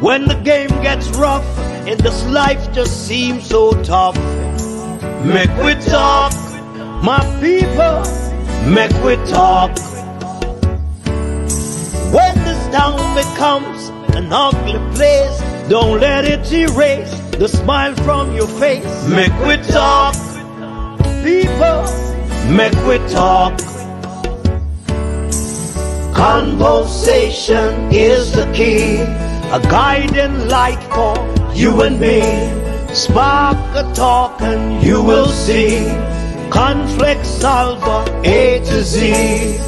When the game gets rough and this life just seems so tough, Mek Wi Talk, my people, Mek Wi Talk. When this town becomes an ugly place, don't let it erase the smile from your face. Mek Wi Talk, people, Mek Wi Talk. Conversation is the key, a guiding light for you and me. Spark a talk and you will see. Conflict solver A to Z.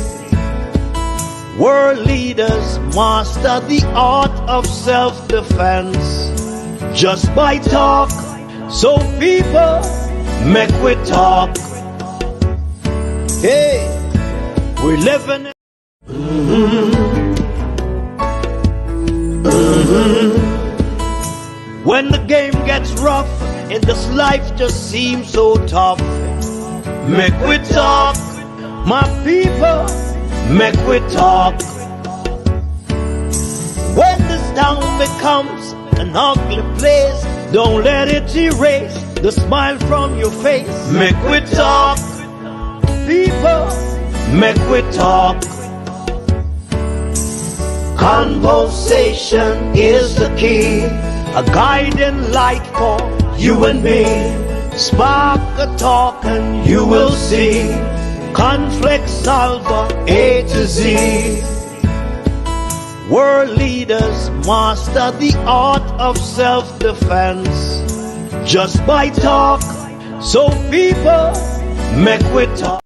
World leaders master the art of self-defense just by talk. So people, Mek Wi Talk. Hey, we're living in when the game gets rough and this life just seems so tough, Mek Wi Talk, my people, Mek Wi Talk. When this town becomes an ugly place, don't let it erase the smile from your face. Mek Wi Talk, people, Mek Wi Talk. Conversation is the key, a guiding light for you and me. Spark a talk and you will see. Conflict solver A to Z. World leaders master the art of self-defense just by talk. So people, Mek Wi Talk.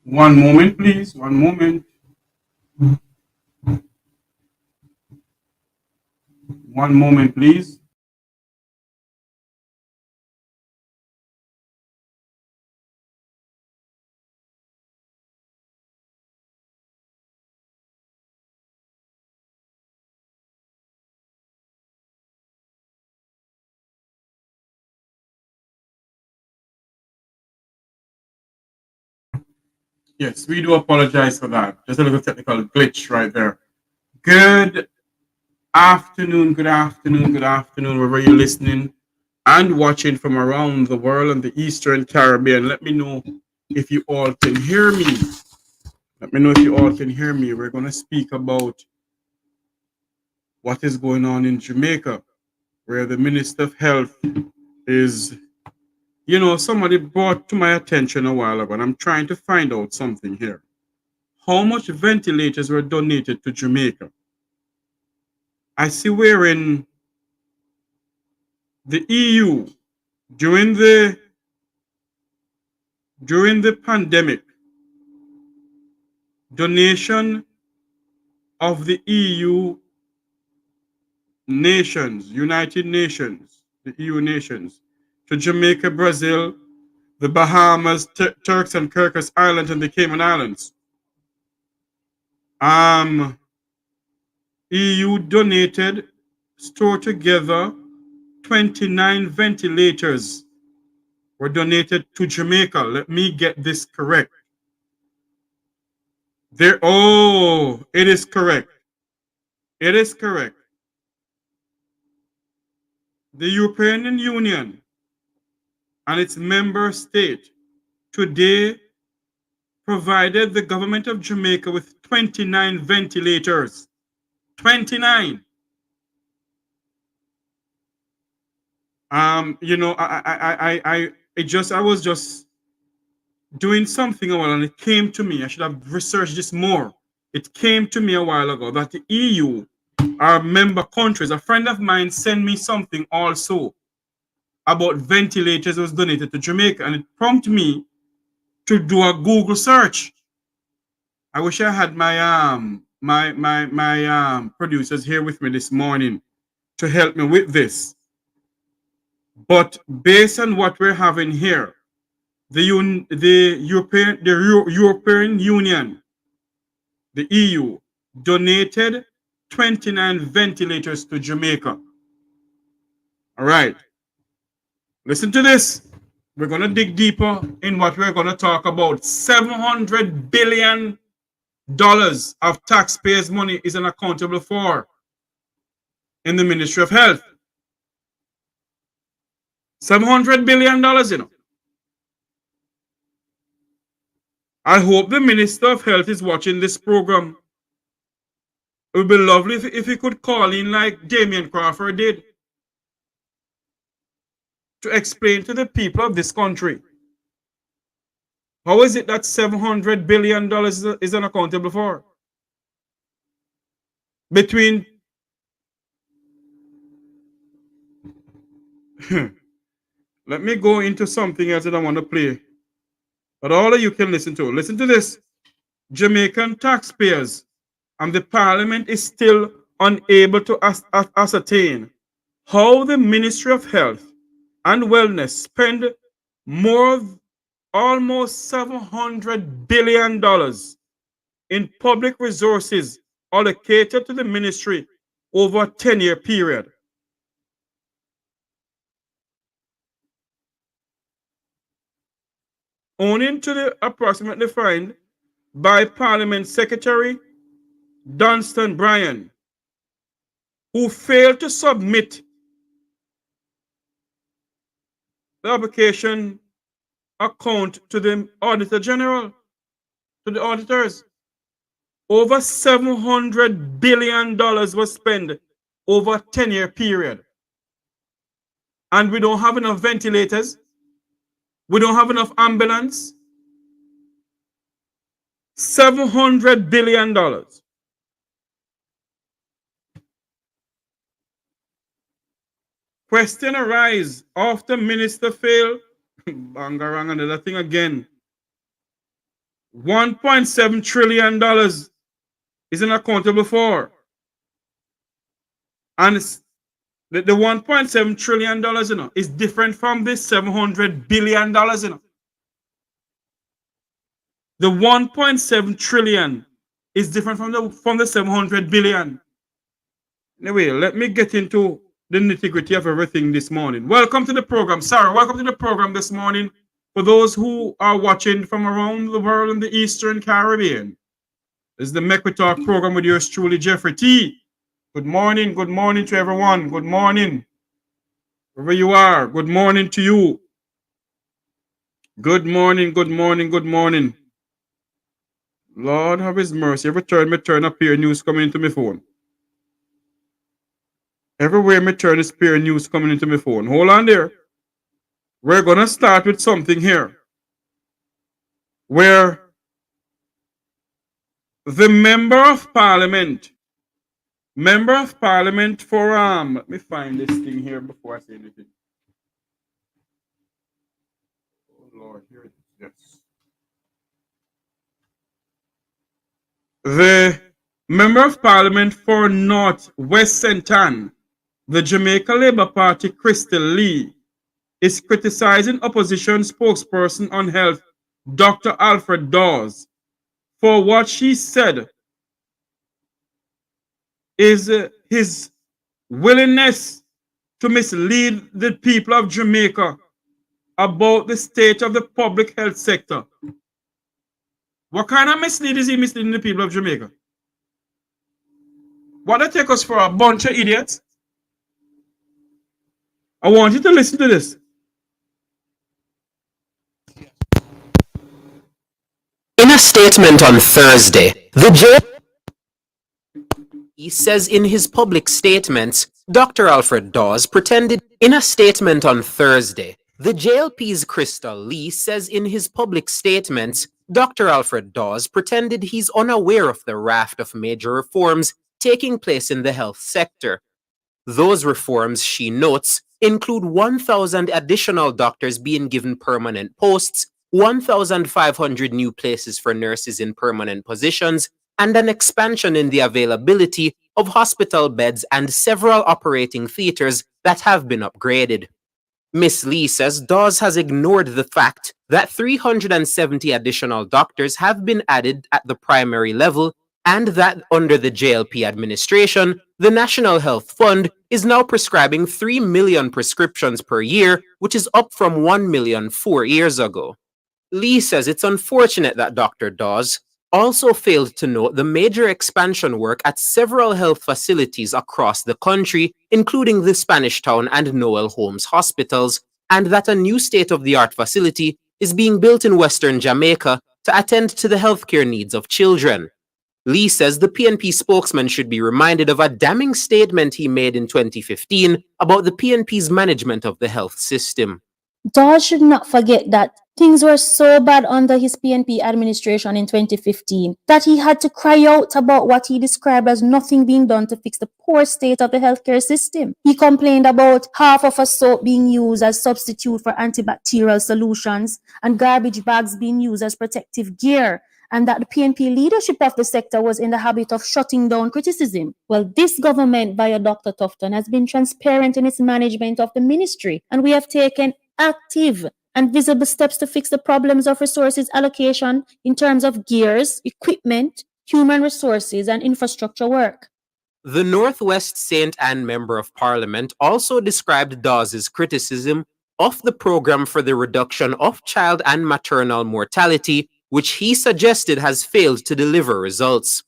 One moment, please. One moment. One moment, please. Yes, we do apologize for that. Just a little technical glitch right there. Good afternoon, wherever you're listening and watching from around the world and the Eastern Caribbean. Let me know if you all can hear me. Let me know if you all can hear me. We're going to speak about what is going on in Jamaica, where the Minister of Health is, somebody brought to my attention a while ago, and I'm trying to find out something here. How much ventilators were donated to Jamaica? I see where in the EU, during the pandemic, donation of the EU nations, United Nations, the EU nations, to Jamaica, Brazil, the Bahamas, Turks and Caicos Islands, and the Cayman Islands. EU donated, stored together, 29 ventilators were donated to Jamaica. Let me get this correct. It is correct. It is correct. The European Union and its member state today provided the government of Jamaica with 29 ventilators. 29. I was just doing something a while and it came to me. I should have researched this more. It came to me a while ago that the EU, our member countries, a friend of mine sent me something also about ventilators that was donated to Jamaica, and it prompted me to do a Google search. I wish I had my my producers here with me this morning to help me with this. But based on what we're having here, the European Union, the EU, donated 29 ventilators to Jamaica. All right. Listen to this. We're going to dig deeper in what we're going to talk about. $700 billion of taxpayers' money is unaccountable for in the Ministry of Health. $700 billion, you know. I hope the Minister of Health is watching this program. It would be lovely if he could call in like Damian Crawford did to explain to the people of this country how is it that $700 billion is unaccountable for? Between let me go into something else that I want to play. But all of you can listen to. Listen to this. Jamaican taxpayers and the parliament is still unable to ascertain how the Ministry of Health and Wellness spend almost $700 billion in public resources allocated to the ministry over a 10-year period. Owing to the approximately fined by Parliament Secretary Dunstan Bryan, who failed to submit the application account to the Auditor General, to the auditors. Over $700 billion was spent over a 10-year period. And we don't have enough ventilators. We don't have enough ambulance. $700 billion. Question arise after minister failed. Bangarang, another thing again. $1.7 trillion is unaccountable for. And the $1.7 trillion, you know, is different from this $700 billion, you know. The 1.7 trillion is different from the 700 billion. Anyway, let me get into the nitty-gritty of everything this morning. Welcome to the program. Sarah, welcome to the program this morning. For those who are watching from around the world in the Eastern Caribbean, this is the Mek Wi Talk program with yours truly, Jeffrey T. Good morning to everyone. Good morning. Wherever you are, good morning to you. Good morning. Lord have his mercy. Every turn me turn up here, news coming into my phone. Everywhere me turn is peer news coming into my phone. Hold on there. We're going to start with something here where the member of parliament for let me find this thing here before I say anything. Oh Lord, here it is. Yes. The member of parliament for North West St. Ann, the Jamaica Labour Party, Crystal Lee, is criticizing opposition spokesperson on health, Dr. Alfred Dawes, for what she said is his willingness to mislead the people of Jamaica about the state of the public health sector. What kind of mislead is he misleading the people of Jamaica? What they take us for a bunch of idiots? I want you to listen to this. In a statement on Thursday, the JLP says in his public statements, Dr. Alfred Dawes pretended. In a statement on Thursday, the JLP's Crystal Lee says in his public statements, Dr. Alfred Dawes pretended he's unaware of the raft of major reforms taking place in the health sector. Those reforms, she notes, include 1,000 additional doctors being given permanent posts, 1,500 new places for nurses in permanent positions, and an expansion in the availability of hospital beds and several operating theaters that have been upgraded. Ms. Lee says Dawes has ignored the fact that 370 additional doctors have been added at the primary level and that under the JLP administration, the National Health Fund is now prescribing 3 million prescriptions per year, which is up from 1 million 4 years ago. Lee says it's unfortunate that Dr. Dawes also failed to note the major expansion work at several health facilities across the country, including the Spanish Town and Noel Holmes hospitals, and that a new state-of-the-art facility is being built in Western Jamaica to attend to the healthcare needs of children. Lee says the PNP spokesman should be reminded of a damning statement he made in 2015 about the PNP's management of the health system. Dawes should not forget that things were so bad under his PNP administration in 2015 that he had to cry out about what he described as nothing being done to fix the poor state of the healthcare system. He complained about half of a soap being used as substitute for antibacterial solutions and garbage bags being used as protective gear, and that the PNP leadership of the sector was in the habit of shutting down criticism. Well, this government via Dr. Tufton has been transparent in its management of the ministry, and we have taken active and visible steps to fix the problems of resources allocation in terms of gears, equipment, human resources, and infrastructure work. The Northwest St. Anne Member of Parliament also described Dawes' criticism of the program for the reduction of child and maternal mortality, which he suggested has failed to deliver results.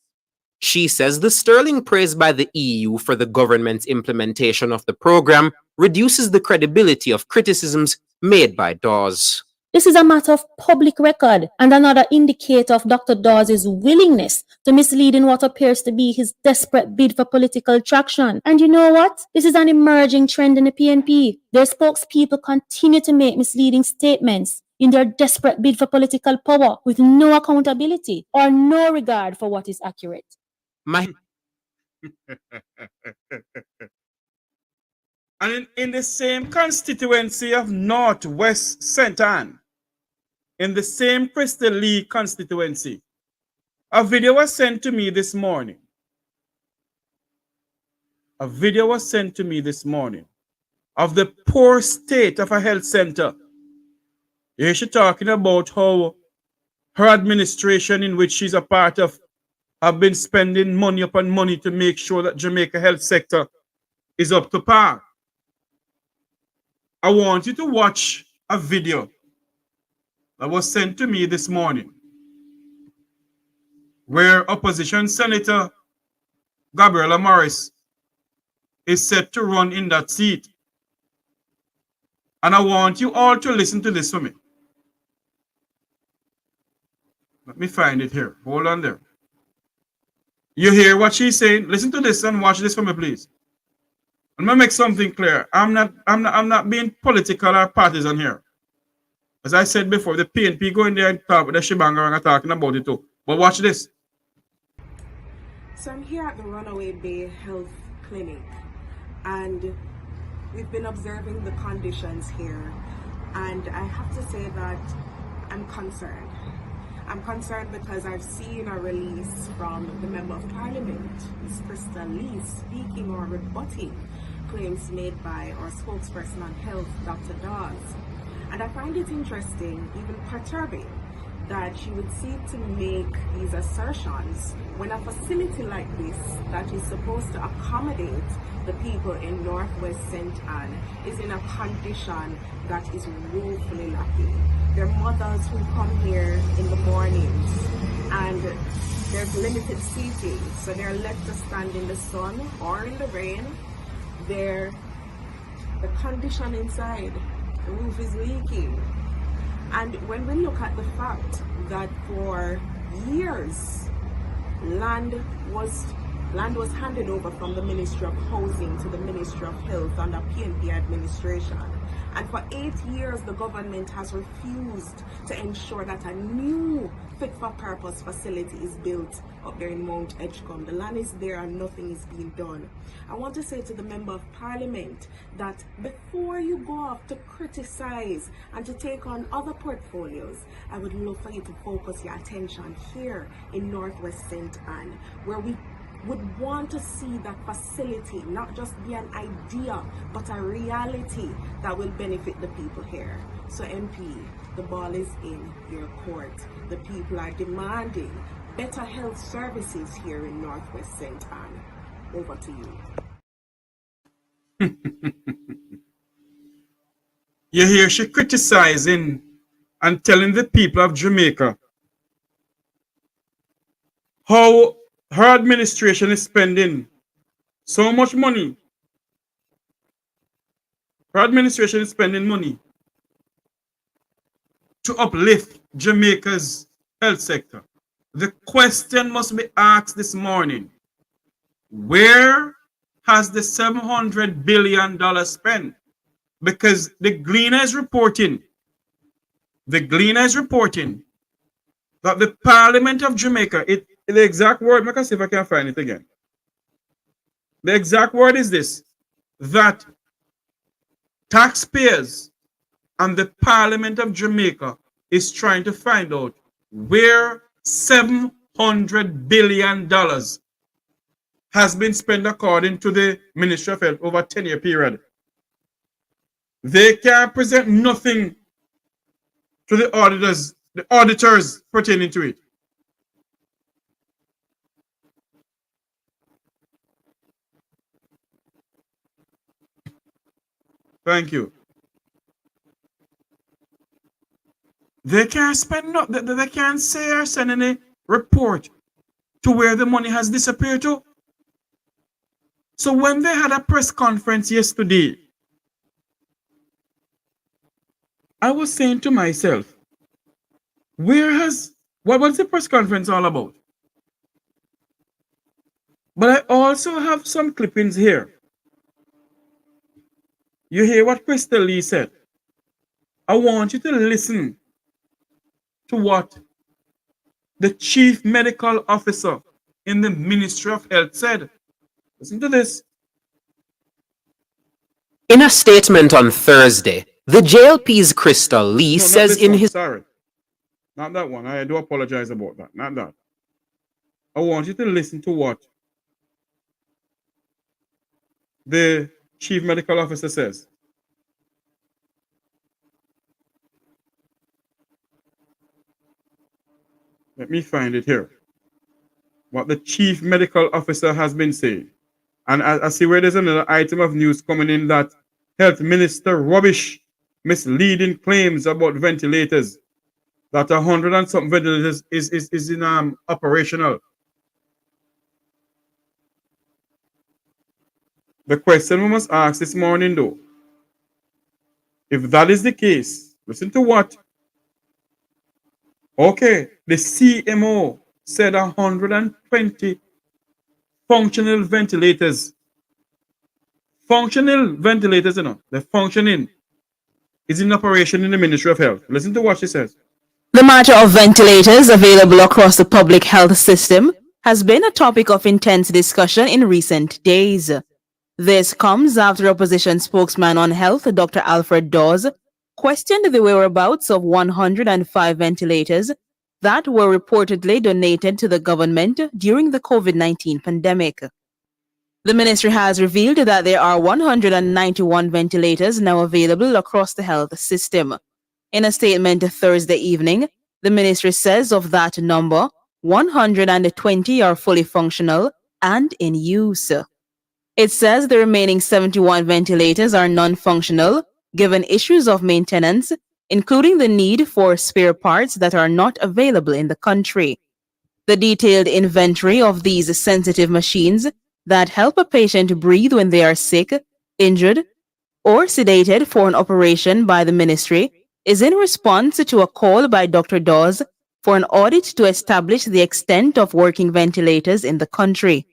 She says the sterling praise by the EU for the government's implementation of the program reduces the credibility of criticisms made by Dawes. This is a matter of public record and another indicator of Dr. Dawes' willingness to mislead in what appears to be his desperate bid for political traction. And you know what? This is an emerging trend in the PNP. Their spokespeople continue to make misleading statements in their desperate bid for political power with no accountability or no regard for what is accurate. And in the same constituency of Northwest St. Anne, in the same Crystal Lee constituency, a video was sent to me this morning. A video was sent to me this morning of the poor state of a health center. Here she's talking about how her administration, in which she's a part of, have been spending money upon money to make sure that Jamaica health sector is up to par. I want you to watch a video that was sent to me this morning where opposition Senator Gabriela Morris is set to run in that seat. And I want you all to listen to this for me. Let me find it here. Hold on there. You hear what she's saying? Listen to this and watch this for me, please. I'm gonna make something clear. I'm not being political or partisan here. As I said before, the PNP go in there and talk with the shebang and talking about it too. But watch this. So I'm here at the Runaway Bay Health Clinic, and we've been observing the conditions here, and I have to say that I'm concerned. I'm concerned because I've seen a release from the Member of Parliament, Ms. Crystal Lee, speaking or rebutting claims made by our spokesperson on health, Dr. Dawes. And I find it interesting, even perturbing, that she would seek to make these assertions when a facility like this that is supposed to accommodate the people in Northwest St. Anne is in a condition that is woefully lacking. There are mothers who come here in the mornings and there's limited seating, so they're left to stand in the sun or in the rain. The condition inside, the roof is leaking. And when we look at the fact that for years land was handed over from the Ministry of Housing to the Ministry of Health under PNP administration, and for 8 years the government has refused to ensure that a new fit-for-purpose facility is built up there in Mount Edgecombe. The land is there and nothing is being done. I want to say to the Member of Parliament that before you go off to criticize and to take on other portfolios, I would love for you to focus your attention here in Northwest St. Anne, where we would want to see that facility not just be an idea but a reality that will benefit the people here. So MP, the ball is in your court. The people are demanding better health services here in Northwest St. Anne. Over to you. You hear she criticizing and telling the people of Jamaica how her administration is spending so much money. Her administration is spending money to uplift Jamaica's health sector. The question must be asked this morning: where has the $700 billion spent? Because the Gleaner is reporting that the Parliament of Jamaica, the exact word, let me see if I can find it again. The exact word is this: that taxpayers and the Parliament of Jamaica is trying to find out where $700 billion has been spent according to the Ministry of Health over a 10-year period. They can't present nothing to the auditors pertaining to it. Thank you. They can't spend they can't say or send any report to where the money has disappeared to. So when they had a press conference yesterday, I was saying to myself, what was the press conference all about? But I also have some clippings here. You hear what Crystal Lee said? I want you to listen to what the Chief Medical Officer in the Ministry of Health said. Listen to this. In a statement on Thursday, the JLP's Crystal Lee says in his... Sorry, not that one. I do apologize about that. Not that. I want you to listen to what the Chief Medical Officer says. Let me find it here. What the Chief Medical Officer has been saying. And I see where there's another item of news coming in that Health Minister rubbish misleading claims about ventilators. That 100 and something ventilators is in operational. The question we must ask this morning, though, if that is the case, listen to what. Okay, the CMO said 120 functional ventilators. Functional ventilators, they're functioning, is in operation in the Ministry of Health. Listen to what she says. The matter of ventilators available across the public health system has been a topic of intense discussion in recent days. This comes after opposition spokesman on health, Dr. Alfred Dawes, questioned the whereabouts of 105 ventilators that were reportedly donated to the government during the COVID-19 pandemic. The ministry has revealed that there are 191 ventilators now available across the health system. In a statement Thursday evening, the ministry says of that number, 120 are fully functional and in use. It says the remaining 71 ventilators are non-functional, given issues of maintenance, including the need for spare parts that are not available in the country. The detailed inventory of these sensitive machines that help a patient breathe when they are sick, injured, or sedated for an operation by the ministry is in response to a call by Dr. Dawes for an audit to establish the extent of working ventilators in the country.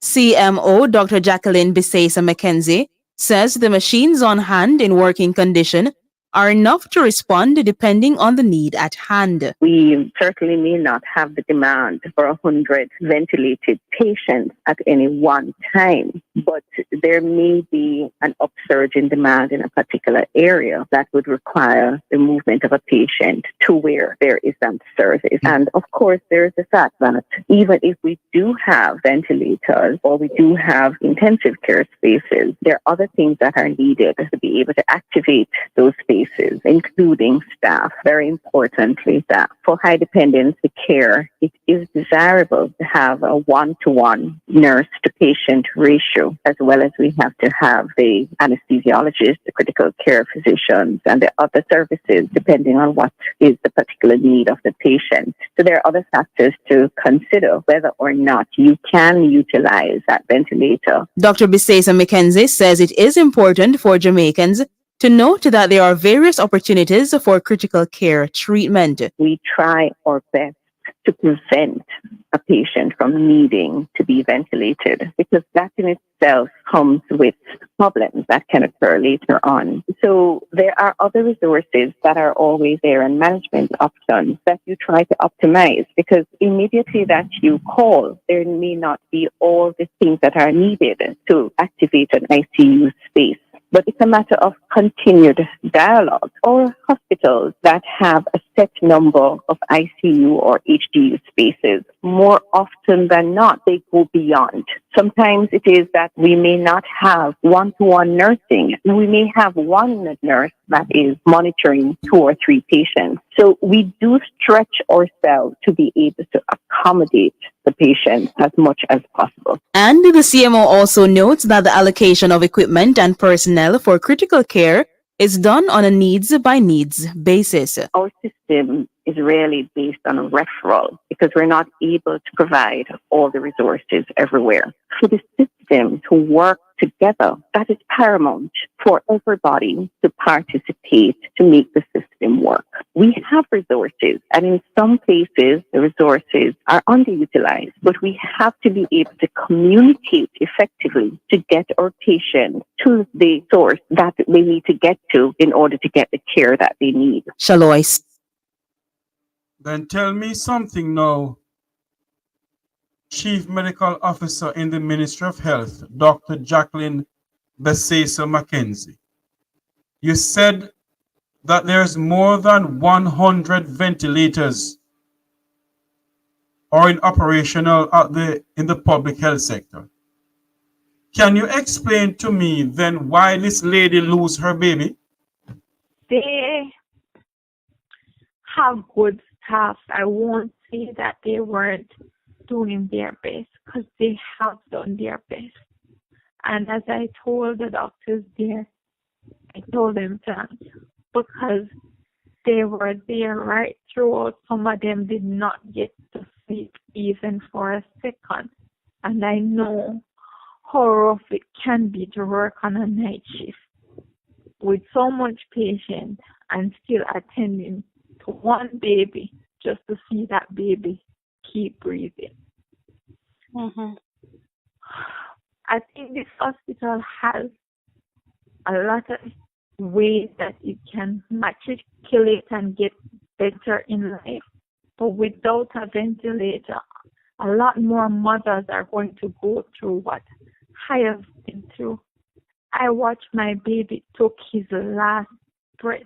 CMO Dr. Jacqueline Bisesa McKenzie says the machines on hand in working condition are enough to respond depending on the need at hand. We certainly may not have the demand for 100 ventilated patients at any one time, but there may be an upsurge in demand in a particular area that would require the movement of a patient to where there is some service. And of course, there is the fact that even if we do have ventilators or we do have intensive care spaces, there are other things that are needed to be able to activate those spaces cases, including staff. Very importantly, that for high dependency care, it is desirable to have a one-to-one nurse-to-patient ratio, as well as we have to have the anesthesiologist, the critical care physicians, and the other services, depending on what is the particular need of the patient. So there are other factors to consider whether or not you can utilize that ventilator. Dr. Bisesa McKenzie says it is important for Jamaicans to note that there are various opportunities for critical care treatment. We try our best to prevent a patient from needing to be ventilated, because that in itself comes with problems that can occur later on. So there are other resources that are always there and management options that you try to optimize, because immediately that you call, there may not be all the things that are needed to activate an ICU space. But it's a matter of continued dialogue. Or hospitals that have a set number of ICU or HDU spaces, more often than not, they go beyond. Sometimes it is that we may not have one-to-one nursing. We may have one nurse that is monitoring 2 or 3 patients. So we do stretch ourselves to be able to accommodate the patient as much as possible. And the CMO also notes that the allocation of equipment and personnel for critical care is done on a needs-by-needs basis. Our system is really based on a referral, because we're not able to provide all the resources everywhere. For the system to work together, that is paramount for everybody to participate to make the system work. We have resources, and in some places, the resources are underutilized, but we have to be able to communicate effectively to get our patients to the source that they need to get to in order to get the care that they need. Shalois. Then tell me something now, Chief Medical Officer in the Ministry of Health, Dr. Jacqueline Bisesa McKenzie. You said that there's more than 100 ventilators are in operational in the public health sector. Can you explain to me then why this lady lose her baby? They have good staff. I won't say that they weren't doing their best, because they have done their best. And as I told the doctors there, I told them thanks, because they were there right throughout. Some of them did not get to sleep even for a second. And I know how rough it can be to work on a night shift with so much patience and still attending to one baby just to see that baby keep breathing. Mm-hmm. I think this hospital has a lot of ways that it can matriculate and get better in life. But without a ventilator, a lot more mothers are going to go through what I have been through. I watched my baby took his last breath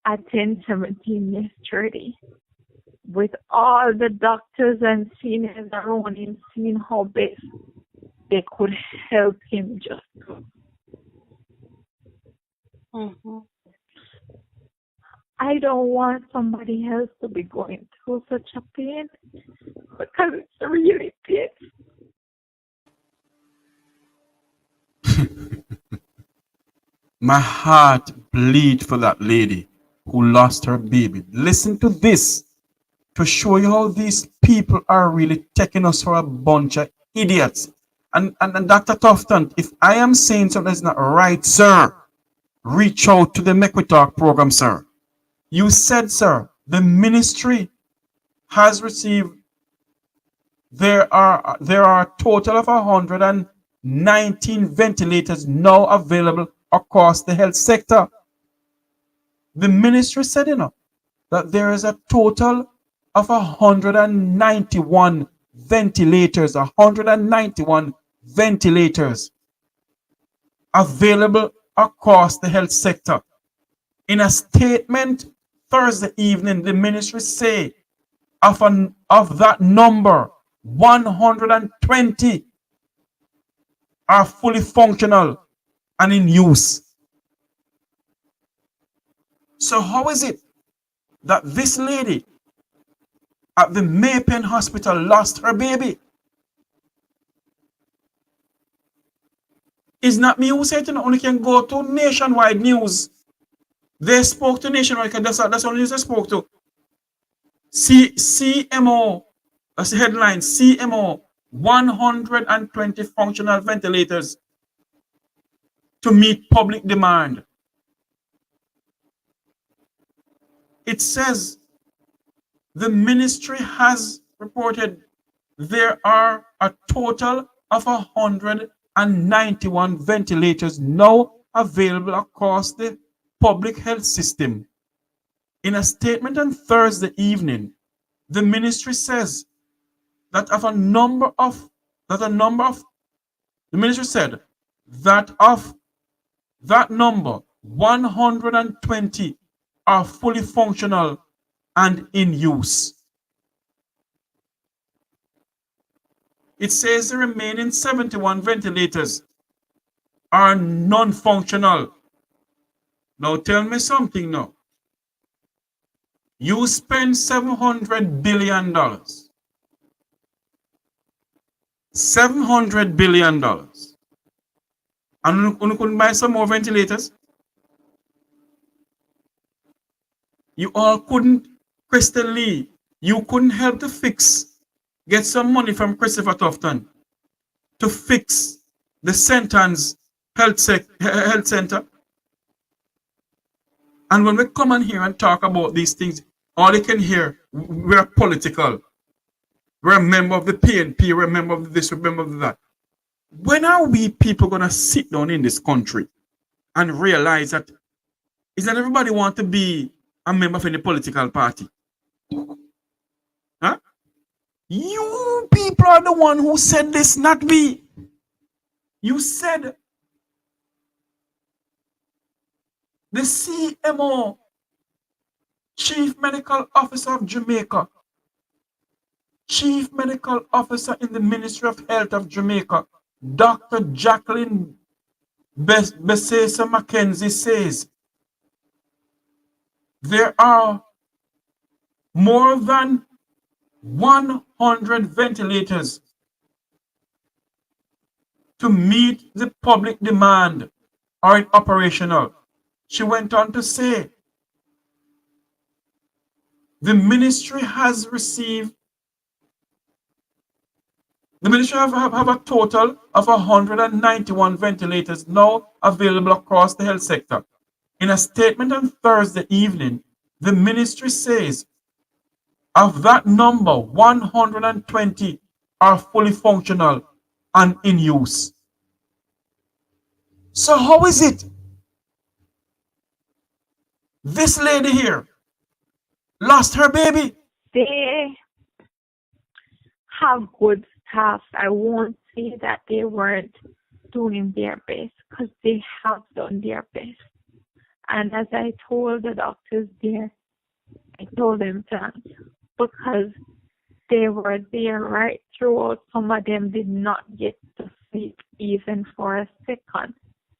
at 10:17 yesterday, with all the doctors and seniors around him seeing how best they could help him just to. Mm-hmm. I don't want somebody else to be going through such a pain, because it's really painful. My heart bleeds for that lady who lost her baby. Listen to this to show you how these people are really taking us for a bunch of idiots. And Dr. Tufton, if I am saying something that's not right, sir, reach out to the Mek Wi Talk program, sir. You said, sir, the ministry has received, there are a total of 119 ventilators now available across the health sector. The ministry said, that there is a total of 191 ventilators available across the health sector. In a statement Thursday evening, the ministry say of that number, 120 are fully functional and in use. So how is it that this lady at the Maypen Hospital lost her baby? It's not me who said it, only can go to Nationwide News. They spoke to Nationwide, because that's the only news they spoke to. CMO, that's the headline, CMO, 120 functional ventilators to meet public demand. It says the ministry has reported there are a total of 191 ventilators now available across the public health system. In a statement on Thursday evening, the ministry says that the ministry said that of that number, 120 are fully functional and in use. It says the remaining 71 ventilators are non-functional. Now tell me something now. You spend $700 billion. $700 billion. And you couldn't buy some more ventilators? You all couldn't, Crystal Lee, you couldn't help to get some money from Christopher Tufton to fix the Senton's health center. And when we come on here and talk about these things, all you can hear, we're political. We're a member of the PNP, we're a member of this, we're a member of that. When are we people going to sit down in this country and realize that is that everybody want to be a member of any political party? Huh? You people are the one who said this, not we. You said the CMO, Chief Medical Officer of Jamaica, Chief Medical Officer in the Ministry of Health of Jamaica, Dr. Jacqueline Besesa Mackenzie says there are more than 100 ventilators to meet the public demand are operational. She went on to say the ministry has received, the ministry have a total of 191 ventilators now available across the health sector. In a statement on Thursday evening, the ministry says of that number, 120 are fully functional and in use. So how is it this lady here lost her baby? They have good staff. I won't say that they weren't doing their best, because they have done their best. And as I told the doctors there, I told them thanks, because they were there right throughout. Some of them did not get to sleep even for a second.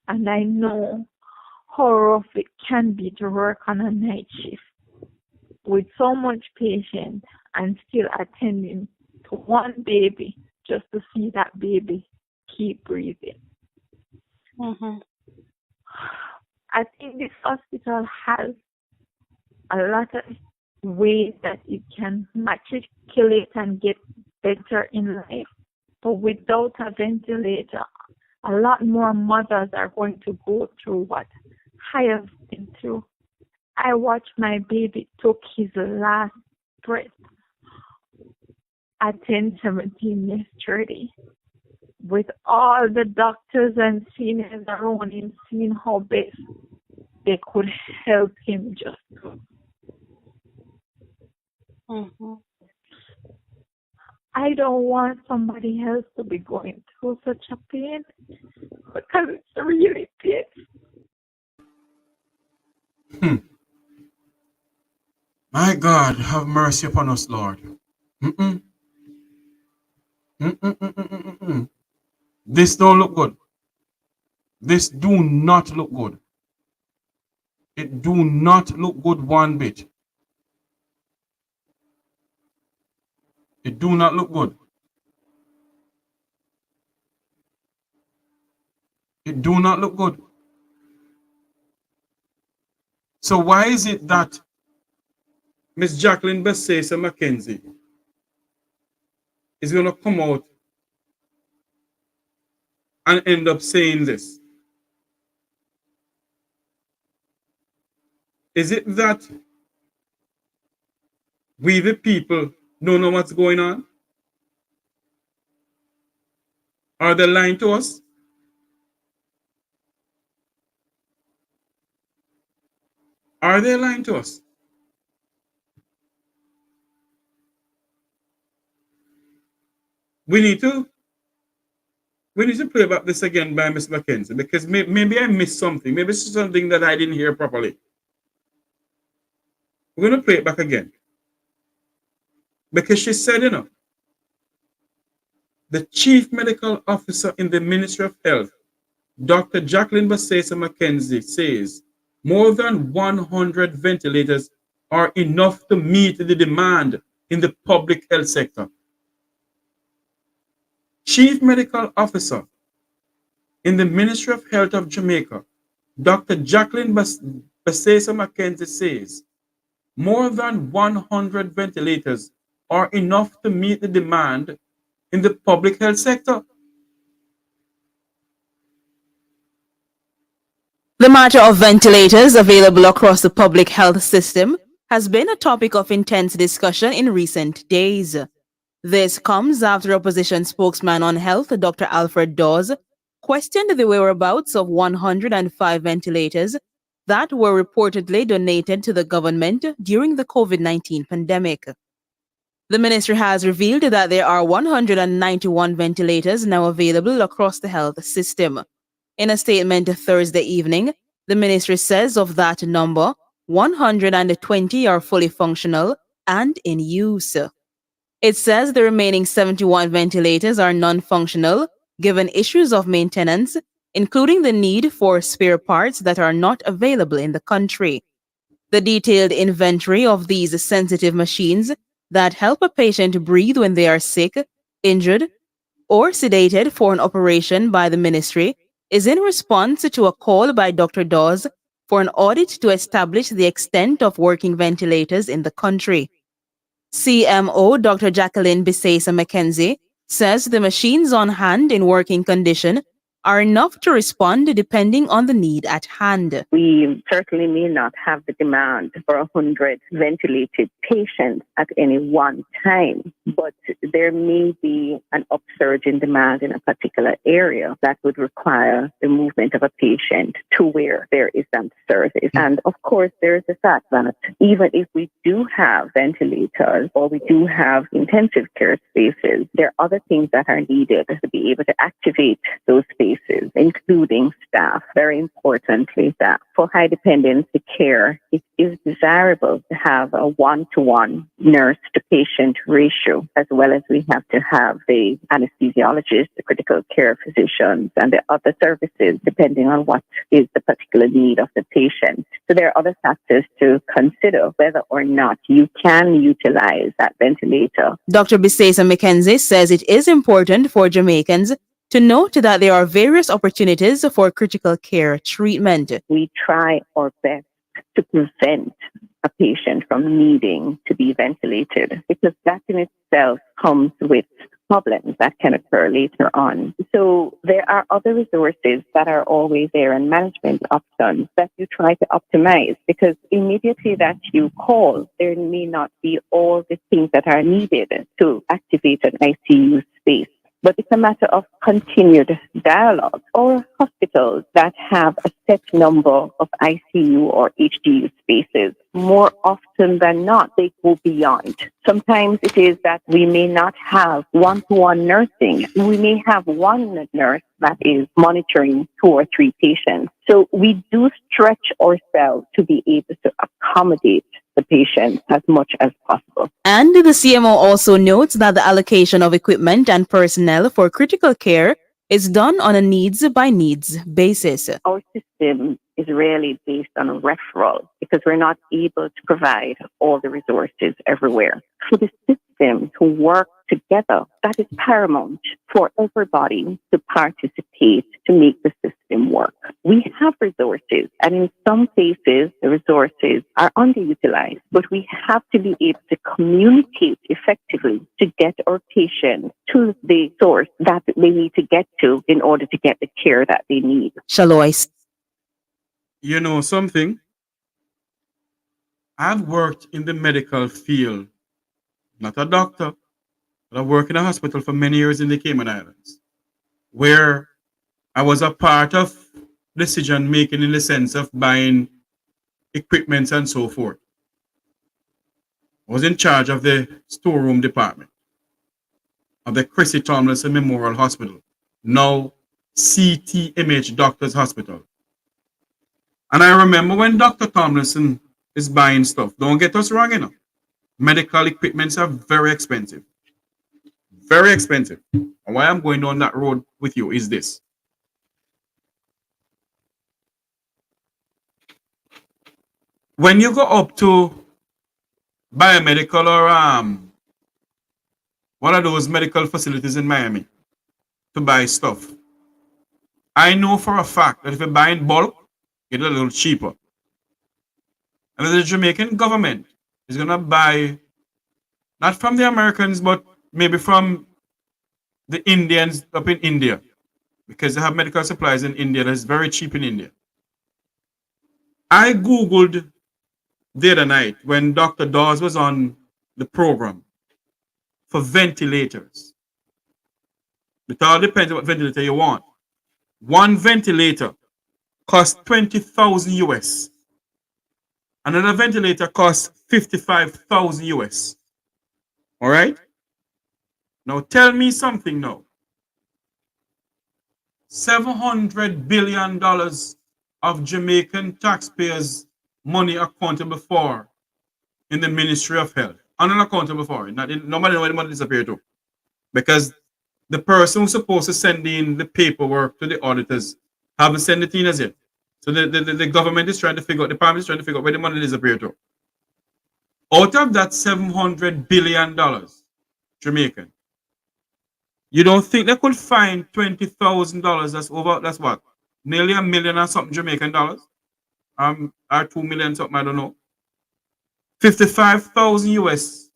And I know how rough it can be to work on a night shift with so much patience and still attending to one baby just to see that baby keep breathing. Mm-hmm. I think this hospital has a lot of ways that it can matriculate and get better in life. But without a ventilator, a lot more mothers are going to go through what I have been through. I watched my baby took his last breath at 10:17 yesterday, with all the doctors and seniors around him seeing how best they could help him just. Mm-hmm. I don't want somebody else to be going through such a pain, because it's really pain. My God, have mercy upon us, Lord. Mm-mm. Mm-mm-mm-mm-mm-mm. This don't look good. This do not look good. It do not look good one bit. It do not look good. It do not look good. So why is it that Miss Jacqueline Bassesa McKenzie is going to come out and end up saying this? Is it that we the people don't know what's going on? Are they lying to us? Are they lying to us? We need to play back this again by Miss McKenzie, because maybe I missed something. Maybe it's something that I didn't hear properly. We're going to play it back again. Because she said, the Chief Medical Officer in the Ministry of Health, Dr. Jacqueline Bassesa McKenzie, says more than 100 ventilators are enough to meet the demand in the public health sector. Chief Medical Officer in the Ministry of Health of Jamaica, Dr. Jacqueline Bassesa McKenzie, says more than 100 ventilators are enough to meet the demand in the public health sector. The matter of ventilators available across the public health system has been a topic of intense discussion in recent days. This comes after opposition spokesman on health, Dr. Alfred Dawes, questioned the whereabouts of 105 ventilators that were reportedly donated to the government during the COVID-19 pandemic. The ministry has revealed that there are 191 ventilators now available across the health system. In a statement Thursday evening, the ministry says of that number, 120 are fully functional and in use. It says the remaining 71 ventilators are non-functional, given issues of maintenance, including the need for spare parts that are not available in the country. The detailed inventory of these sensitive machines that help a patient breathe when they are sick, injured, or sedated for an operation by the ministry is in response to a call by Dr. Dawes for an audit to establish the extent of working ventilators in the country. CMO Dr. Jacqueline Bassesa McKenzie says the machines on hand in working condition are enough to respond depending on the need at hand. We certainly may not have the demand for 100 ventilated patients at any one time, but there may be an upsurge in demand in a particular area that would require the movement of a patient to where there is some service. And of course, there is the fact that even if we do have ventilators or we do have intensive care spaces, there are other things that are needed to be able to activate those spaces, including staff. Very importantly, that for high dependency care, it is desirable to have a one-to-one nurse-to-patient ratio, as well as we have to have the anesthesiologist, the critical care physicians, and the other services, depending on what is the particular need of the patient. So there are other factors to consider whether or not you can utilize that ventilator. Dr. Bassesa McKenzie says it is important for Jamaicans to note that there are various opportunities for critical care treatment. We try our best to prevent a patient from needing to be ventilated, because that in itself comes with problems that can occur later on. So there are other resources that are always there and management options that you try to optimize, because immediately that you call, there may not be all the things that are needed to activate an ICU space. But it's a matter of continued dialogue. Or hospitals that have a set number of ICU or HDU spaces, more often than not, they go beyond. Sometimes it is that we may not have one-to-one nursing. We may have one nurse that is monitoring 2 or 3 patients. So we do stretch ourselves to be able to accommodate the patient as much as possible. And the CMO also notes that the allocation of equipment and personnel for critical care It's done on a needs by needs basis. Our system is really based on a referral because we're not able to provide all the resources everywhere. For the system to work together, that is paramount for everybody to participate to make the system work. We have resources, and in some places, the resources are underutilized, but we have to be able to communicate effectively to get our patients to the source that they need to get to in order to get the care that they need. Shalois. You know something? I've worked in the medical field, not a doctor, but I worked in a hospital for many years in the Cayman Islands, where I was a part of decision making in the sense of buying equipment and so forth. I was in charge of the storeroom department of the Chrissy Tomlinson Memorial Hospital, now CTMH Doctors Hospital. And I remember when Dr. Tomlinson is buying stuff, don't get us wrong, you know, medical equipments are very expensive. Very expensive. And why I'm going on that road with you is this. When you go up to biomedical or one of those medical facilities in Miami to buy stuff, I know for a fact that if you buy in bulk, it's a little cheaper. And the Jamaican government is going to buy, not from the Americans, but maybe from the Indians up in India, because they have medical supplies in India that's very cheap in India. I Googled the other night when Dr. Dawes was on the program for ventilators. It all depends on what ventilator you want. One ventilator costs 20,000 US. Another ventilator costs 55,000 US. All right? Now tell me something now. $700 billion of Jamaican taxpayers' money accountable for in the Ministry of Health. Unaccountable for it. Nobody knows where the money disappeared to. Because the person who's supposed to send in the paperwork to the auditors haven't sent it in as yet. So the government is trying to figure out, the department is trying to figure out where the money disappeared to. Out of that $700 billion, Jamaican, you don't think they could find $20,000? That's what? Nearly $1 million or something Jamaican dollars? Or 2 million something, I don't know. 55,000 US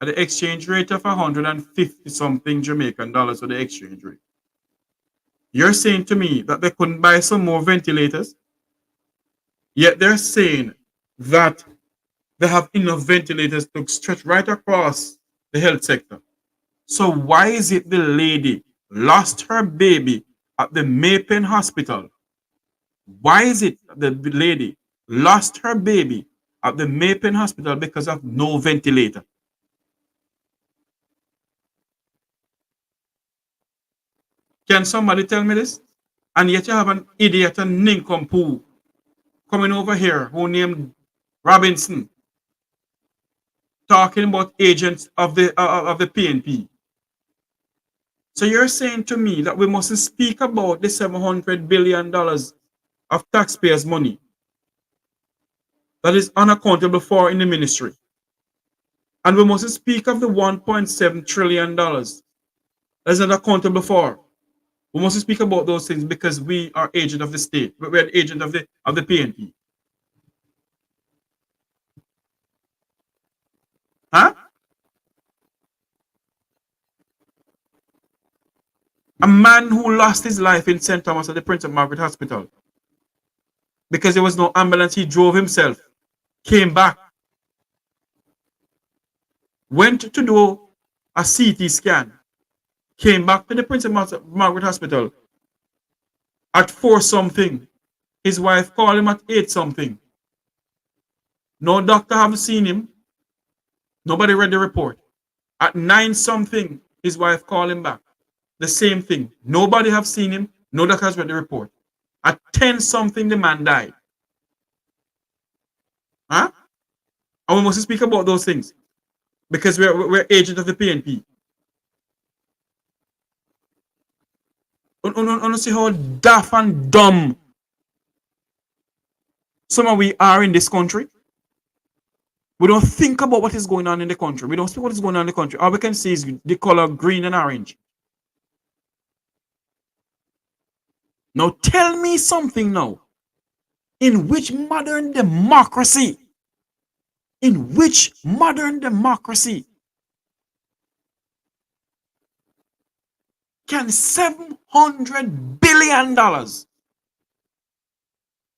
at the exchange rate of 150 something Jamaican dollars for the exchange rate. You're saying to me that they couldn't buy some more ventilators? Yet they're saying that they have enough ventilators to stretch right across the health sector. So why is it the lady lost her baby at the Maypen Hospital? Why is it the lady lost her baby at the Maypen Hospital because of no ventilator? Can somebody tell me this? And yet you have an idiot and nincompoop coming over here who named Robinson talking about agents of the PNP. So you're saying to me that we mustn't speak about the $700 billion of taxpayers' money that is unaccountable for in the ministry. And we mustn't speak of the $1.7 trillion that is not accountable for. We mustn't speak about those things because we are agent of the state. We're an agent of the PNP. Huh? A man who lost his life in St. Thomas at the Prince of Margaret Hospital because there was no ambulance, he drove himself, came back, went to do a CT scan, came back to the Prince of Margaret Hospital at 4 something. His wife called him at 8 something. No doctor haven't seen him. Nobody read the report. At 9 something, his wife called him back. The same thing. Nobody have seen him. No doctor has read the report. At 10 something, the man died. Huh? And we must speak about those things because we're agents of the PNP. You see how daft and dumb some of we are in this country? We don't think about what is going on in the country. We don't see what is going on in the country. All we can see is the color green and orange. Now tell me something now. In which modern democracy can $700 billion that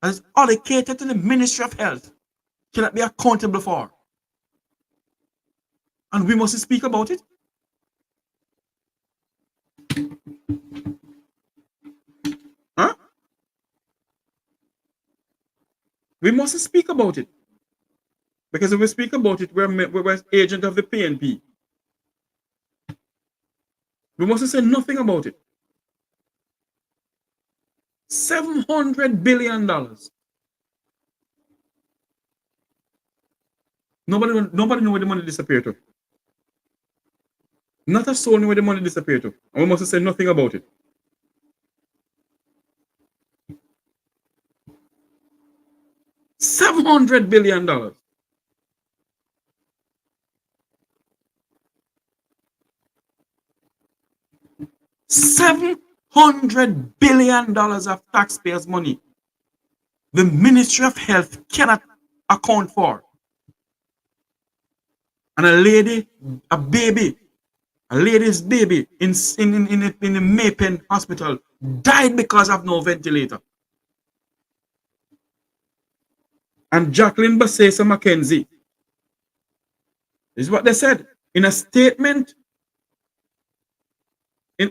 is allocated to the Ministry of Health cannot be accountable for? And we must speak about it? Huh? We must speak about it. Because if we speak about it, we're agent of the PNP. We must say nothing about it. $700 billion. Nobody know where the money disappeared to. Not a soul know where the money disappeared to. And we must say nothing about it. $700 billion. $700 billion of taxpayers' money the Ministry of Health cannot account for. And a lady's baby in the Maypen hospital died because of no ventilator. And Jacqueline Basesa McKenzie, this is what they said in a statement.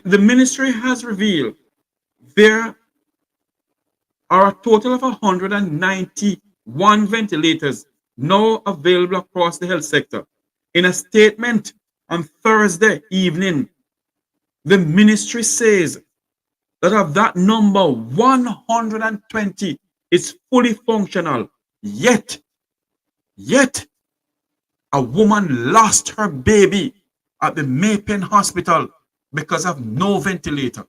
The ministry has revealed there are a total of 191 ventilators now available across the health sector. In a statement on Thursday evening, the ministry says that of that number, 120 is fully functional. Yet, a woman lost her baby at the Maypen Hospital because of no ventilator.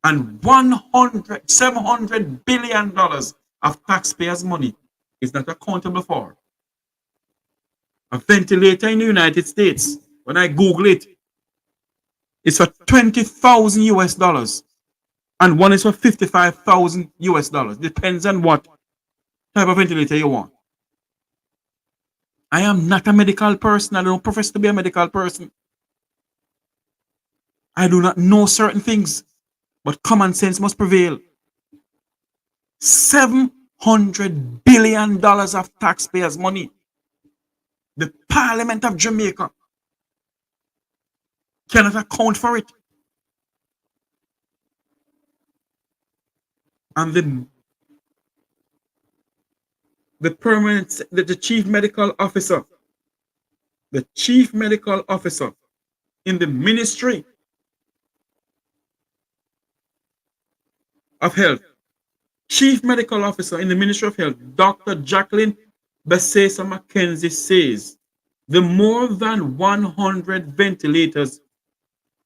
And $700 billion of taxpayers' money is not accountable for. A ventilator in the United States, when I Google it, it's for $20,000 US, and one is for $55,000 US. Depends on what type of ventilator you want. I am not a medical person. I don't profess to be a medical person. I do not know certain things, but common sense must prevail. $700 billion of taxpayers' money. The Parliament of Jamaica cannot account for it. And the chief medical officer in the Ministry of Health, Dr. Jacqueline Basesa McKenzie says the more than 100 ventilators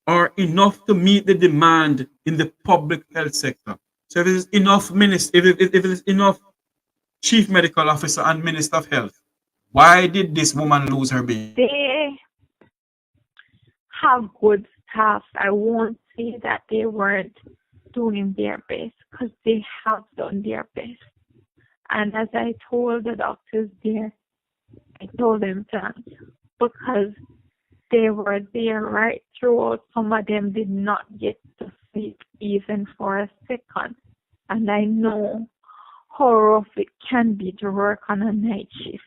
are enough to meet the demand in the public health sector. So if it is enough if it is enough chief medical officer and minister of health, why did this woman lose her baby? They have good staff. I won't say that they weren't doing their best, because they have done their best. And as I told the doctors there, I told them thanks, because they were there right throughout. Some of them did not get to sleep even for a second. And I know how rough it can be to work on a night shift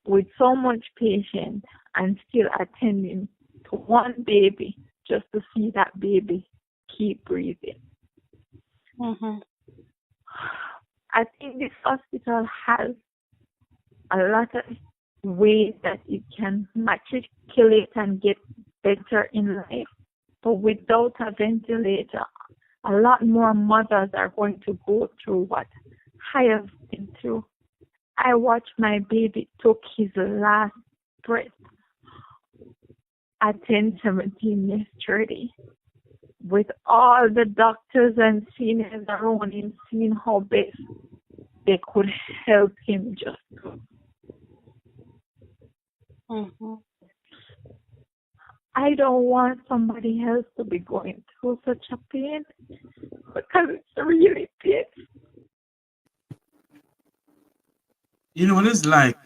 with so much patience and still attending to one baby just to see that baby keep breathing. Mm-hmm. I think this hospital has a lot of ways that it can matriculate and get better in life. But without a ventilator, a lot more mothers are going to go through what I have been through. I watched my baby took his last breath at 10:17 yesterday with all the doctors and seniors around him seeing how best they could help him just to. I don't want somebody else to be going through such a pain because it's really pain. You know what it's like?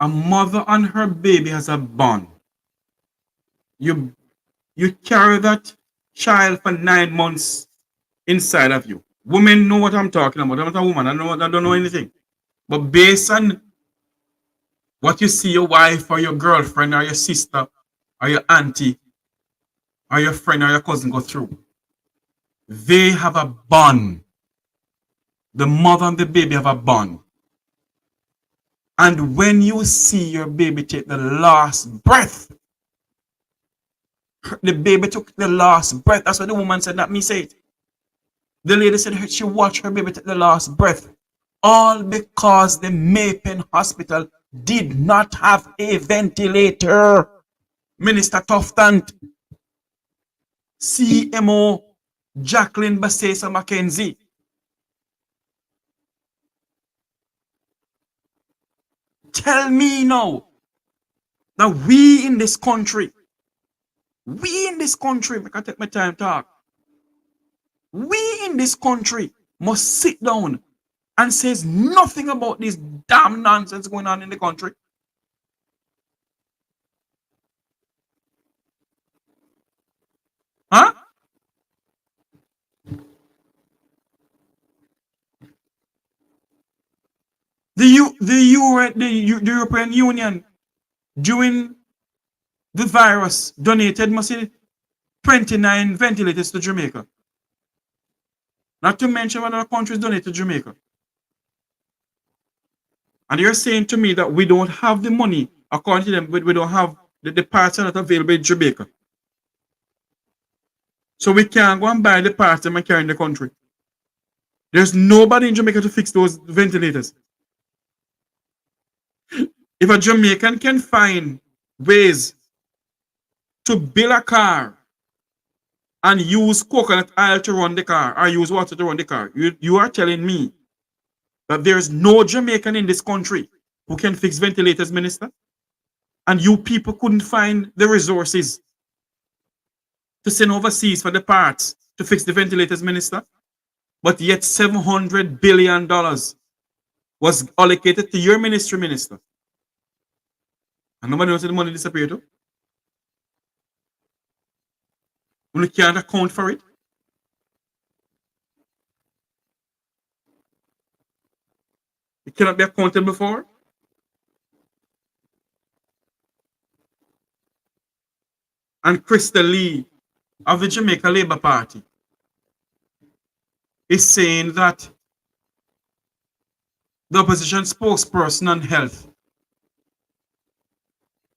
A mother and her baby has a bond. You carry that child for 9 months inside of you. Women know what I'm talking about. I'm not a woman. I don't know anything. But based on what you see your wife or your girlfriend or your sister or your auntie or your friend or your cousin go through, they have a bond. The mother and the baby have a bond. And when you see your baby take the last breath, the baby took the last breath. That's what the woman said, not me say it. The lady said she watched her baby take the last breath. All because the Mapen Hospital did not have a ventilator. Minister Tuftant, CMO Jacqueline Basesa Mackenzie. Tell me now that we in this country, I can take my time to talk. We in this country must sit down and says nothing about this damn nonsense going on in the country. Huh? The European Union during the virus donated must say 29 ventilators to Jamaica. Not to mention what other countries donated to Jamaica. And you're saying to me that we don't have the money, according to them, we don't have the parts are not available in Jamaica. So we can't go and buy the parts and carry in the country. There's nobody in Jamaica to fix those ventilators. If a Jamaican can find ways to build a car and use coconut oil to run the car or use water to run the car, you are telling me that there's no Jamaican in this country who can fix ventilators, Minister? And you people couldn't find the resources to send overseas for the parts to fix the ventilators, Minister? But yet $700 billion was allocated to your ministry, Minister. And nobody knows where the money disappeared to. We can't account for it. It cannot be accounted for. And Crystal Lee of the Jamaica Labour Party is saying that the opposition spokesperson on health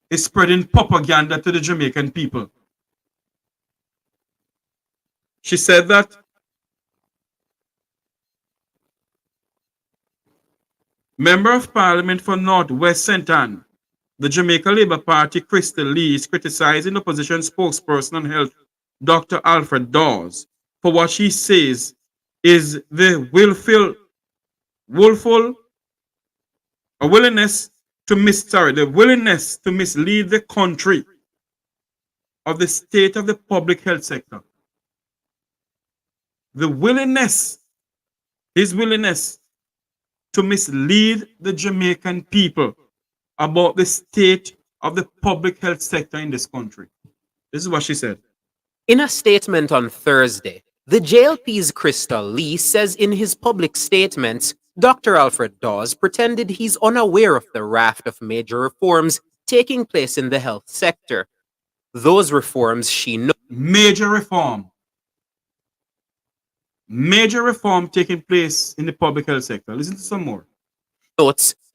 is spreading propaganda to the Jamaican people. She said that Member of Parliament for North West St. Ann, the Jamaica Labour Party, Crystal Lee, is criticizing opposition spokesperson on health, Dr. Alfred Dawes, for what she says is the willingness to mislead the country of the state of the public health sector. His willingness to mislead the Jamaican people about the state of the public health sector in this country. This is what she said. In a statement on Thursday, the JLP's Crystal Lee says in his public statements, Dr. Alfred Dawes pretended he's unaware of the raft of major reforms taking place in the health sector. Those reforms she notes Major reform taking place in the public health sector. Listen to some more.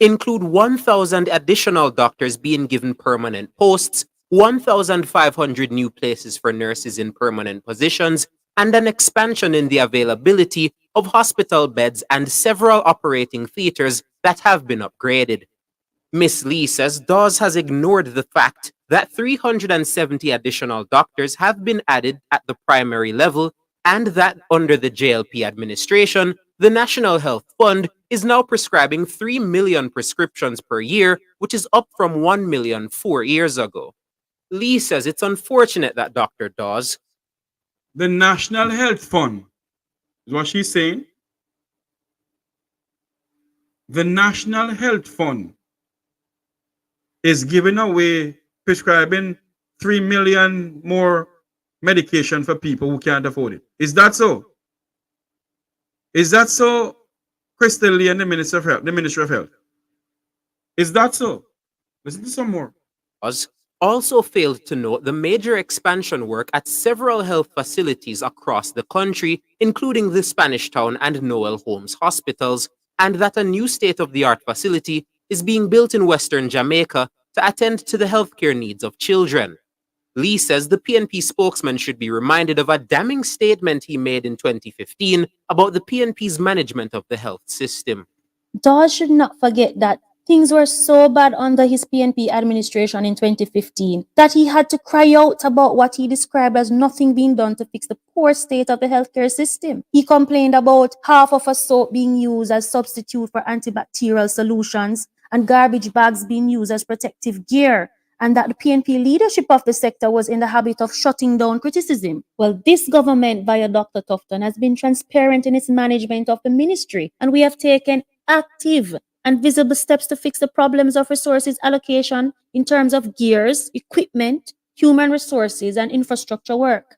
Include 1,000 additional doctors being given permanent posts, 1,500 new places for nurses in permanent positions, and an expansion in the availability of hospital beds and several operating theaters that have been upgraded. Ms. Lee says Dawes has ignored the fact that 370 additional doctors have been added at the primary level, and that under the JLP administration, the National Health Fund is now prescribing 3 million prescriptions per year, which is up from 1 million 4 years ago. Lee says it's unfortunate that Dr. Dawes, the National Health Fund, is what she's saying. The National Health Fund is giving away, prescribing 3 million more medication for people who can't afford it. Is that so? Is that so, Crystal Lee and the Minister of Health, the Ministry of Health? Is that so? Listen to some more. Also failed to note the major expansion work at several health facilities across the country, including the Spanish Town and Noel Holmes hospitals, and that a new state-of-the-art facility is being built in Western Jamaica to attend to the healthcare needs of children. Lee says the PNP spokesman should be reminded of a damning statement he made in 2015 about the PNP's management of the health system. Dawes should not forget that things were so bad under his PNP administration in 2015 that he had to cry out about what he described as nothing being done to fix the poor state of the healthcare system. He complained about half of a soap being used as substitute for antibacterial solutions and garbage bags being used as protective gear, and that the PNP leadership of the sector was in the habit of shutting down criticism. Well, this government via Dr. Tufton has been transparent in its management of the ministry, and we have taken active and visible steps to fix the problems of resources allocation in terms of gears, equipment, human resources, and infrastructure work.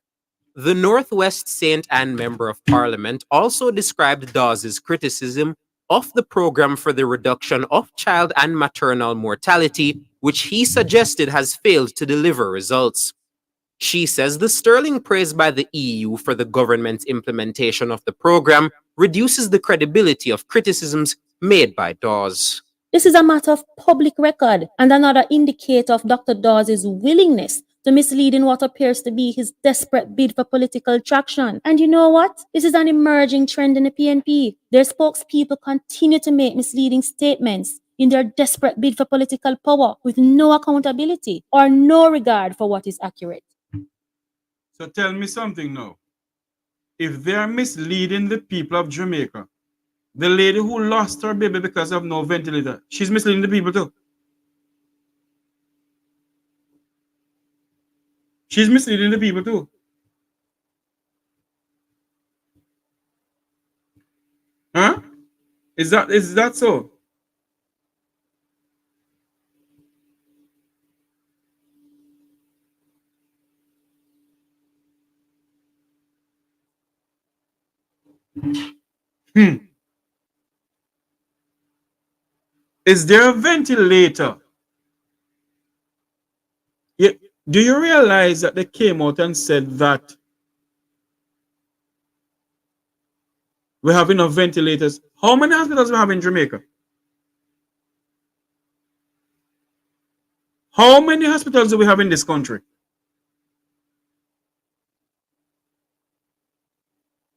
The Northwest St. Anne Member of Parliament also described Dawes' criticism of the program for the reduction of child and maternal mortality, which he suggested has failed to deliver results. She says the sterling praise by the EU for the government's implementation of the program reduces the credibility of criticisms made by Dawes. This is a matter of public record and another indicator of Dr. Dawes' willingness to mislead in what appears to be his desperate bid for political traction. And you know what? This is an emerging trend in the PNP. Their spokespeople continue to make misleading statements in their desperate bid for political power with no accountability or no regard for what is accurate. So tell me something now. If they are misleading the people of Jamaica, the lady who lost her baby because of no ventilator, she's misleading the people too. She's misleading the people too. Huh? Is that so? Is there a ventilator? Yeah. Do you realize that they came out and said that we have enough ventilators? How many hospitals we have in Jamaica? How many hospitals do we have in this country?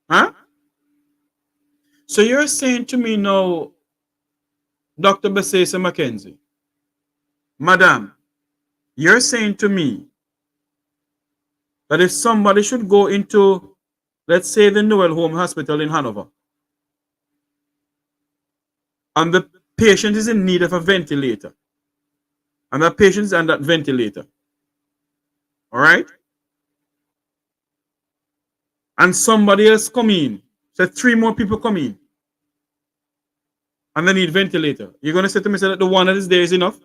Huh? So you're saying to me now, Dr. Besesa Mackenzie, Madam, you're saying to me that if somebody should go into, let's say, the Noel Home Hospital in Hanover, and the patient is in need of a ventilator, and the patient is on that ventilator, all right? And somebody else come in, so 3 more people come in, and they need ventilator. You're going to say to me that the one that is there is enough?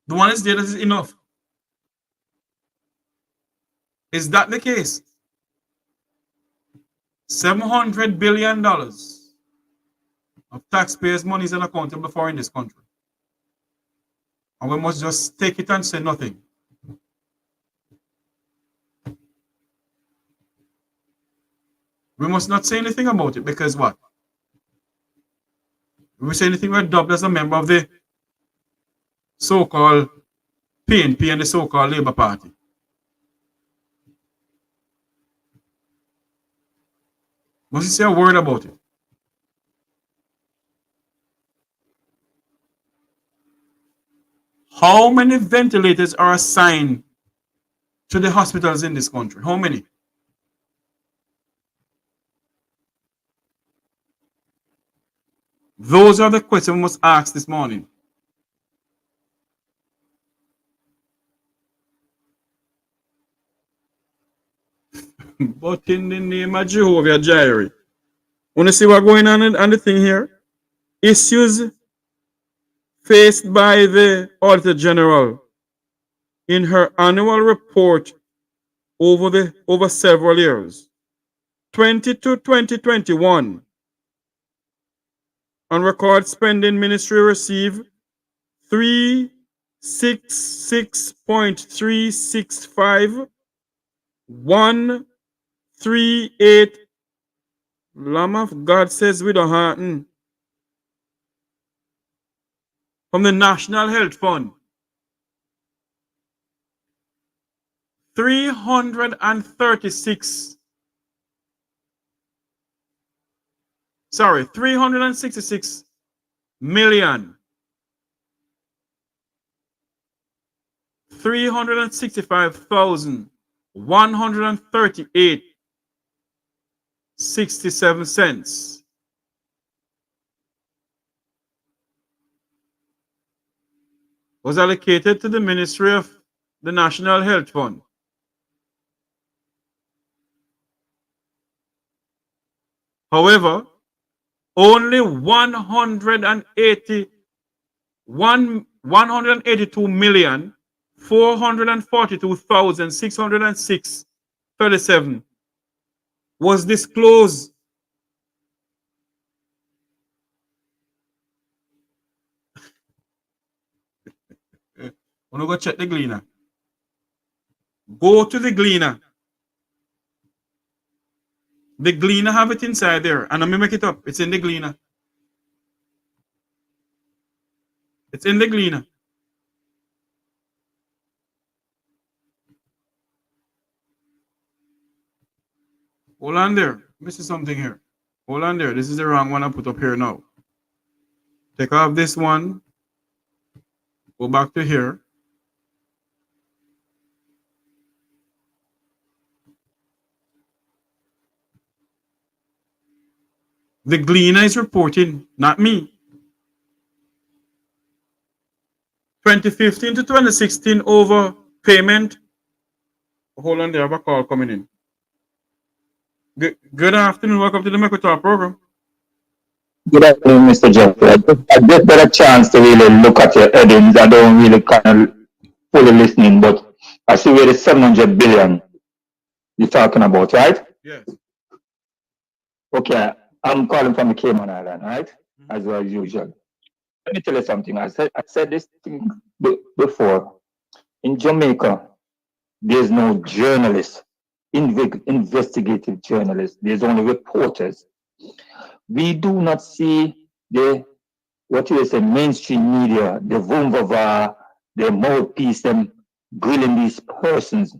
The one is there that is enough. Is that the case? $700 billion of taxpayers' money is unaccountable for in this country. And we must just take it and say nothing. We must not say anything about it because what? If we say anything, we're dubbed as a member of the so-called PNP and the so-called Labour Party. Must you say a word about it? How many ventilators are assigned to the hospitals in this country? How many? Those are the questions we must ask this morning. But in the name of Jehovah Jireh, want to see what's going on the thing here? Issues faced by the Auditor General in her annual report over several years, 20 to 2021. On record spending, ministry received 366.365 138. Lamb of God says we don't happen from the National Health Fund. 366 million 365,138.67 was allocated to the Ministry of the National Health Fund. However, only 182,442,606.37 was disclosed. Want to go check the Gleaner? Go to the Gleaner. The Gleaner have it inside there, and I'm gonna make it up. It's in the Gleaner. It's in the Gleaner. Hold on there. This is something here. Hold on there. This is the wrong one I put up here now. Take off this one. Go back to here. The Gleaner is reporting, not me. 2015 to 2016 overpayment. Hold on there. I have a call coming in. Good afternoon. Welcome to the Mek Wi Talk program. Good afternoon, Mr. Jeffrey. I just got a chance to really look at your headings. I don't really kind of fully listening, but I see where the 700 billion you're talking about, right? Yes. Okay, I'm calling from the Cayman Island, right? As usual. Let me tell you something. I said this thing before. In Jamaica, there's no journalists, investigative journalists. There's only reporters. We do not see the mainstream media, the Vumvava, the mouthpiece, them grilling these persons.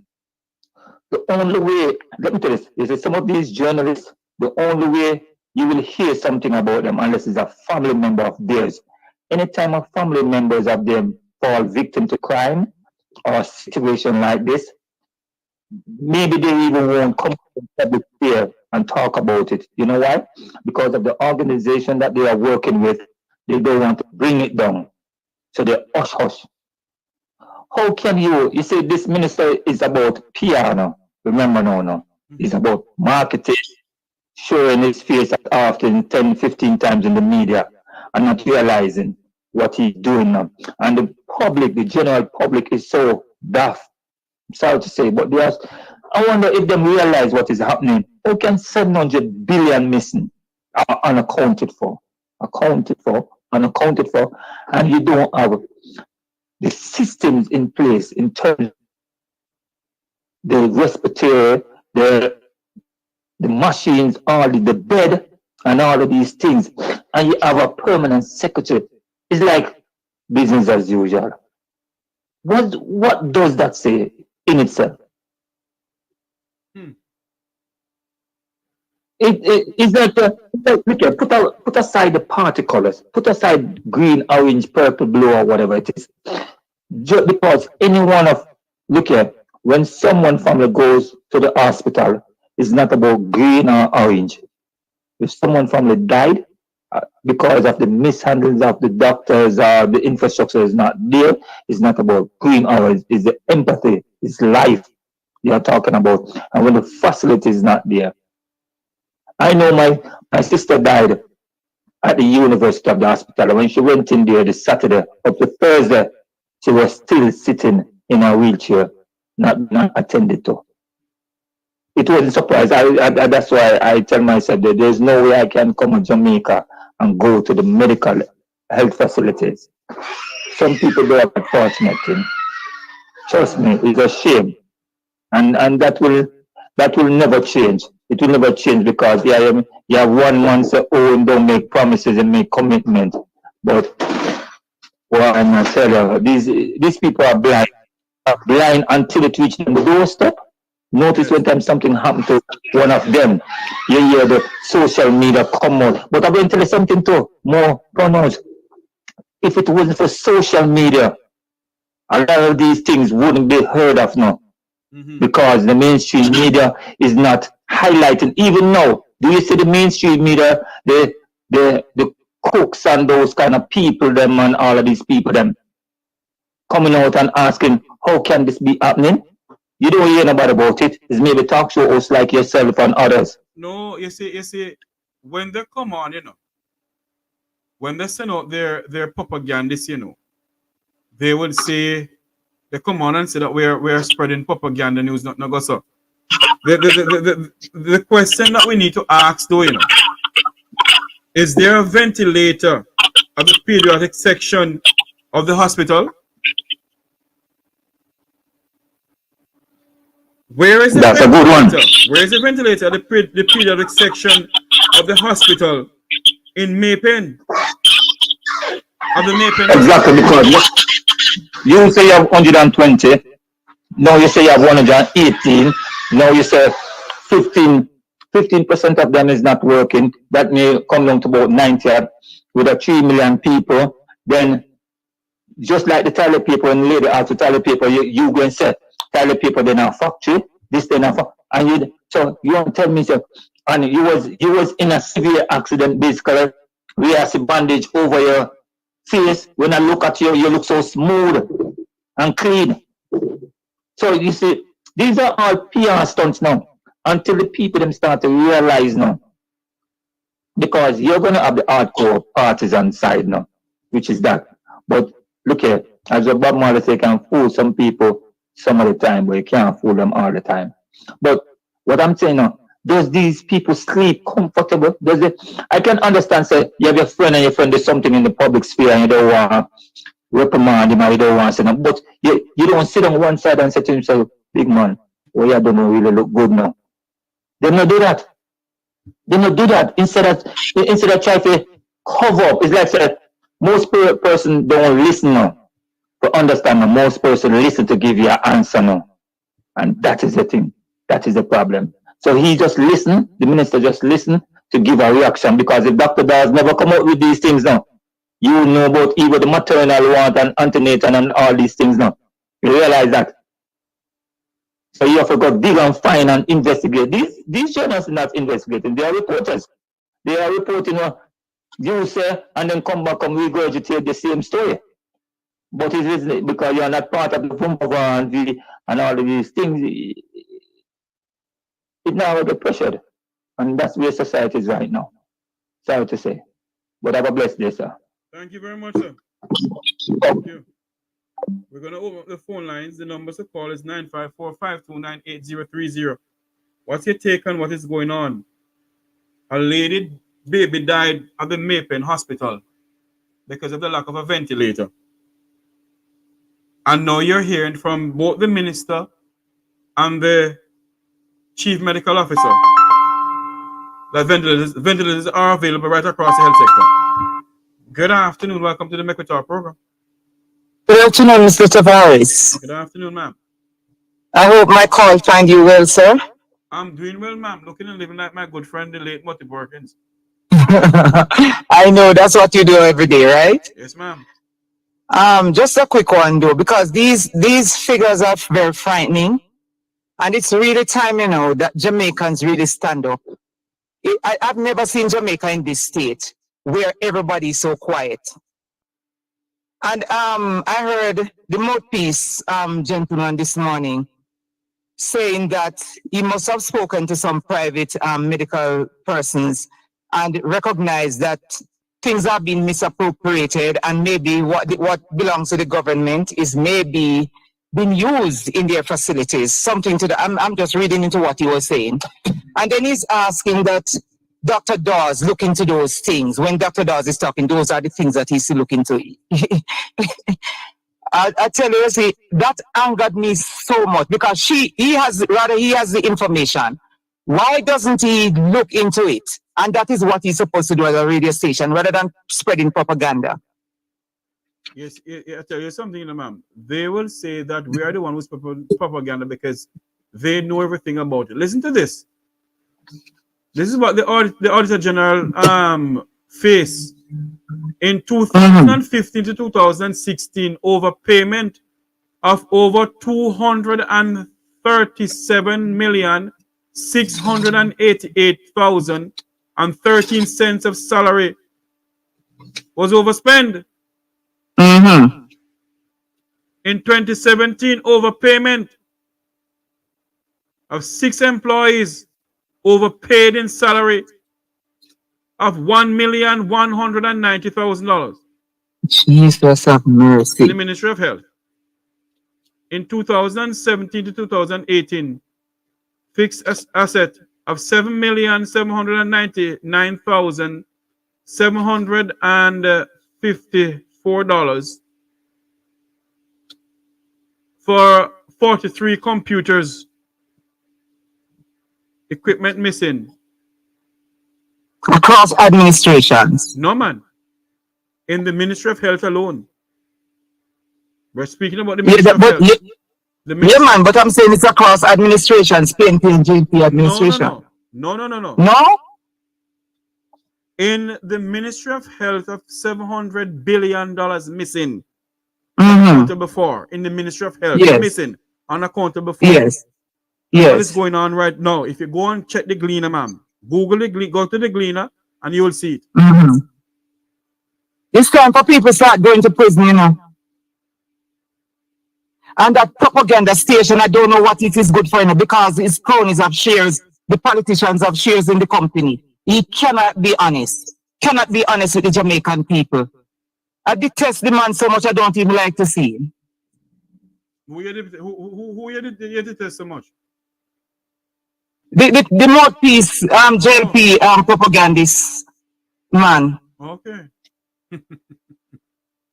The only way, let me tell you this, is that some of these journalists, the only way you will hear something about them unless it's a family member of theirs. Anytime a family members of them fall victim to crime or a situation like this, maybe they even won't come to the public sphere and talk about it. You know why? Because of the organization that they are working with, they don't want to bring it down. So they hush hush. How can you say this minister is about PR now? Remember, no. It's about marketing, showing his face often 10, 15 times in the media and not realizing what he's doing now. And the public, the general public is so daft. I'm sorry to say, but I wonder if they realize what is happening. How can 700 billion missing are unaccounted for, and you don't have the systems in place in terms of the respiratory, the machines, all the bed, and all of these things, and you have a permanent secretary. It's like business as usual. What does that say in itself? It's like, look here, put aside the party colors, put aside green, orange, purple, blue, or whatever it is. Just because any one of, look here, when someone family goes to the hospital, it's not about green or orange. If someone family died because of the mishandling of the doctors or the infrastructure is not there, it's not about green or orange. It's the empathy, it's life you're talking about. And when the facility is not there, I know my sister died at the University of the Hospital. When she went in there this Saturday up to Thursday, she was still sitting in a wheelchair, not attended to. It wasn't surprise. That's why I tell myself that there's no way I can come to Jamaica and go to the medical health facilities. Some people do are fortunate thing. Trust me, it's a shame. And that will never change. It will never change because you have one man say, oh, and don't make promises and make commitment. But well, I'm not tell you, these people are blind until it reaches them doorstep. Notice when time something happened to one of them, you hear the social media come out. But I'm going to tell you something too, more pronounced. If it wasn't for social media, a lot of these things wouldn't be heard of now. Because the mainstream media is not highlighting. Even now, do you see the mainstream media, the cooks and those kind of people, them and all of these people, them coming out and asking, how can this be happening? You don't hear nobody about it. It's maybe talk show hosts like yourself and others. No, you see, when they come on, when they send out their propagandists, they would say, they come on and say that we're spreading propaganda news, not go so. The question that we need to ask though, is there a ventilator at the pediatric section of the hospital? Where is the That's ventilator? A good one. Where is the ventilator at the pediatric section of the hospital in Maypen? Of the Maypen Exactly, because you say you have 120, now you say you have 118, now you say 15% of them is not working. That may come down to about 90 with a 3 million people. Then, just like the toilet paper, and lady out the toilet paper, you go and say, toilet paper, they're not factory, this, they're not factory. And so you want to tell me, so, and you was in a severe accident, basically, we have a bandage over your face. When I look at you, you look so smooth and clean. So you see, these are all PR stunts now until the people them start to realize now. Because you're going to have the hardcore partisan side now, which is that. But look here, as a Bob Marley say, can fool some people some of the time, but you can't fool them all the time. But what I'm saying now, does these people sleep comfortable? I can understand, say, you have your friend and your friend does something in the public sphere and you don't want to reprimand him or you don't want to say no. But you don't sit on one side and say to himself, big man, well, you don't really look good now. They don't do that. They don't do that. Instead of trying to cover up, it's like say, most person don't listen now to understand now. Most person listen to give you an answer now. And that is the thing. That is the problem. So he just listen, the minister just listen to give a reaction, because if Dr. Dawes never come out with these things now, you know about even the maternal ward and antenatal and all these things now. You realize that. So you have to go dig and find and investigate. These journalists are not investigating, they are reporters. They are reporting what you say and then come back and regurgitate the same story. But it isn't because you're not part of the Vumba and all of these things. It now will be pressured. And that's where society is right now. Sorry to say. But have a blessed day, sir. Thank you very much, sir. Thank you. We're going to open up the phone lines. The number to call is 954-529-8030. What's your take on what is going on? A lady baby died at the Maypen Hospital because of the lack of a ventilator. And now you're hearing from both the minister and the chief medical officer that ventilators are available right across the health sector. Good afternoon. Welcome to the Mek Wi Talk program. Good afternoon, Mr. Tavares. Good afternoon, ma'am. I hope my call finds you well, sir. I'm doing well, ma'am. Looking and living like my good friend, the late Mutty Perkins. I know that's what you do every day, right? Yes, ma'am. Just a quick one though, because these figures are very frightening, and it's really time, you know, that Jamaicans really stand up. I've never seen Jamaica in this state where everybody's so quiet. And I heard the mouthpiece gentleman this morning saying that he must have spoken to some private medical persons and recognized that things are being misappropriated, and maybe what belongs to the government is maybe being used in their facilities. Something to the, I'm just reading into what he was saying. And then he's asking that Dr. Dawes look into those things. When Dr. Dawes is talking, those are the things that he's looking to. I tell you, see, that angered me so much because he has the information. Why doesn't he look into it? And that is what he's supposed to do at a radio station rather than spreading propaganda. Yes, I tell you something, ma'am. They will say that we are the one who's propaganda because they know everything about it. Listen to this. This is what the Auditor General faced in 2015 to 2016, overpayment of over 237,688,013 of salary was overspent. In 2017, overpayment of 6 employees overpaid in salary of $1,190,000. Jesus have mercy. In the Ministry of Health. In 2017 to 2018, fixed asset of $7,799,754 for 43 computers. Equipment missing. Across administrations. No, man. In the Ministry of Health alone. We're speaking about the Ministry of Health. Yeah, man, but I'm saying it's across administrations, PNP and JP administration. No. No? In the Ministry of Health of $700 billion missing. Unaccountable for. In the Ministry of Health. Yes. Missing. Unaccountable for. Yes. What is going on right now? If you go and check the Gleaner, ma'am. Google the go to the Gleaner and you will see it. It's time for people to start going to prison, you know. And that propaganda station, I don't know what it is good for, you know, because his cronies have shares, the politicians have shares in the company. He cannot be honest. Cannot be honest with the Jamaican people. I detest the man so much I don't even like to see him. Who you detest so much? The mouthpiece, JP, propagandist man. Okay.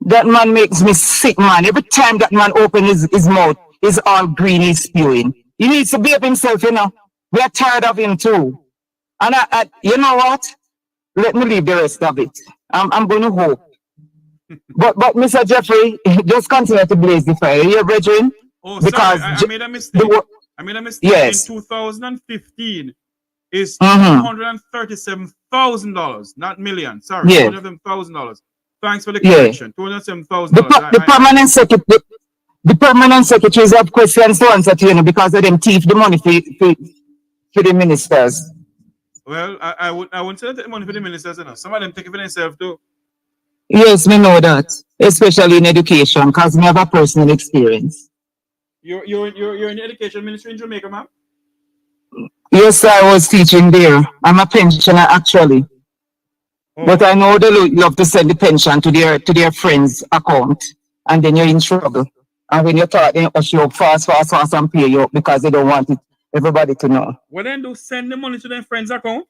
That man makes me sick, man. Every time that man opens his mouth, it's all green, he's spewing. He needs to behave himself, you know. We are tired of him too. And you know what? Let me leave the rest of it. I'm going to hope. But Mr. Jeffrey, just continue to blaze the fire. You're brethren? Oh, because sorry, I made a mistake. I made a mistake. Yes. In 2015 is $237,000, not million. Sorry, $207,000. Thanks for the correction. $207,000. The permanent secretaries have questions to answer to, you know, because of them thief the money for the ministers. Well, I wouldn't say that the money for the ministers, you know. Some of them take it for themselves too. Yes, we know that, especially in education, because we have a personal experience. You're in the education ministry in Jamaica, ma'am? Yes, I was teaching there. I'm a pensioner actually. Oh. But I know they love to send the pension to their friends' account, and then you're in trouble. And when you talk, they push you up fast and pay you up because they don't want everybody to know. Well, then do send the money to their friends' account?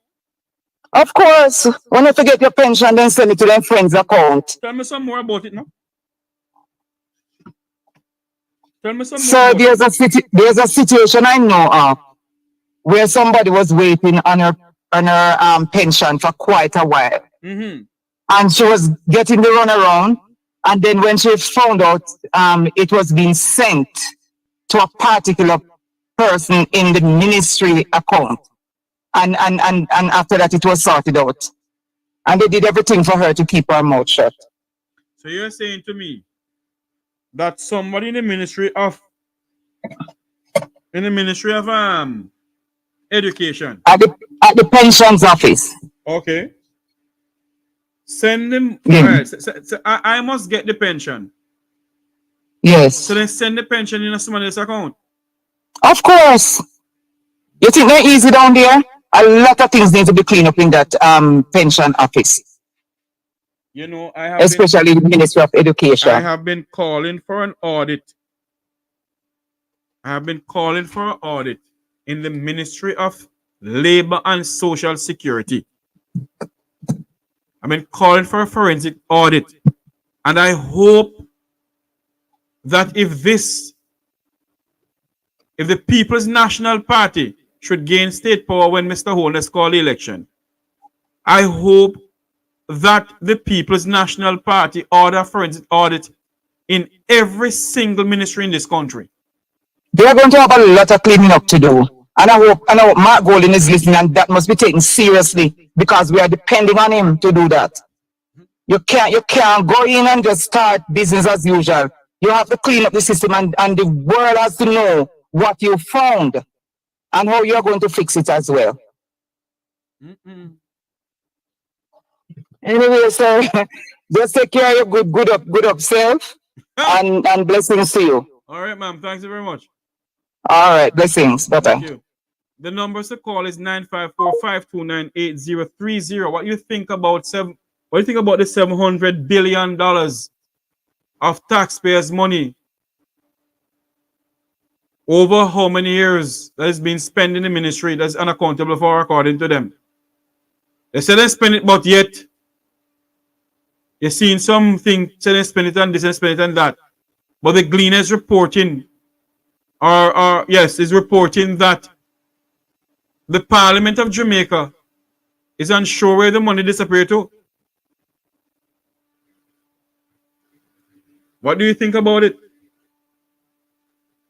Of course. When you forget your pension, then send it to their friends' account. Tell me some more about it now. Tell me some more. So there's a situation I know of where somebody was waiting on her pension for quite a while. And she was getting the runaround. And then when she found out it was being sent to a particular person in the ministry account. And after that, it was sorted out. And they did everything for her to keep her mouth shut. So you're saying to me that somebody in the ministry of education At the pensions office. Okay. Send them. Yeah. All right. So I must get the pension. Yes. So they send the pension in someone's account. Of course. You think they're easy down there? A lot of things need to be cleaned up in that pension office. You know, especially the Ministry of Education. I have been calling for an audit. I have been calling for an audit in the Ministry of Labor and Social Security. I've been calling for a forensic audit. And I hope that if the People's National Party should gain state power when Mr. Holness called the election, I hope that the People's National Party order a forensic audit in every single ministry in this country. They are going to have a lot of cleaning up to do. And I hope Mark Golden is listening, and that must be taken seriously because we are depending on him to do that. You can't go in and just start business as usual. You have to clean up the system, and the world has to know what you found and how you are going to fix it as well. Anyway, so just take care of your good up self and blessings to you. All right, ma'am. Thanks very much. All right, blessings. Bye-bye. Thank you. The numbers to call is 954-529-8030. What do you think about the $700 billion of taxpayers' money over how many years that has been spent in the ministry that's unaccountable for, according to them? They said they spend it, but yet you're seeing something say they spend it on this and spend it on that. But the Gleaner is reporting, is reporting that the Parliament of Jamaica is unsure where the money disappeared to. What do you think about it?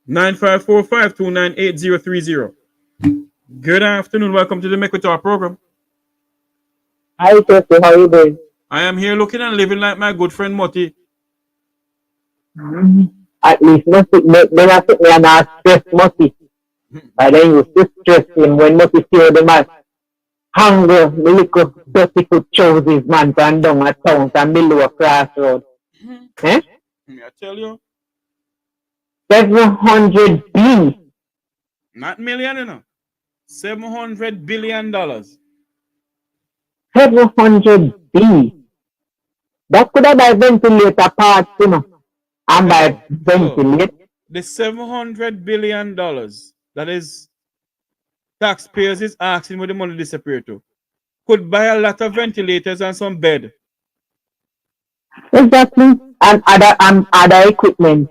954-529-8030. Good afternoon. Welcome to the Mek Wi Talk program. Hi, Jesse. How are you doing? I am here looking and living like my good friend Moti. At least then I sit there and I stress Moti. And then you still stress him when Moti see the man hunger, the little dirty foot chooses man and down a town and below a crossroad. Eh? I tell you. 700 B. Not million, you know. $700 billion. 700 B. That could have been ventilator parts, you know. And by ventilate. The $700 billion that is taxpayers is asking where the money disappear to could buy a lot of ventilators and some bed. Exactly. And other equipment.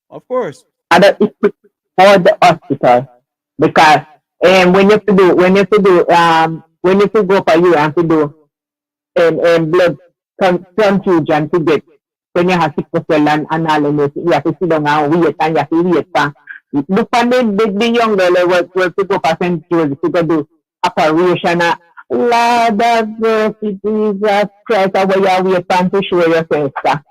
Of course. Other equipment for the hospital. Because when you go for you and to do blood transfusion to get when you have sickle cell and analysis, you have to sit down and wait and you have to wait for look for the young girl will to go for St. Joseph to go do operation. Lord of mercy, Jesus Christ, where you are waiting to show yourself, sir.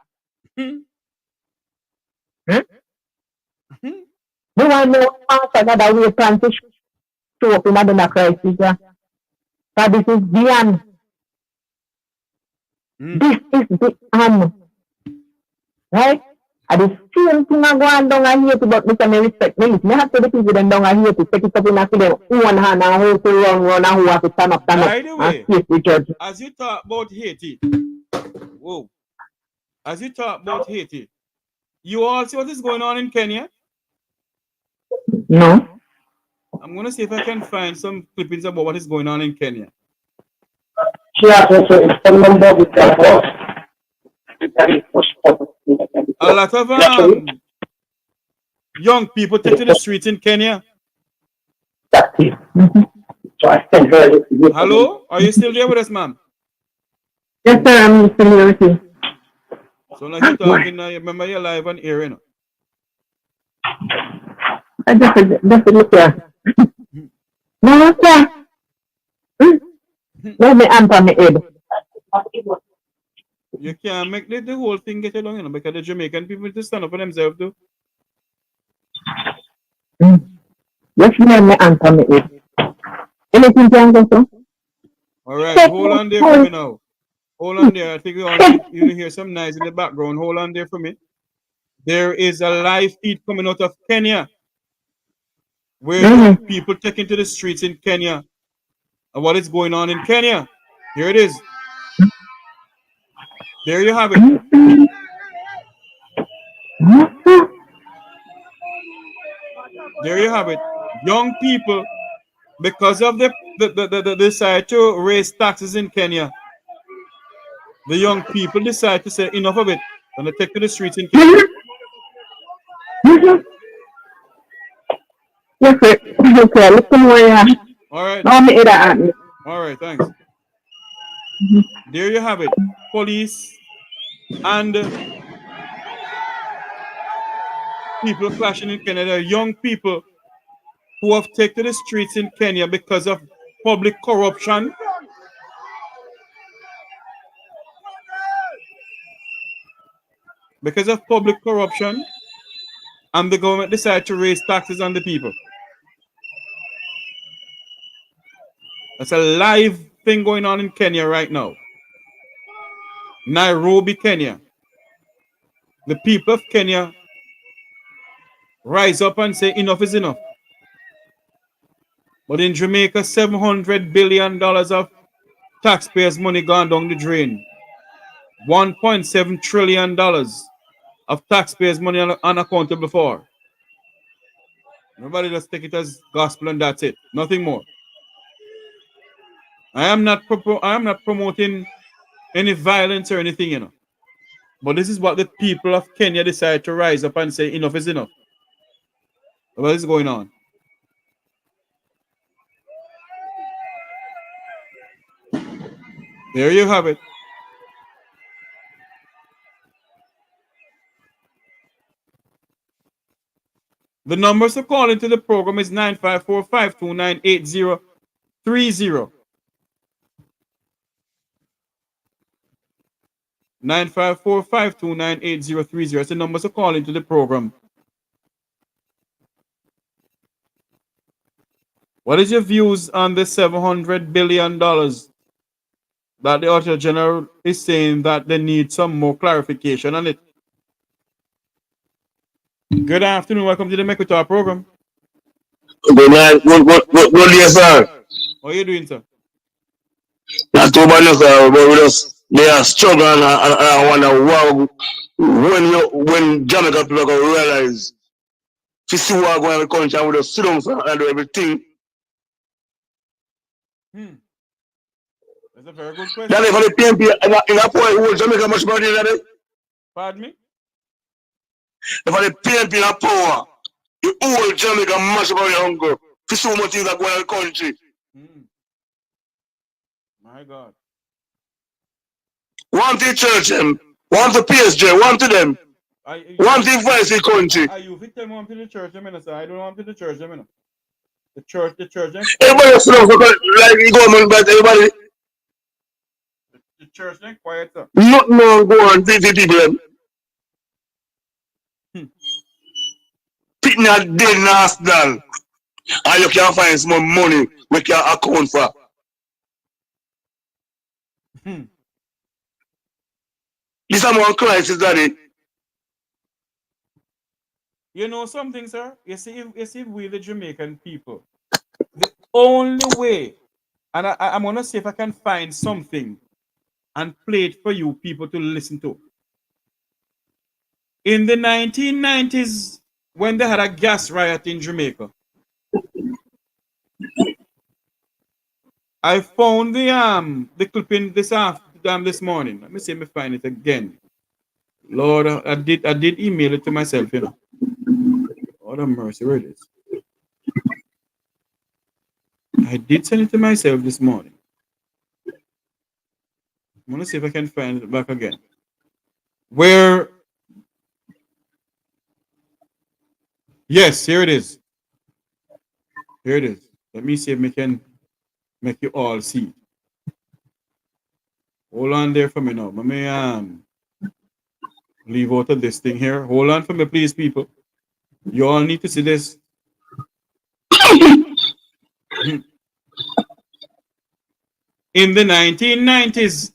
Do I know after that we plan to show up in the crisis? But this is beyond. This is beyond. Right? And the same thing I go on down here to, but Mr. May respect me. Me have to the people them down here to take it up in a them one hand and hold to run and who have to stand up. By the way, judge. as you talk about Haiti, you all see what is going on in Kenya? No. I'm going to see if I can find some clippings about what is going on in Kenya. A lot of young people take to the streets in Kenya. Hello? Are you still there with us, ma'am? Yes, sir. I'm still here with you. So like you're talking now, remember you're live on air, you know? I just look here. No, sir. Let me answer my head. You can't make the whole thing get along, you know, because the Jamaican people just stand up for themselves too. Just let me answer my head. Anything can go through? All right, hold on there for me now. Hold on there. I think you hear some noise in the background. Hold on there for me. There is a live feed coming out of Kenya, where young people taken to the streets in Kenya, and what is going on in Kenya. Here it is. There you have it. There you have it. Young people, because of the desire to raise taxes in Kenya, the young people decide to say enough of it and they take to the streets in Kenya. Yes, sir. Okay, listen where you are. All right. Now me head at me. All right, thanks. There you have it. Police and people clashing in Kenya. There are young people who have taken to the streets in Kenya because of public corruption. Because of public corruption, and the government decided to raise taxes on the people. That's a live thing going on in Kenya right now. Nairobi, Kenya. The people of Kenya rise up and say enough is enough. But in Jamaica, $700 billion of taxpayers' money gone down the drain. $1.7 trillion of taxpayers' money unaccountable for. Nobody just take it as gospel and that's it. Nothing more. I am not promoting any violence or anything, you know. But this is what the people of Kenya decide to rise up and say enough is enough. What is going on? There you have it. The numbers to call into the program is 954-529-8030. 954-529-8030. That's the numbers to call into the program. What is your views on the $700 billion that the Auditor General is saying that they need some more clarification on it? Good afternoon. Welcome to the Mek Wi Talk program. Good night. Good day, sir. How are you doing, sir? Not too bad, sir. But we just they are struggling, and I wonder when Jamaica people are going to realize to see what going on in the country and we just sit down, sir, and do everything. That's a very good question. That is for the PMP in a poor whole Jamaica much money that day. Pardon me? If the PMP in a power, the whole Jamaica much money hunger. To see what things that going on in the country. My God. One to church them, one to PSG, one to them, one to vice the country. Are you tell me one to the church, sir? I don't want to the church, The church, everybody sit down, like the government, but everybody. The church ain't quiet, sir. Not no go on the people. Pitting a dead national. And you can find some money we can account for. This is more crisis, daddy. You know something, sir? You see, we the Jamaican people, the only way, and I'm gonna see if I can find something and play it for you people to listen to. In the 1990s, when they had a gas riot in Jamaica, I found the clipping this morning. Let me see if I find it again. Lord, I did email it to myself, you know. Lord have mercy, where it is. I did send it to myself this morning. I'm gonna see if I can find it back again. Yes, here it is. Here it is. Let me see if we can make you all see. Hold on there for me now. Let me leave out of this thing here. Hold on for me, please, people. You all need to see this. In the 1990s,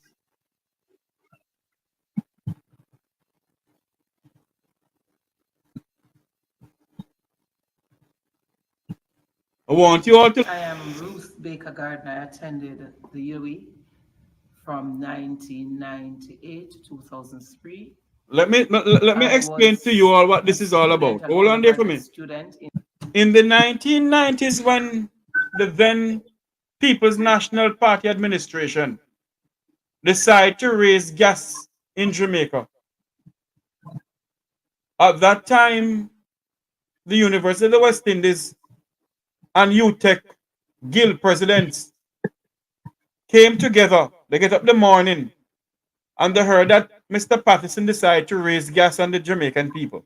I want you all to. I am Ruth Baker Gardner. I attended the UE from 1998 to 2003. Let me explain to you all what this is all about. Hold on there for me. In the 1990s, when the then People's National Party administration decided to raise gas in Jamaica, at that time, the University of the West Indies and UTEC Guild presidents came together. They get up in the morning and they heard that Mr. Patterson decided to raise gas on the Jamaican people.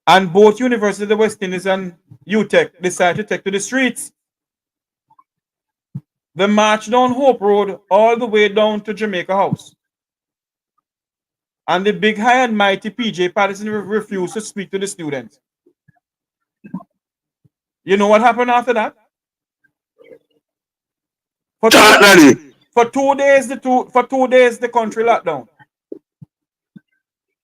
And both University of the West Indies and UTEC decided to take to the streets. They marched down Hope Road all the way down to Jamaica House. And the big high and mighty PJ Patterson refused to speak to the students. You know what happened after that? For 2 days, the country locked down.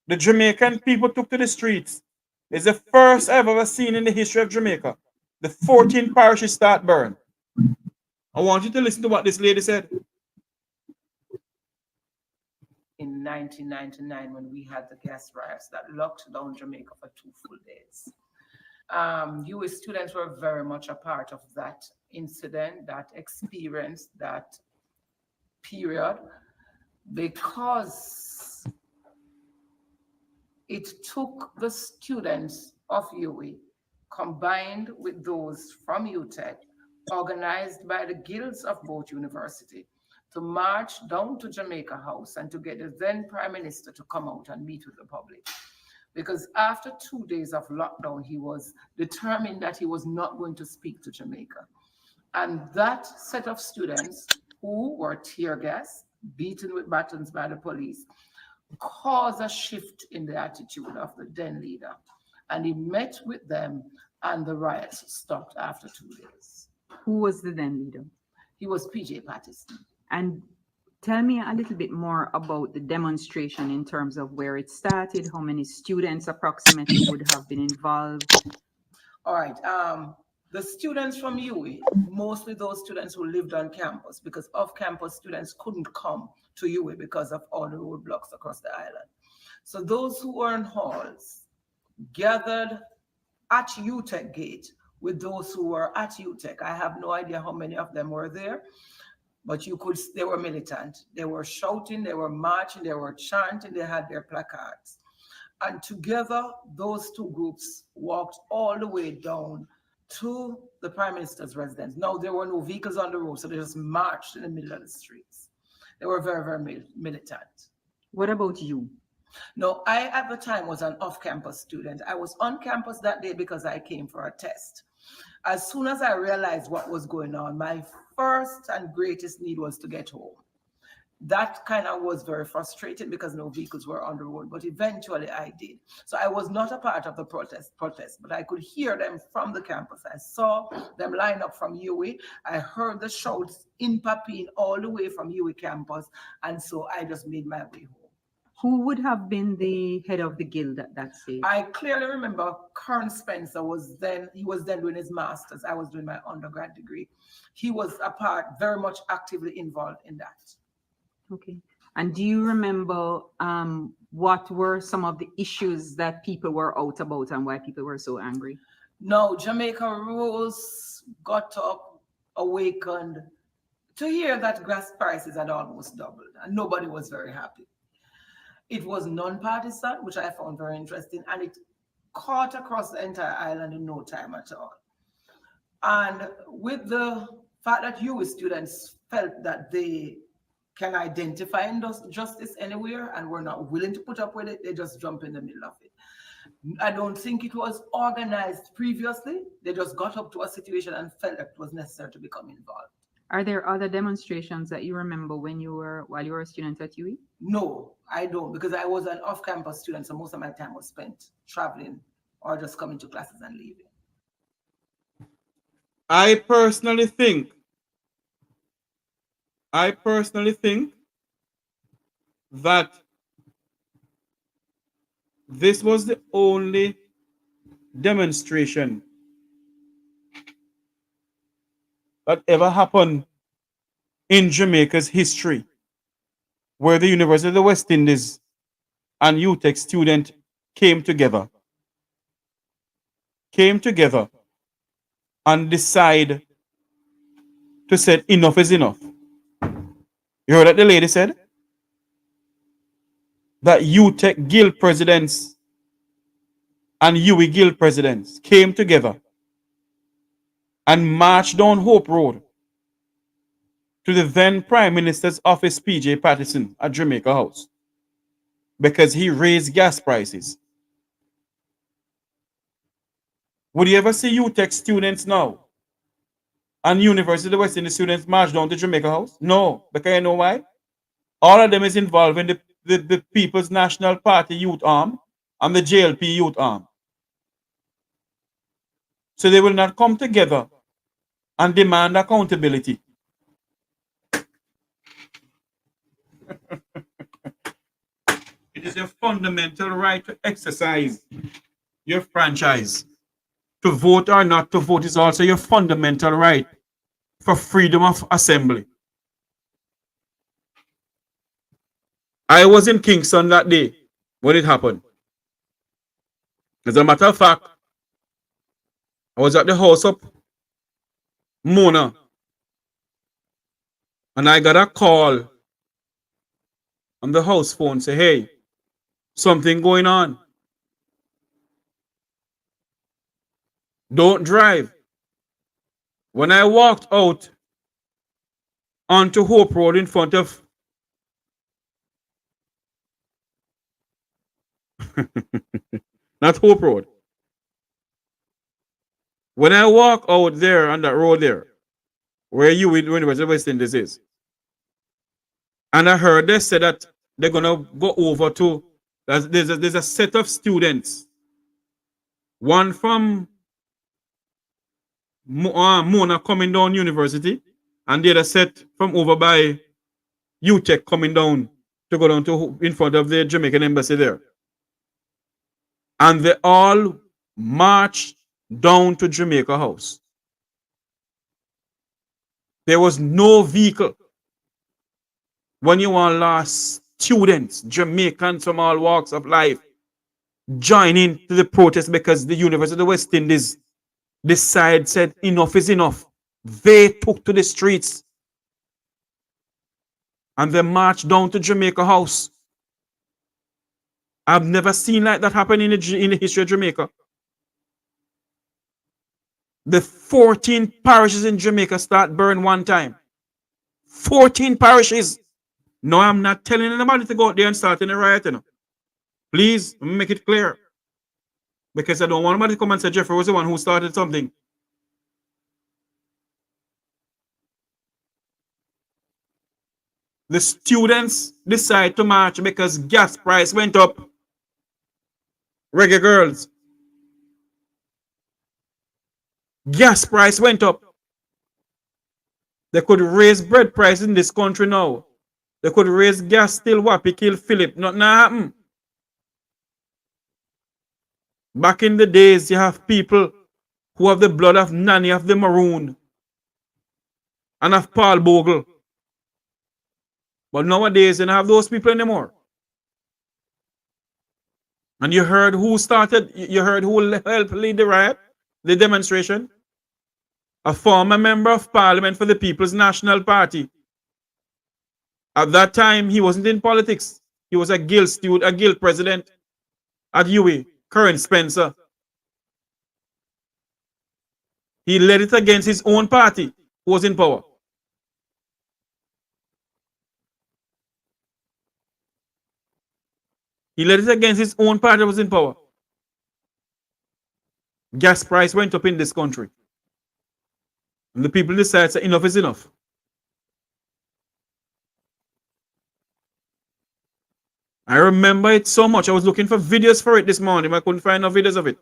The Jamaican people took to the streets. It's the first I've ever seen in the history of Jamaica. The 14 parishes start burn. I want you to listen to what this lady said. In 1999, when we had the gas riots that locked down Jamaica for 2 full days. US students were very much a part of that incident, that experience, that period, because it took the students of UE combined with those from UTEC, organized by the guilds of both universities, to march down to Jamaica House and to get the then Prime Minister to come out and meet with the public. Because after 2 days of lockdown, he was determined that he was not going to speak to Jamaica. And that set of students who were tear gas, beaten with batons by the police, caused a shift in the attitude of the then leader. And he met with them and the riots stopped after 2 days. Who was the then leader? He was PJ Patterson. And tell me a little bit more about the demonstration in terms of where it started, how many students approximately would have been involved. All right. The students from UE, mostly those students who lived on campus, because off-campus students couldn't come to UE because of all the roadblocks across the island. So those who were in halls gathered at UTEC gate with those who were at UTEC. I have no idea how many of them were there, but they were militant. They were shouting, they were marching, they were chanting, they had their placards. And together, those two groups walked all the way down to the Prime Minister's residence. Now, there were no vehicles on the road, so they just marched in the middle of the streets. They were very, very militant. What about you? No, I, at the time, was an off-campus student. I was on campus that day because I came for a test. As soon as I realized what was going on, my first and greatest need was to get home. That kind of was very frustrating because no vehicles were on the road, but eventually I did. So I was not a part of the protest, but I could hear them from the campus. I saw them line up from UE. I heard the shouts in Papine all the way from UE campus. And so I just made my way home. Who would have been the head of the guild at that stage? I clearly remember Kern Spencer was then doing his master's. I was doing my undergrad degree. He was very much actively involved in that. Okay. And do you remember what were some of the issues that people were out about and why people were so angry? No, Jamaica rose, got up, awakened to hear that gas prices had almost doubled and nobody was very happy. It was non-partisan, which I found very interesting, and it caught across the entire island in no time at all. And with the fact that UE students felt that they can identify injustice anywhere and were not willing to put up with it, they just jump in the middle of it. I don't think it was organized previously. They just got up to a situation and felt that it was necessary to become involved. Are there other demonstrations that you remember while you were a student at UE? No, I don't, because I was an off-campus student, so most of my time was spent traveling or just coming to classes and leaving. I personally think that this was the only demonstration that ever happened in Jamaica's history where the University of the West Indies and UTEC student came together and decide to say enough is enough. You heard what the lady said? That UTEC Guild presidents and UE Guild presidents came together and marched down Hope Road to the then Prime Minister's office, PJ Patterson, at Jamaica House, because he raised gas prices. Would you ever see UTEC students now and University of the West Indies students march down to Jamaica House? No, because you know why? All of them is involved in the People's National Party youth arm and the JLP youth arm. So they will not come together and demand accountability. It is your fundamental right to exercise your franchise. To vote or not to vote is also your fundamental right for freedom of assembly. I was in Kingston that day when it happened. As a matter of fact, I was at the house of Mona and I got a call on the house phone say, hey, something going on. Don't drive. When I walked out onto Hope Road in front of not Hope Road. When I walk out there on that road there, where you in University of West Indies is, and I heard they say that they're gonna go over to there's a set of students, one from Mona coming down University, and the other set from over by UTEC coming down to go down to in front of the Jamaican embassy there. And they all marched down to Jamaica House. There was no vehicle. When you want last students, Jamaicans from all walks of life, join in to the protest because the University of the West Indies said enough is enough. They took to the streets and they marched down to Jamaica House. I've never seen like that happen in the history of Jamaica. The 14 parishes in Jamaica start burn one time. 14 parishes. No, I'm not telling anybody to go out there and start in a riot. You know. Please make it clear. Because I don't want anybody to come and say Jeffrey was the one who started something. The students decide to march because gas price went up. Reggae girls. Gas price went up. They could raise bread price in this country now. They could raise gas still wappy kill Philip. Nothing happen. Back in the days, you have people who have the blood of Nanny of the Maroon and of Paul Bogle. But nowadays, you don't have those people anymore. And you heard who started, you heard who helped lead the riot, the demonstration? A former member of parliament for the People's National Party. At that time, he wasn't in politics. He was a guild steward, a guild president at UE, Curran Spencer. He led it against his own party, who was in power. He led it against his own party, who was in power. Gas price went up in this country. And the people decide that enough is enough. I remember it so much. I was looking for videos for it this morning. I couldn't find no videos of it.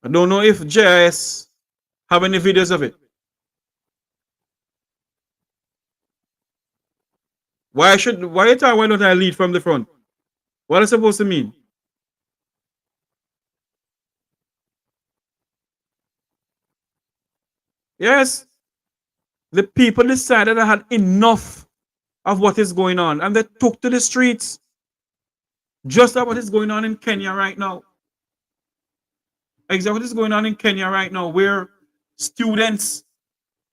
I don't know if JS have any videos of it. Why don't I lead from the front? What is it supposed to mean? Yes. The people decided I had enough of what is going on, and they took to the streets. Just like what is going on in Kenya right now. Exactly what is going on in Kenya right now, where students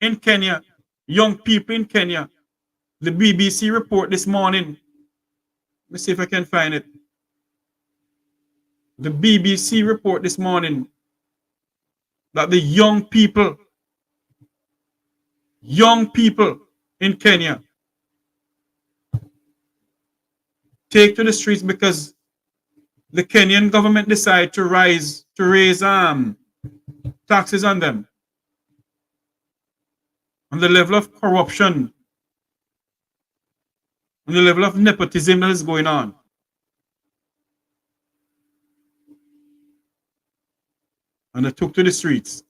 in Kenya, young people in Kenya, the BBC report this morning. Let me see if I can find it. The BBC report this morning that the young people in Kenya take to the streets because the Kenyan government decided to raise taxes on them. And the level of corruption and the level of nepotism that is going on. And they took to the streets.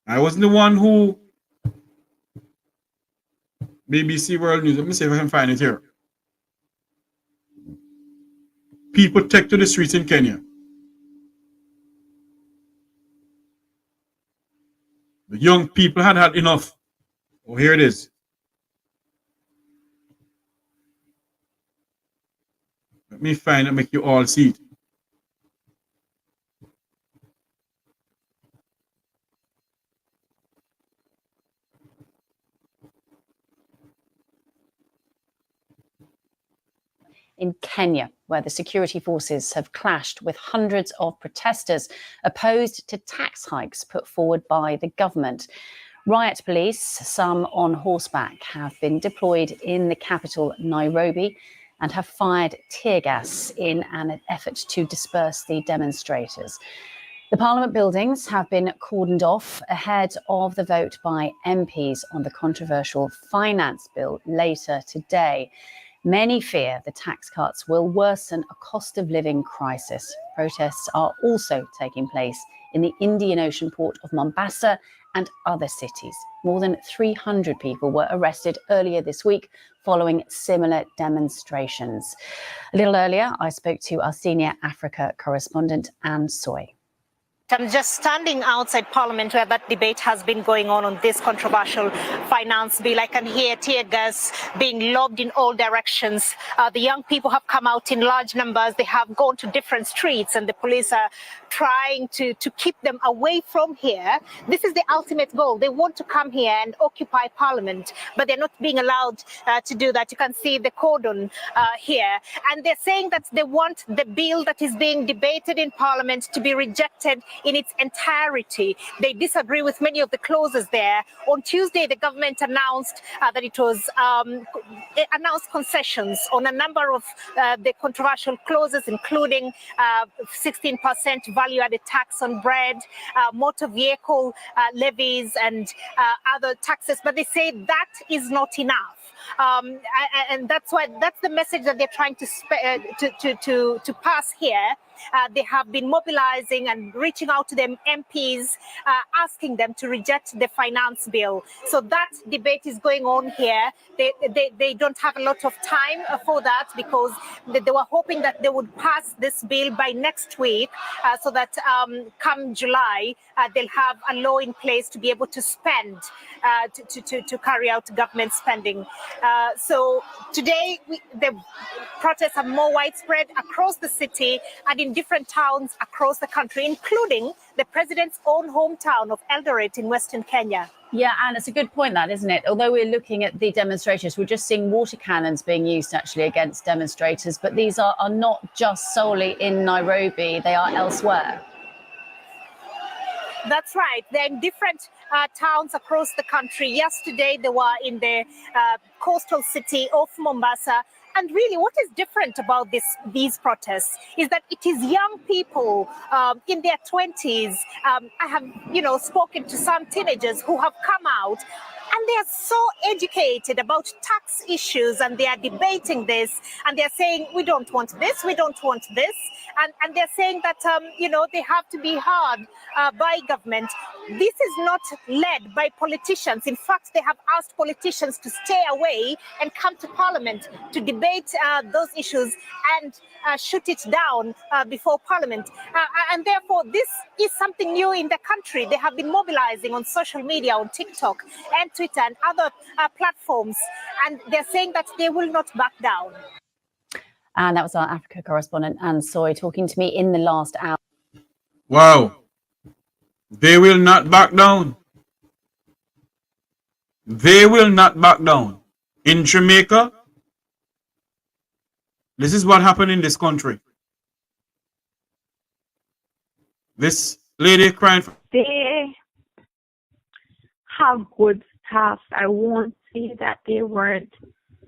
I wasn't the one who BBC World News. Let me see if I can find it here. People take to the streets in Kenya. The young people had had enough. Oh, here it is. Let me find it, make you all see it. In Kenya, where the security forces have clashed with hundreds of protesters opposed to tax hikes put forward by the government. Riot police, some on horseback, have been deployed in the capital, Nairobi, and have fired tear gas in an effort to disperse the demonstrators. The Parliament buildings have been cordoned off ahead of the vote by MPs on the controversial finance bill later today. Many fear the tax cuts will worsen a cost of living crisis. Protests are also taking place in the Indian Ocean port of Mombasa and other cities. More than 300 people were arrested earlier this week following similar demonstrations. A little earlier, I spoke to our senior Africa correspondent, Anne Soy. I'm just standing outside Parliament where that debate has been going on this controversial finance bill. I can hear tear gas being lobbed in all directions. The young people have come out in large numbers. They have gone to different streets and the police are trying to keep them away from here. This is the ultimate goal. They want to come here and occupy Parliament, but they're not being allowed to do that. You can see the cordon here. And they're saying that they want the bill that is being debated in Parliament to be rejected in its entirety. They disagree with many of the clauses there. On Tuesday, the government announced that it was announced concessions on a number of the controversial clauses, including 16% value-added tax on bread, motor vehicle levies, and other taxes. But they say that is not enough. And that's the message that they're trying to pass here. They have been mobilizing and reaching out to them MPs, asking them to reject the finance bill. So that debate is going on here. They don't have a lot of time for that because they were hoping that they would pass this bill by next week so that come July, they'll have a law in place to be able to spend, to carry out government spending. So today, the protests are more widespread across the city and in different towns across the country, including the president's own hometown of Eldoret in Western Kenya. Yeah, and it's a good point, that, isn't it? Although we're looking at the demonstrations, we're just seeing water cannons being used actually against demonstrators, but these are not just solely in Nairobi, they are elsewhere. That's right. They're in different towns across the country. Yesterday, they were in the coastal city of Mombasa. And really, what is different about these protests is that it is young people in their 20s. I have, spoken to some teenagers who have come out, and they are so educated about tax issues, and they are debating this, and they're saying, we don't want this, we don't want this. And they're saying that, they have to be heard by government. This is not led by politicians. In fact, they have asked politicians to stay away and come to Parliament to debate those issues and shoot it down before Parliament. And therefore, this is something new in the country. They have been mobilizing on social media, on TikTok and Twitter and other platforms. And they're saying that they will not back down. And that was our Africa correspondent, Anne Soy, talking to me in the last hour. Wow. They will not back down. They will not back down. In Jamaica, this is what happened in this country. This lady crying for... They have good staff. I won't say that they weren't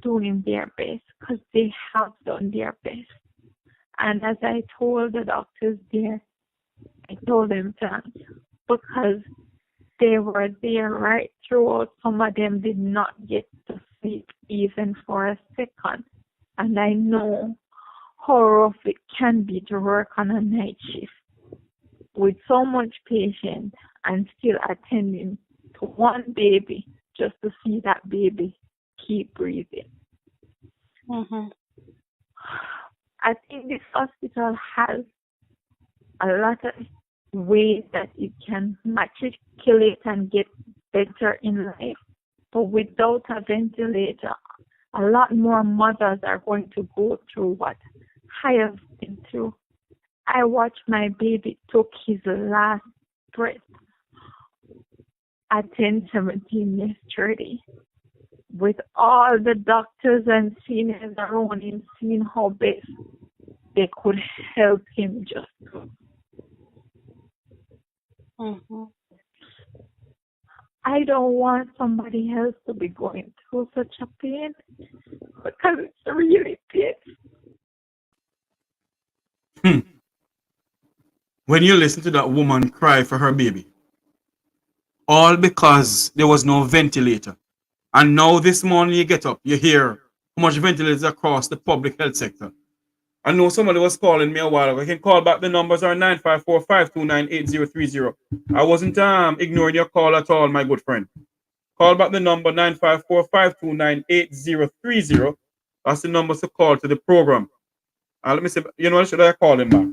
doing their best, because they have done their best. And as I told the doctors there, I told them thanks, because they were there right throughout. Some of them did not get to sleep even for a second. And I know how rough it can be to work on a night shift with so much patience and still attending to one baby just to see that baby keep breathing. Mm-hmm. I think this hospital has a lot of ways that it can matriculate and get better in life. But without a ventilator, a lot more mothers are going to go through what I have been through. I watched my baby took his last breath at 10:17 yesterday, with all the doctors and seniors around him seeing how best they could help him just. Mm-hmm. I don't want somebody else to be going through such a pain, because it's really pain. When you listen to that woman cry for her baby, all because there was no ventilator. And now this morning you get up, you hear how much ventilators across the public health sector. I know somebody was calling me a while ago. You can call back. The numbers are 954-529-8030. I wasn't ignoring your call at all, my good friend. Call back the number 954-529-8030. That's the number to call to the program. Let me see. You know what? Should I call him back?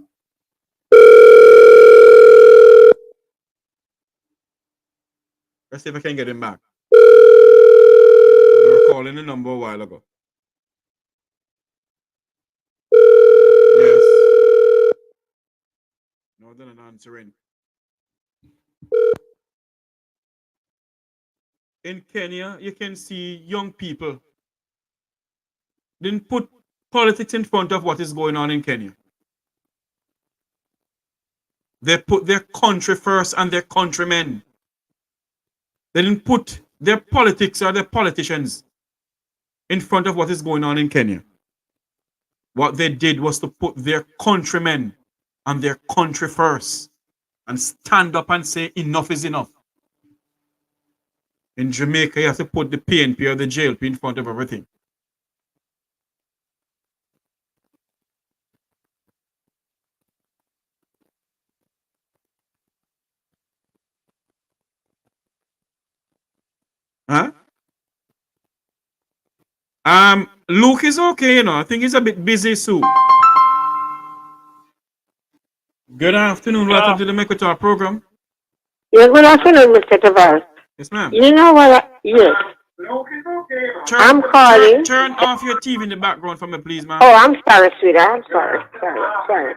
Let's see if I can get him back. We were calling the number a while ago. Yes. No, they're not answering. In Kenya, you can see young people didn't put politics in front of what is going on in Kenya. They put their country first and their countrymen. They didn't put their politics or their politicians in front of what is going on in Kenya. What they did was to put their countrymen and their country first and stand up and say enough is enough. In Jamaica, you have to put the PNP or the JLP in front of everything. Huh? Luke is okay, you know. I think he's a bit busy soon. Good afternoon. Welcome to the Mek Wi Talk program. Yeah, good afternoon, Mr. Tavares. Yes, ma'am. You know what? Yes. I'm calling. Turn off your TV in the background for me, please, ma'am. Oh, I'm sorry, sweetheart. I'm sorry. Sorry.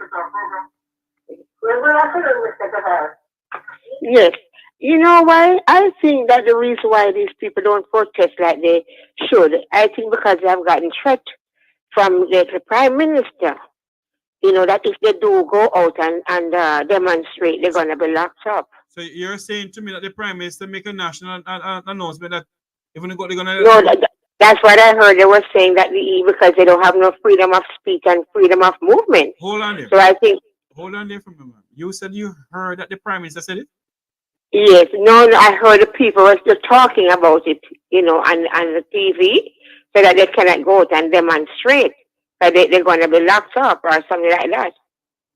Good afternoon, Mr. Tavares. Yes. You know why? I think that the reason why these people don't protest like they should, I think because they have gotten threat from the Prime Minister. You know, that if they do go out and demonstrate, they're going to be locked up. So you're saying to me that the Prime Minister make a national announcement that even they're going to... No, That's what I heard. They were saying that because they don't have no freedom of speech and freedom of movement. Hold on there. So I think. Hold on there for a moment. You said you heard that the Prime Minister said it? Yes. No, I heard the people were still talking about it, on the TV, so that they cannot go out and demonstrate. That they're going to be locked up or something like that.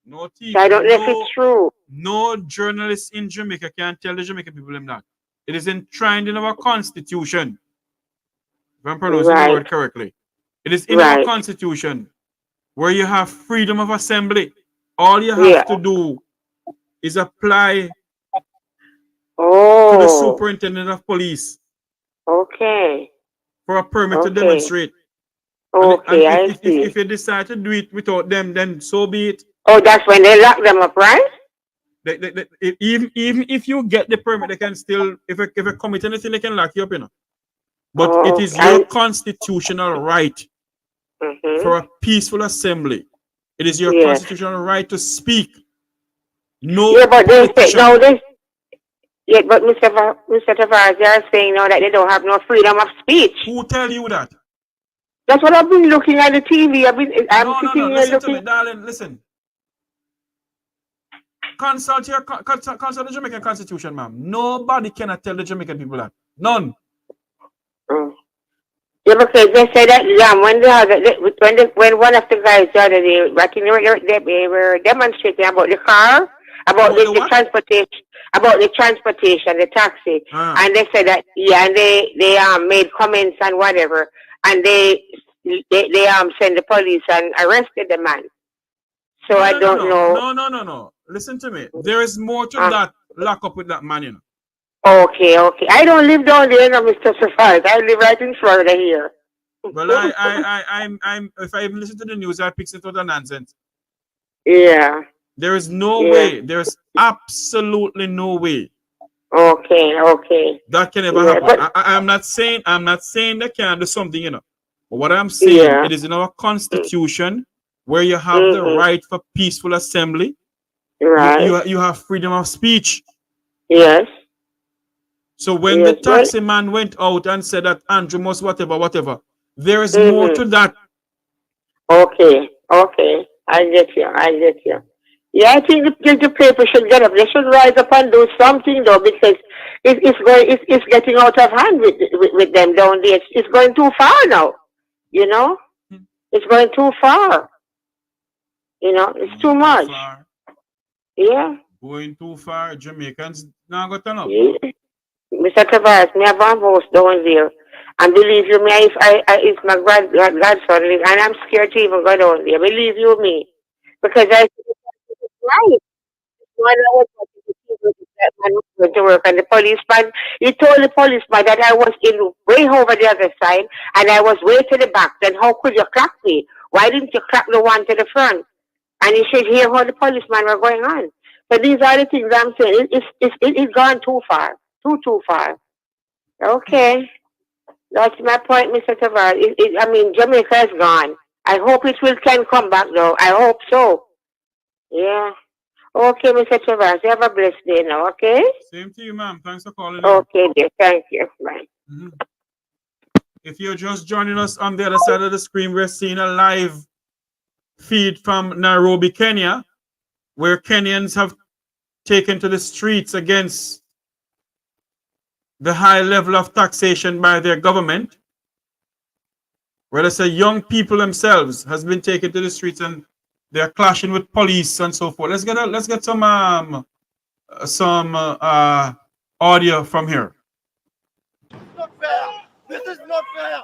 No TV. So I don't know if it's true. No journalist in Jamaica can tell the Jamaican people them that. It is enshrined in our constitution. If I'm pronouncing the word correctly. It is in our constitution where you have freedom of assembly. All you have to do is apply to the superintendent of police. Okay. For a permit to demonstrate. Okay, and if you decide to do it without them, then so be it. Oh, that's when they lock them up, right? Even if you get the permit, they can still, if you commit anything, they can lock you up, But it is your constitutional right for a peaceful assembly. It is your constitutional right to speak. No. Yeah, but they say no. But Mr. Tavares, they are saying now that they don't have no freedom of speech. Who tell you that? That's what I've been looking at the TV. I'm sitting here listen looking. to me, darling. Listen. Consult the Jamaican Constitution, ma'am. Nobody cannot tell the Jamaican people that. None. Yeah, because they say that when one of the guys the other day, they were demonstrating about the car, about the transportation, the taxi, and they said that and they made comments and whatever, and they sent the police and arrested the man. So I don't know. No. Listen to me. There is more to that lock up with that man, Okay. I don't live down there, Mr. Tavares. I live right in Florida here. Well, I'm if I even listen to the news, I pick it out of nonsense. Yeah. There is no way. There's absolutely no way. Okay. That can ever happen. I'm not saying they can't do something, But what I'm saying, it is in our constitution where you have the right for peaceful assembly. Right. You have freedom of speech. Yes. So when the taxi man went out and said that Andrew must whatever, there is more to that. Okay. I get you. Yeah, I think the paper should get up. They should rise up and do something though, because it's getting out of hand with them down there. It's going too far now. It's going too far. It's too much. Yeah. Going too far. Jamaicans now got turn up. Yeah. Mr. Tavares, me have one house down there. And believe you me, it's my godson, and I'm scared to even go down there. Believe you me. Because I think it's right. When I was going to work, and the policeman, he told the policeman that I was way over the other side, and I was way to the back. Then how could you clock me? Why didn't you clock the one to the front? And you should hear how the policeman were going on. So these are the things I'm saying. It's gone too far. Too far. Okay. That's my point, Mr. Tavares. Jamaica is gone. I hope can come back, though. I hope so. Yeah. Okay, Mr. Tavares. You have a blessed day now, okay? Same to you, ma'am. Thanks for calling. Okay, dear. Thank you. Bye. If you're just joining us on the other side of the screen, we're seeing a live feed from Nairobi, Kenya, where Kenyans have taken to the streets against the high level of taxation by their government, where they say young people themselves has been taken to the streets and they're clashing with police and so forth. Let's get some audio from here. Not fair. This is not fair.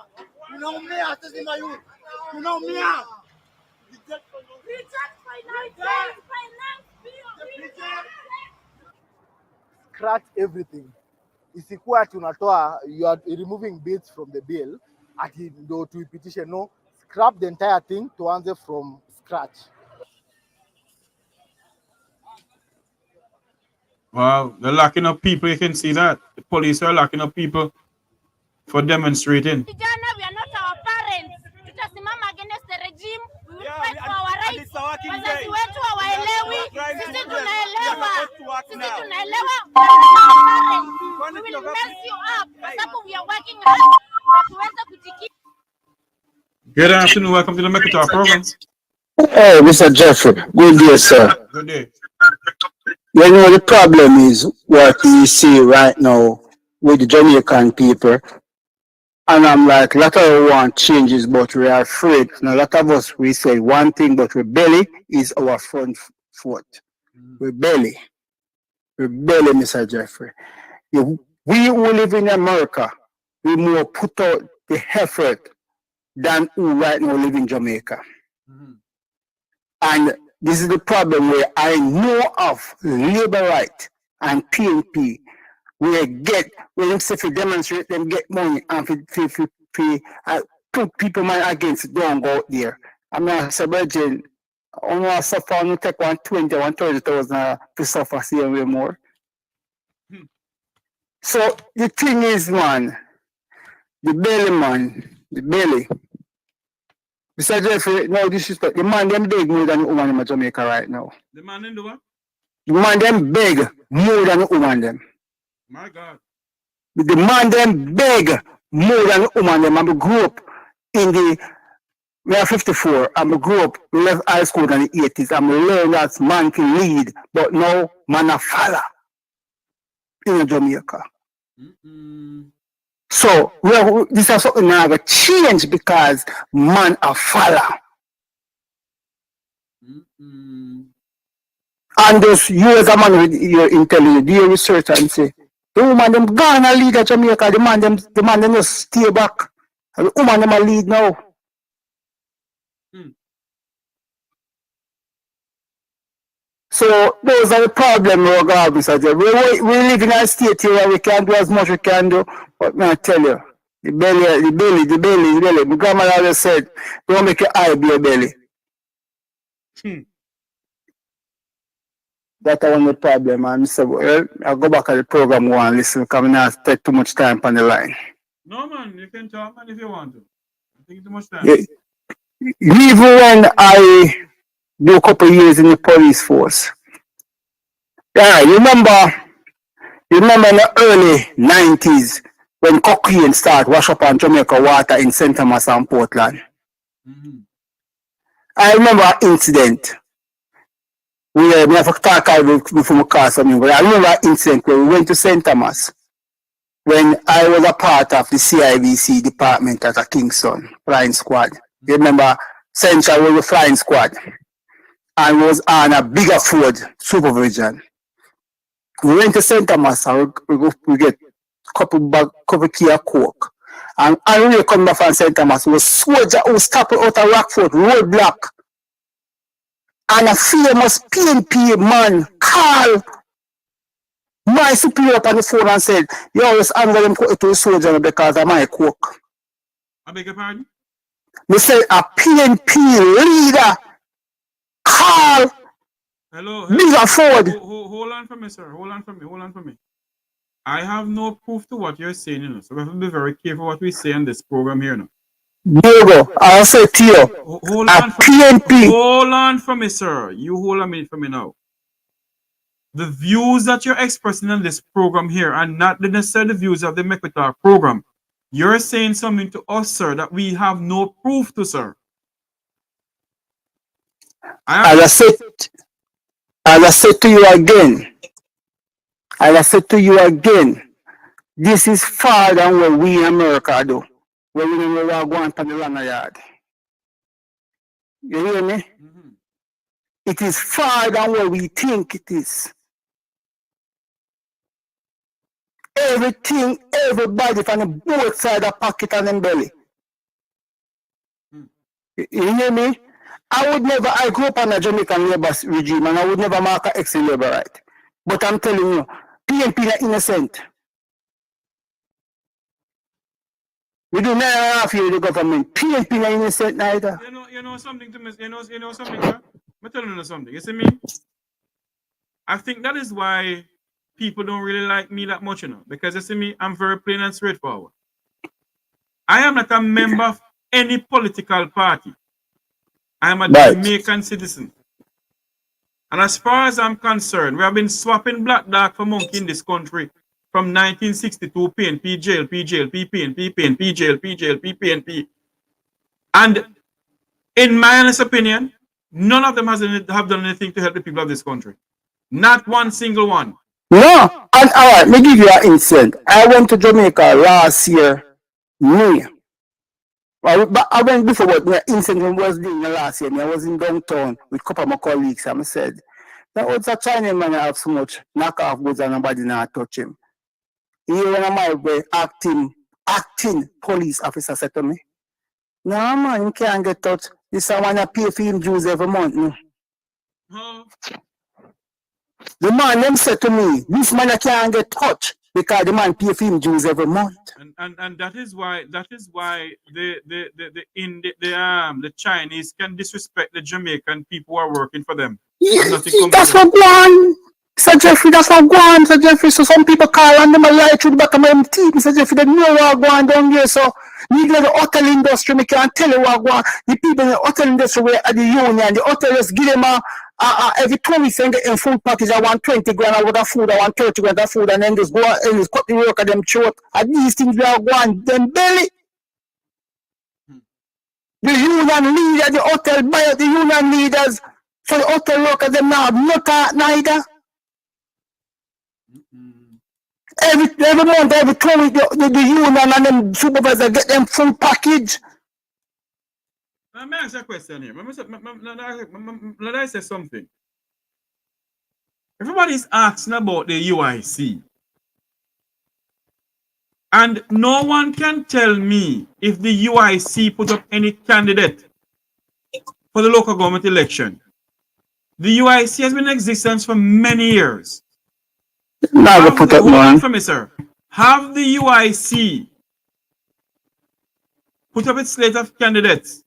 You know me, this is my youth. You know me. Scratch everything. Isikuwa ati unatoa, you are removing bits from the bill ati ndo tuipitishe. No, scrap the entire thing tuanze from scratch. Wow, they're locking up people. You can see that the police are locking up people for demonstrating. Vijana, we are not our parents. Tutasimama against the regime. We will fight for our rights. Wazazi wetu hawaelewi. Sisi tunaelewa. We will mess you up. Kwa sababu we are working hard na tuweze kujikimu. Good afternoon. Welcome to the Mek Wi Talk program. Hey, Mr. Jeffrey. Good day, sir. Good day. You know, the problem is what we see right now with the Jamaican people. And I'm like, a lot of us want changes, but we are afraid. And a lot of us, we say one thing, but rebellion is our front foot. Rebellion. Rebellion, Mr. Jeffrey. We who live in America, we more put out the effort than who right now live in Jamaica. And this is the problem where I know of labor right and PNP, where when them say to demonstrate, them get money and put people man against it, don't go out there. I'm not saying, Virgin, I want to suffer, I take 120, 130,000 to suffer, see way more. So the thing is, man, the belly. Mr. Jeffrey, no disrespect. The man them beg more than the woman in Jamaica right now. The man in the what? The man them beg more than the woman them. My God. The man them beg more than the woman them. I grew up in the, we are 54. I grew up, we left high school in the 80s. I learned that man can lead, but now man a follow in Jamaica. So this is something that will change because man a follow. And those you as a man with your intelligence, do your research and say, the woman them gonna lead at Jamaica, the man them just stay back. And the woman them a lead now. So those are the problems regardless. We live in a state here where we can do as much we can do, but I tell you, the belly. My grandmother always said, don't make your eye be a belly. That's one of the problem, and so well, I'll go back at the program and listen, because I'm not take too much time on the line. No man, you can talk man if you want to. I think too much time. Yeah. Even when I do a couple of years in the police force. Yeah, you remember in the early 90s when cocaine started wash up on Jamaica water in St. Thomas and Portland. I remember an incident where we have to talk before we call something, but I remember an incident where we went to St. Thomas when I was a part of the CIVC department at a Kingston flying squad. You remember Central was the flying squad and was on a bigger Ford supervision. We went to St. Thomas and we get couple key of coke. And when we come back from St. Thomas, was soldier who stopped out of Rockford roadblock. And a famous PNP man called my superior up on the phone and said, you always anger them to the soldier because of my coke. I beg your pardon? Me say a PNP leader call Bigger Ford. Hold on for me, sir. Hold on for me. I have no proof to what you're saying, you know, so we have to be very careful what we say on this program here now. Diego, I'll say to you, PNP. Hold on for me, sir. You hold a minute for me now. The views that you're expressing on this program here are not necessarily the views of the Mek Wi Talk program. You're saying something to us, sir, that we have no proof to, sir. As I said to you again, this is far than what we in America do. When we know we are going to the land yard. You hear me? It is far than what we think it is. Everything, everybody from the both sides of pocket and them belly. You hear me? I grew up on a Jamaican labor regime and I would never mark an ex labor right. But I'm telling you, PNP are innocent. We do 9.5 years the government. PNP are innocent neither. You know something to me. You know something, sir? I'm telling you something. You see me? I think that is why people don't really like me that much, you know. Because you see me, I'm very plain and straightforward. I am not a member of any political party. I am a Jamaican citizen. And as far as I'm concerned, we have been swapping black dog for monkey in this country from 1962, PNP, JLP, JLP, PNP, PNP, JLP, JLP, PNP. And in my honest opinion, none of them have done anything to help the people of this country. Not one single one. No. And all right, me give you an incident. I went to Jamaica last year, May. But I went before, but my incident was doing last year. I was in downtown with a couple of my colleagues, and I said, that was a Chinese man I have so much knock off goods and nobody not touch him. Here when I'm out there acting police officer said to me, no man, you can't get touched. This is one I pay for him dues every month. No. The man them said to me, this man I can't get touched because the man pay for him dues every month. And that is why the Chinese can disrespect the Jamaican people who are working for them. That's what one. Mr. Jeffrey, that's what one, Mr. Jeffrey. So some people call and them a lie through the back of my teeth. Mr. Jeffrey, they know what going down here. So need the hotel industry, I can't tell you what going. The people in the hotel industry were at the union, the hotel just give them every 2 weeks and get a food package. I want 20 grand I want of food, I want 30 grand of food, and then just go and just cut the work of them throat. And these things we are going them belly. The union leader, the hotel buyer, the union leaders, for the hotel workers, them now have no talk neither. Every month, every 2 weeks, the union and them supervisor get them full package. Let me ask you a question here. Let I say something. Everybody's asking about the UIC. And no one can tell me if the UIC put up any candidate for the local government election. The UIC has been in existence for many years. Never put up hold on one. for me, sir. Have the UIC put up its slate of candidates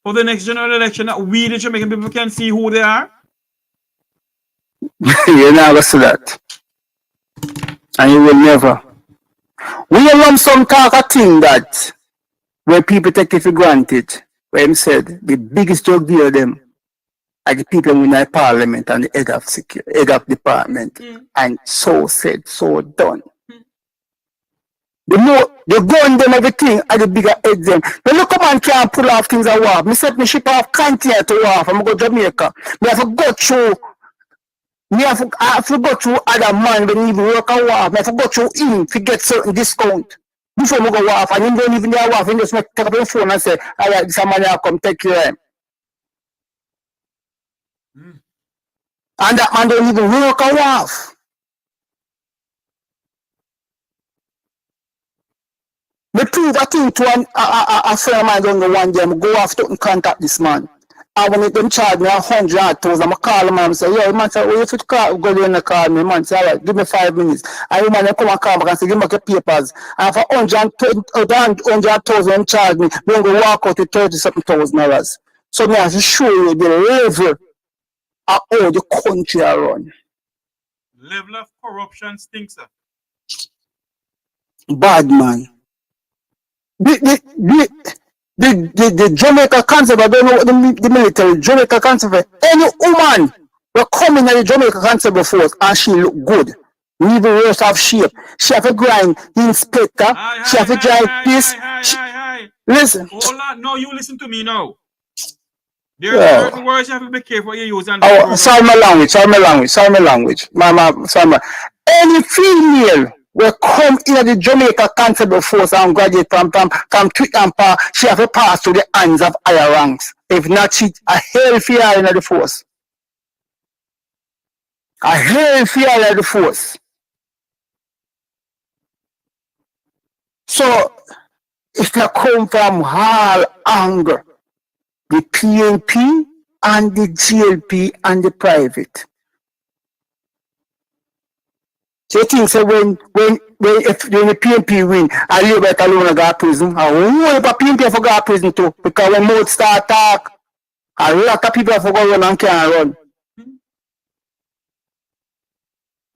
for the next general election that we, the Jamaican people, can see who they are? You never see that. And you will never. We lump some talk a thing that where people take it for granted. Where him said the biggest drug dealer them are the people in the parliament and the head of department. And so said, so done. The more they go on them everything are the bigger heads them. The local man can't pull off things at war. Me set me ship off continent to war. I'm go Jamaica. Me have to go through. I have to go through other man when he even work a war. I have to go through him to get certain discount. Before I go off, and him don't even there off, he just take up the phone and say, all right, this man here come take care of him. And that man don't even work a off. Me prove a thing to a friend of mine down the one day, I go off to contact this man. And when them charge me 100,000, I call him and say, yo, man, say, well, if you call, go there and call me, man, say, all right, give me 5 minutes. And the man come and call back and say, give me your papers. And for 100,000 charge me, then go walk out with $30,000. So me have to show you the level of how the country are run. Level of corruption stinks, sir. Bad man. The Jamaica concept, I don't know what the military, Jamaica concept, any woman will come in the Jamaica concept before and she look good. Even worse of shape. She have a grind inspector, she have a drive this. Listen. Hold on, no, you listen to me now. There are certain words you have to be careful you use. And sorry my language. Any female will come in the Jamaica Constable Force and graduate from Tweet and Pa, she have to pass through the hands of higher ranks. If not, she a hell for her in the force. A hell for her in the force. So, if they come from all anger, the PNP and the GLP and the private. So you think so when the PNP win, I live like alone go to prison. I won't have PNP for go to prison too. Because when mouth start talk, a lot of people for go run and can't run.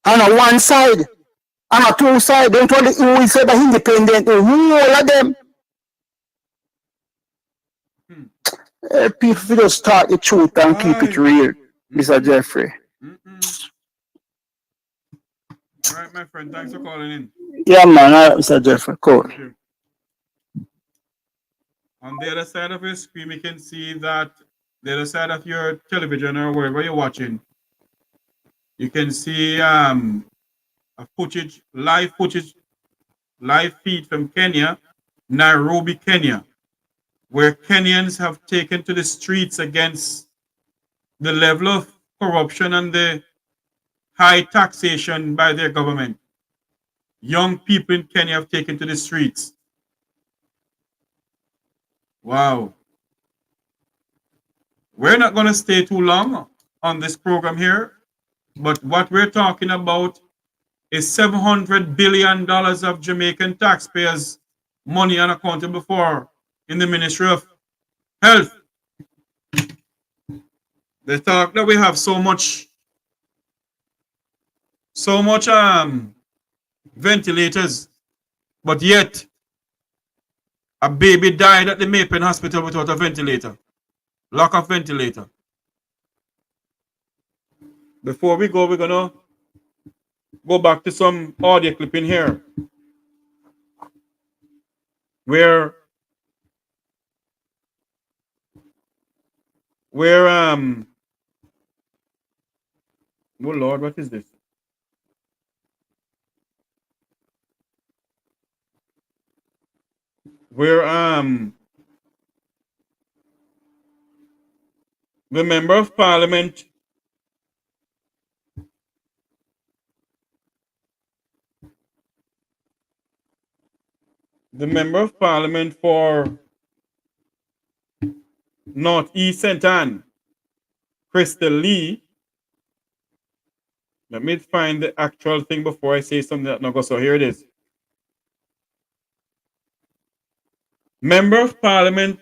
And on one side, and on two sides, don't tell the who is the independent, who all of them. People just start the truth and keep it real, Mr. Jeffrey. All right, my friend. Thanks for calling in. Yeah, man. All right, Mr. Jeffrey. Cool. On the other side of your screen, you can see that the other side of your television or wherever you're watching, you can see a live feed from Kenya, Nairobi, Kenya, where Kenyans have taken to the streets against the level of corruption and the high taxation by their government. Young people in Kenya have taken to the streets. Wow. We're not going to stay too long on this program here, but what we're talking about is $700 billion of Jamaican taxpayers' money unaccounted for in the Ministry of Health. They talk that we have so much ventilators, but yet a baby died at the Maypen Hospital without a ventilator. Lack of ventilator. Before we go, we're gonna go back to some audio clipping here, where oh Lord, what is this? Where the member of parliament for Northeast St. Anne, Crystal Lee. Let me find the actual thing before I say something that not go. So here it is. Member of Parliament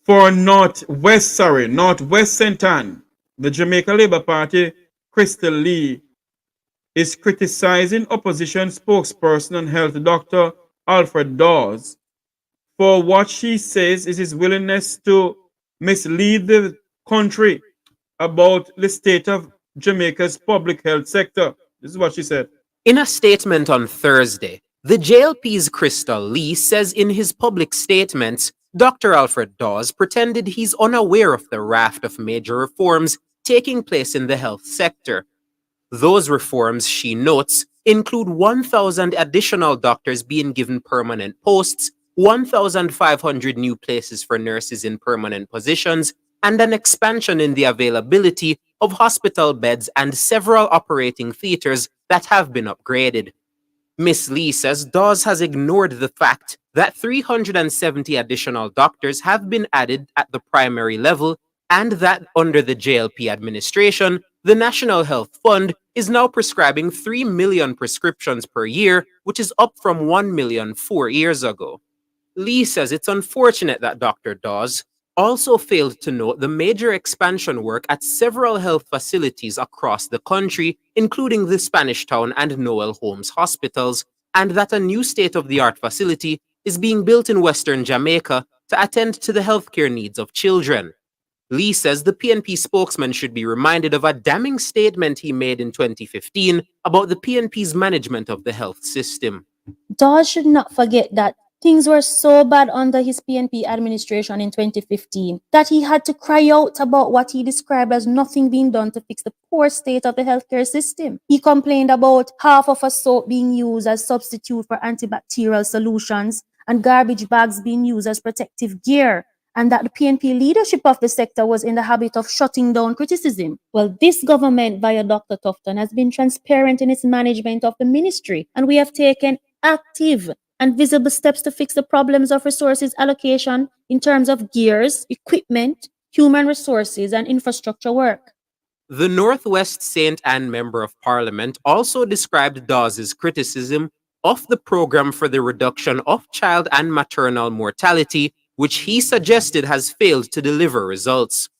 for Northwest St. Anne, the Jamaica Labour Party, Crystal Lee, is criticizing opposition spokesperson on health, Dr. Alfred Dawes, for what she says is his willingness to mislead the country about the state of Jamaica's public health sector. This is what she said. In a statement on Thursday, the JLP's Crystal Lee says in his public statements, Dr. Alfred Dawes pretended he's unaware of the raft of major reforms taking place in the health sector. Those reforms, she notes, include 1,000 additional doctors being given permanent posts, 1,500 new places for nurses in permanent positions, and an expansion in the availability of hospital beds and several operating theaters that have been upgraded. Ms. Lee says Dawes has ignored the fact that 370 additional doctors have been added at the primary level and that under the JLP administration, the National Health Fund is now prescribing 3 million prescriptions per year, which is up from 1 million 4 years ago. Lee says it's unfortunate that Dr. Dawes also failed to note the major expansion work at several health facilities across the country, including the Spanish Town and Noel Holmes hospitals, and that a new state-of-the-art facility is being built in Western Jamaica to attend to the healthcare needs of children. Lee says the PNP spokesman should be reminded of a damning statement he made in 2015 about the PNP's management of the health system. Dawes should not forget that things were so bad under his PNP administration in 2015 that he had to cry out about what he described as nothing being done to fix the poor state of the healthcare system. He complained about half of a soap being used as substitute for antibacterial solutions and garbage bags being used as protective gear, and that the PNP leadership of the sector was in the habit of shutting down criticism. Well, this government via Dr. Tufton has been transparent in its management of the ministry, and we have taken active and visible steps to fix the problems of resources allocation in terms of gears, equipment, human resources, and infrastructure work. The Northwest St. Anne Member of Parliament also described Dawes' criticism of the program for the reduction of child and maternal mortality, which he suggested has failed to deliver results.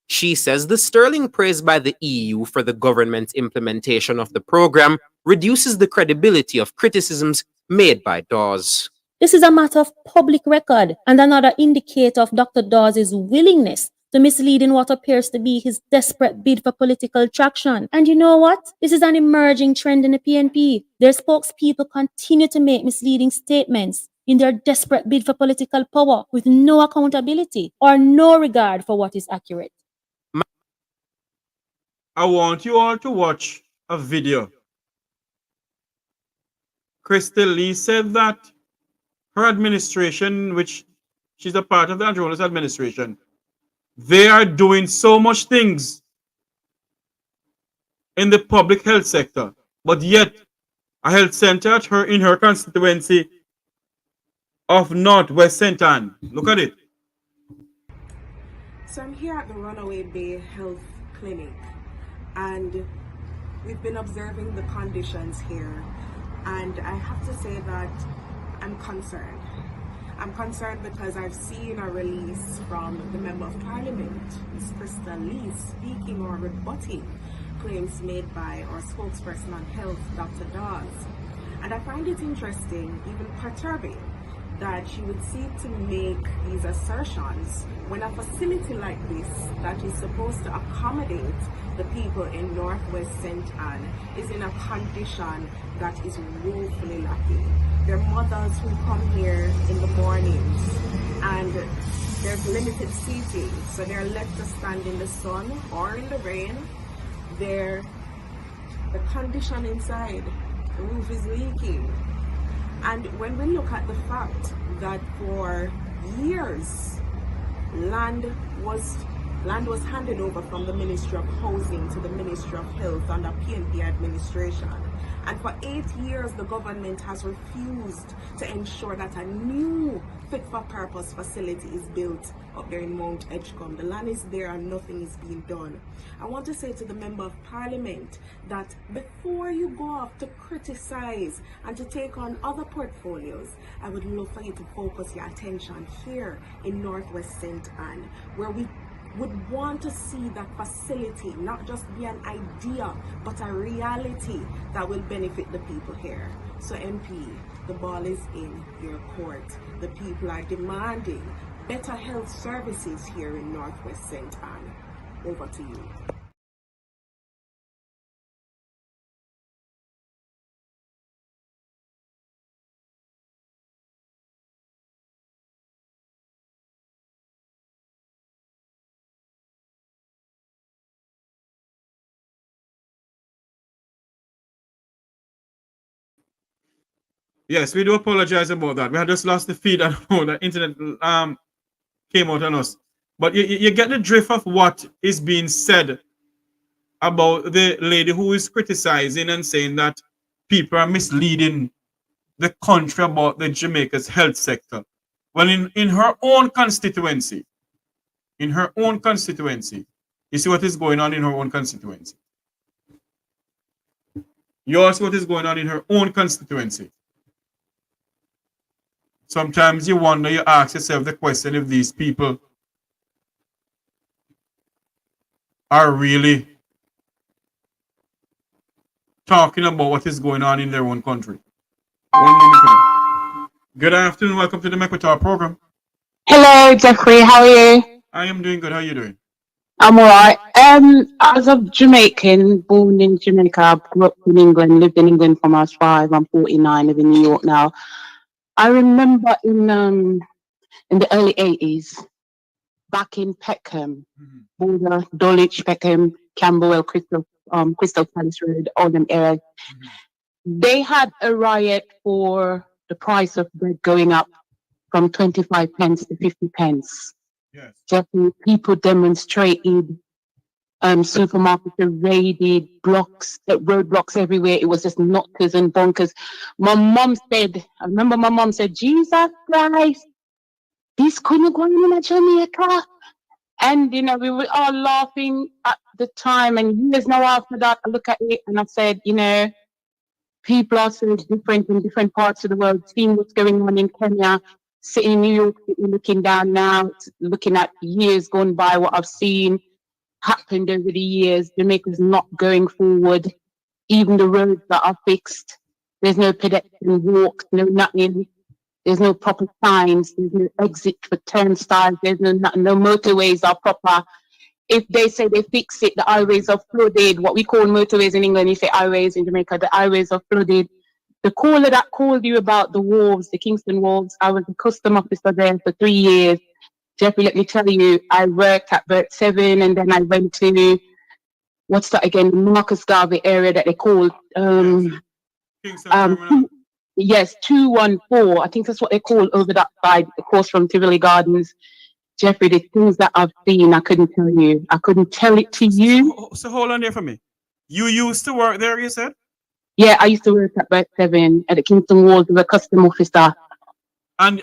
She says the sterling praise by the EU for the government's implementation of the program reduces the credibility of criticisms made by Dawes. This is a matter of public record and another indicator of Dr. Dawes' willingness to mislead in what appears to be his desperate bid for political traction. And you know what? This is an emerging trend in the PNP. Their spokespeople continue to make misleading statements in their desperate bid for political power with no accountability or no regard for what is accurate. I want you all to watch a video. Crystal Lee said that her administration, which she's a part of the Andronis administration, they are doing so much things in the public health sector, but yet a health center at her in her constituency of Northwest St. Anne. Look at it. So I'm here at the Runaway Bay Health Clinic, and we've been observing the conditions here, and I have to say that I'm concerned. I'm concerned because I've seen a release from the Member of Parliament, Ms. Crystal Lee, speaking or rebutting claims made by our spokesperson on health, Dr. Dawes. And I find it interesting, even perturbing, that she would seek to make these assertions when a facility like this that is supposed to accommodate the people in Northwest St. Anne is in a condition that is woefully lacking. There are mothers who come here in the mornings and there's limited seating, so they're left to stand in the sun or in the rain. The condition inside, the roof is leaking. And when we look at the fact that for years land was handed over from the Ministry of Housing to the Ministry of Health under PNP administration, and for 8 years the government has refused to ensure that a new fit-for-purpose facility is built up there in Mount Edgecombe. The land is there and nothing is being done. I want to say to the Member of Parliament that before you go off to criticize and to take on other portfolios, I would love for you to focus your attention here in Northwest St. Anne, where we would want to see that facility not just be an idea, but a reality that will benefit the people here. So MP, the ball is in your court. The people are demanding better health services here in Northwest St. Anne. Over to you. Yes, we do apologize about that. We had just lost the feed and the internet came out on us. But you get the drift of what is being said about the lady who is criticizing and saying that people are misleading the country about the Jamaica's health sector. Well, in her own constituency, you see what is going on in her own constituency. You also see what is going on in her own constituency. Sometimes you wonder, you ask yourself the question if these people are really talking about what is going on in their own country. 1 moment. Good afternoon. Welcome to the Mek Wi Talk program. Hello, Jeffrey. How are you? I am doing good. How are you doing? I'm alright. As a Jamaican, born in Jamaica, grew up in England, lived in England from I was 5. I'm 49, live in New York now. I remember in the early 80s, back in Peckham, Border, Dulwich, Peckham, Camberwell, Crystal Palace Road, all them areas, they had a riot for the price of bread going up from 25 pence to 50 pence. Yes. Just people demonstrated, supermarkets were raided, roadblocks everywhere. It was just knockers and bonkers. I remember my mom said, Jesus Christ, this couldn't go on in Jamaica. And, we were all laughing at the time. And years now after that, I look at it and I said, people are so different in different parts of the world, seeing what's going on in Kenya, sitting in New York, looking down now, looking at years gone by, what I've seen happened over the years. Jamaica's not going forward. Even the roads that are fixed, there's no pedestrian walks, no nothing. There's no proper signs. There's no exit for turnstiles. There's no motorways are proper. If they say they fix it, the highways are flooded. What we call motorways in England, you say highways in Jamaica, the highways are flooded. the caller that called you about the wolves, the Kingston Wolves, I was a custom officer there for 3 years. Jeffrey, let me tell you, I worked at Bert 7 and then I went to, what's that again, the Marcus Garvey area that they called. Kingston Terminal. Yes, 214. I think that's what they call over that side, across from Tivoli Gardens. Jeffrey, the things that I've seen, I couldn't tell you. I couldn't tell it to you. So hold on there for me. You used to work there, you said? Yeah, I used to work at Bert 7 at the Kingston Walls as a custom officer. And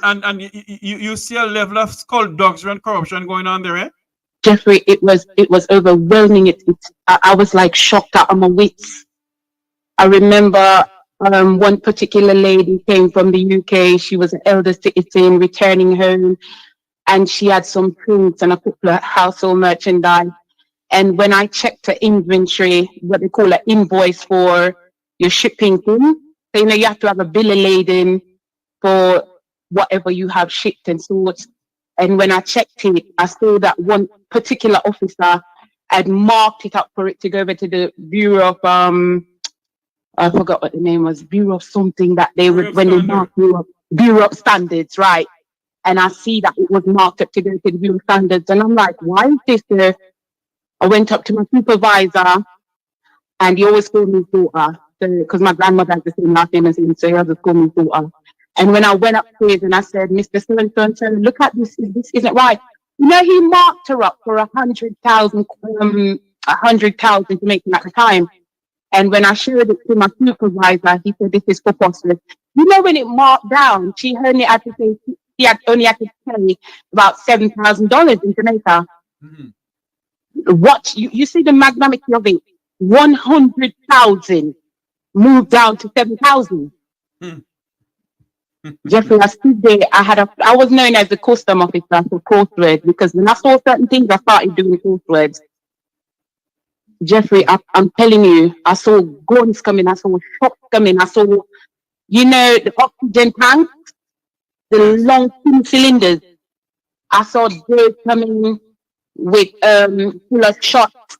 you see a level of skullduggery and corruption going on there, eh? Jeffrey, it was overwhelming. I was like shocked out of my wits. I remember one particular lady came from the UK. She was an elder citizen returning home, and she had some prints and a couple of household merchandise. And when I checked her inventory, what they call an invoice for your shipping thing, so you have to have a bill of lading for whatever you have shipped and stored. And when I checked it, I saw that one particular officer had marked it up for it to go over to the Bureau of I forgot what the name was, Bureau of something that they would when they marked Bureau of Standards, right? And I see that it was marked up to go to the Bureau of Standards, and I'm like, why is this there? I went up to my supervisor, and he always called me daughter, because my grandmother has the same last name as him, so he always called me daughter. And when I went upstairs and I said, Mr. So-and-so, look at this isn't right. You know, he marked her up for 100,000 Jamaican at the time. And when I showed it to my supervisor, he said, this is preposterous. You know, when it marked down, she only had to pay, only had to pay about $7,000 in Jamaica. What, you see the magnanimity of it? 100,000 moved down to 7,000. Jeffrey, I stood there. I was known as the custom officer for coursework because when I saw certain things, I started doing coursework. Jeffrey, I'm telling you, I saw guns coming, I saw shots coming, I saw, you know, the oxygen tanks, the long thin cylinders. I saw those coming with full of shots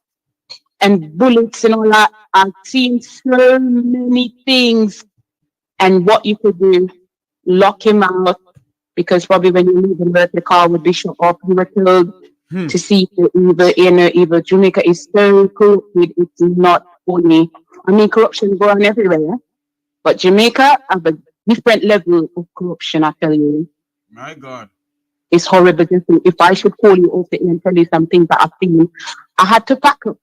and bullets and all that. I've seen so many things, and what you could do, lock him out, because probably when you leave the car would be shut off. You were told to see the evil. Jamaica is so corrupted, it's not funny. I mean, corruption going on everywhere, but Jamaica have a different level of corruption, I tell you. My God. It's horrible. If I should call you over and tell you some things that I've seen, I had to pack up.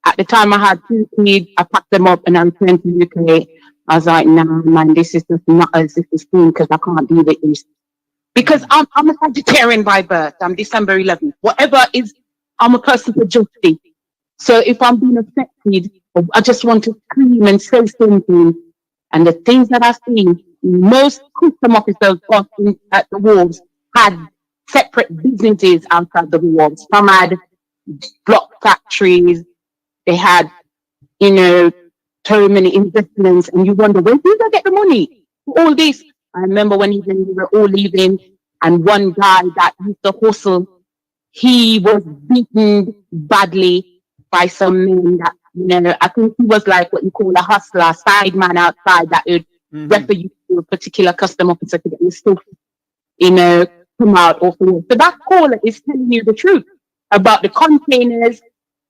At the time, I had 2 kids. I packed them up and I returned to the UK. I was like, nah, man, this is just not as if it's thing because I can't deal with this. Because I'm a Sagittarian by birth. I'm December 11th. Whatever is, I'm a person for justice. So if I'm being affected, I just want to scream and say something. And the things that I've seen, most custom officers at the wharves had separate businesses outside the wharves. Some had block factories. They had, you know, so many investments, and you wonder, where do they get the money for all this? I remember when we were all leaving, and one guy that used to hustle, he was beaten badly by some men that, you know, I think he was like what you call a hustler, a side man outside that would refer you to a particular custom officer to get your stuff, you know, come out or so. So that caller is telling you the truth about the containers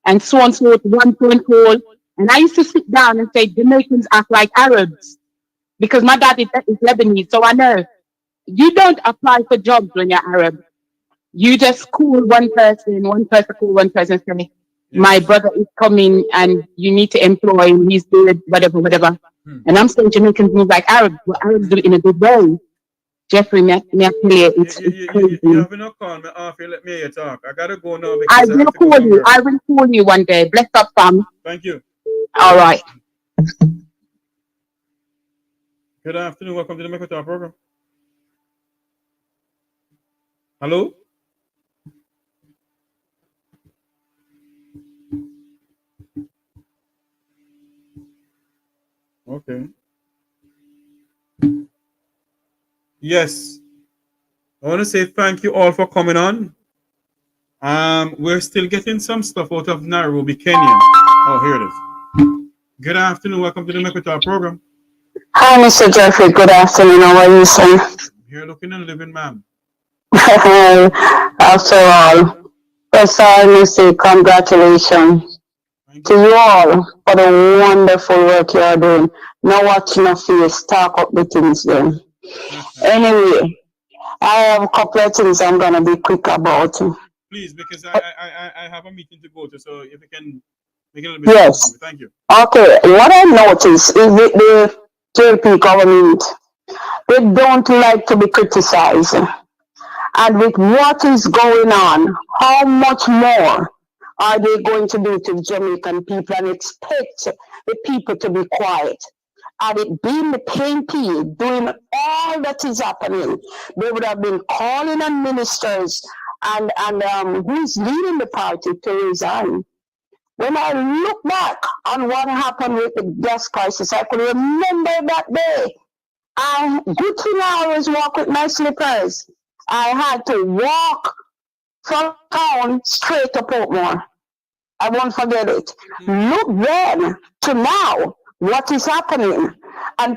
and so on, so one phone call. And I used to sit down and say, Jamaicans act like Arabs, because my dad is Lebanese, so I know. You don't apply for jobs when you're Arab. You just call one person call one person and say, my brother is coming and you need to employ him, he's good, whatever. And I'm saying Jamaicans move like Arabs, but Arabs do it in a good way. Jeffrey, may I tell you, it's crazy. You have no call me off here, let me hear you talk. I gotta go now. I will call you. I will call you one day. Bless up, fam. Thank you. All right. Good afternoon. Welcome to the Mek Wi Talk program. Hello? Okay. Yes. I want to say thank you all for coming on. We're still getting some stuff out of Nairobi, Kenya. Oh, here it is. Good afternoon. Welcome to the Mek Wi Talk program. Hi, Mr. Jeffrey. Good afternoon. How are you, sir? You're looking and living, ma'am. After all, first I must say congratulations to you all for the wonderful work you are doing. Now watching a face, talk up the things then. Anyway, I have a couple of things I'm gonna be quick about. Please, because I have a meeting to go to, so if you can make it a little bit Yes. short, thank you. Okay, what I noticed is that the JP government, they don't like to be criticized. And with what is going on, how much more are they going to do to the Jamaican people and expect the people to be quiet? And it being the PNP doing all that is happening, they would have been calling on ministers and who's leading the party to resign. When I look back on what happened with the gas crisis, I could remember that day. Good thing I always walk with my slippers. I had to walk from town straight to Portmore. I won't forget it. Look then to now, what is happening, and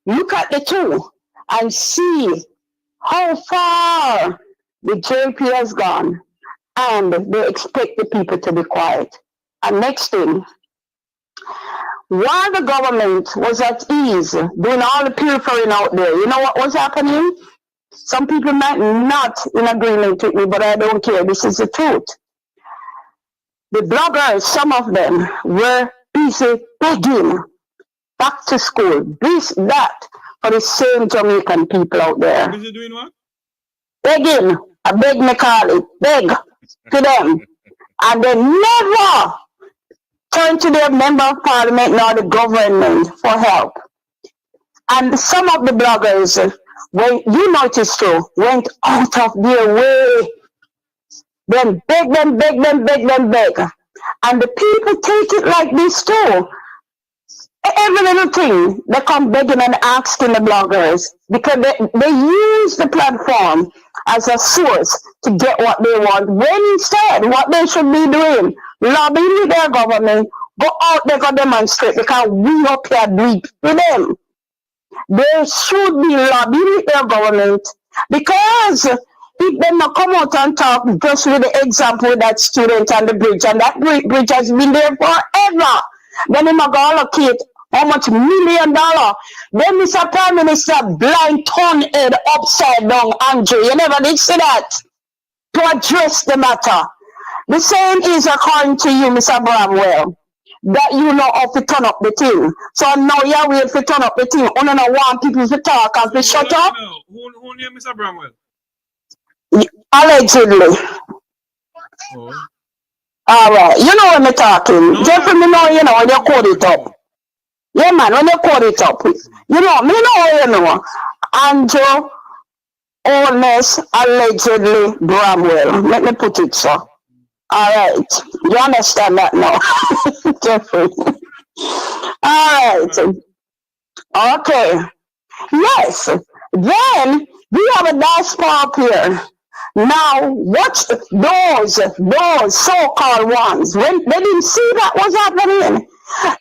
look at the two and see how far the JP has gone, and they expect the people to be quiet. And next thing, while the government was at ease doing all the pilfering out there, you know what was happening? Some people might not in agreement with me, but I don't care. This is the truth. The bloggers, some of them, were busy begging back to school, this, that, for the same Jamaican people out there. Busy doing what? Begging, I beg me call it, beg to them. And they never turn to their member of parliament nor the government for help. And some of the bloggers, when you notice too, went out of their way. Then beg. And the people take it like this too. Every little thing, they come begging and asking the bloggers because they use the platform as a source to get what they want. When instead, what they should be doing, lobbying with their government, go out there, go demonstrate because we up here do it for them. They should be lobbying with their government because if they not come out and talk just with the example with that student on the bridge, and that bridge has been there forever, then they not going to allocate how much $1 million. Then Mr. Prime Minister blind turn head upside down, Andrew. You never did see that to address the matter. The same is according to you, Mr. Bramwell, that you know how to turn up the thing. So now you're waiting to turn up the thing. You don't want people to talk and to shut up. Who name Mr. Bramwell? Allegedly. Oh. All right. You know when I'm talking. No, Jeffrey, me know, you know, when you code it up. Yeah, man, when you code it up. You know, me know, you know. Andrew, honest, allegedly, Bramwell. Let me put it so. All right. You understand that now? Jeffrey. All right. Okay. Yes. Then we have a diaspora up here. Now, watch those so-called ones. When they didn't see that was happening,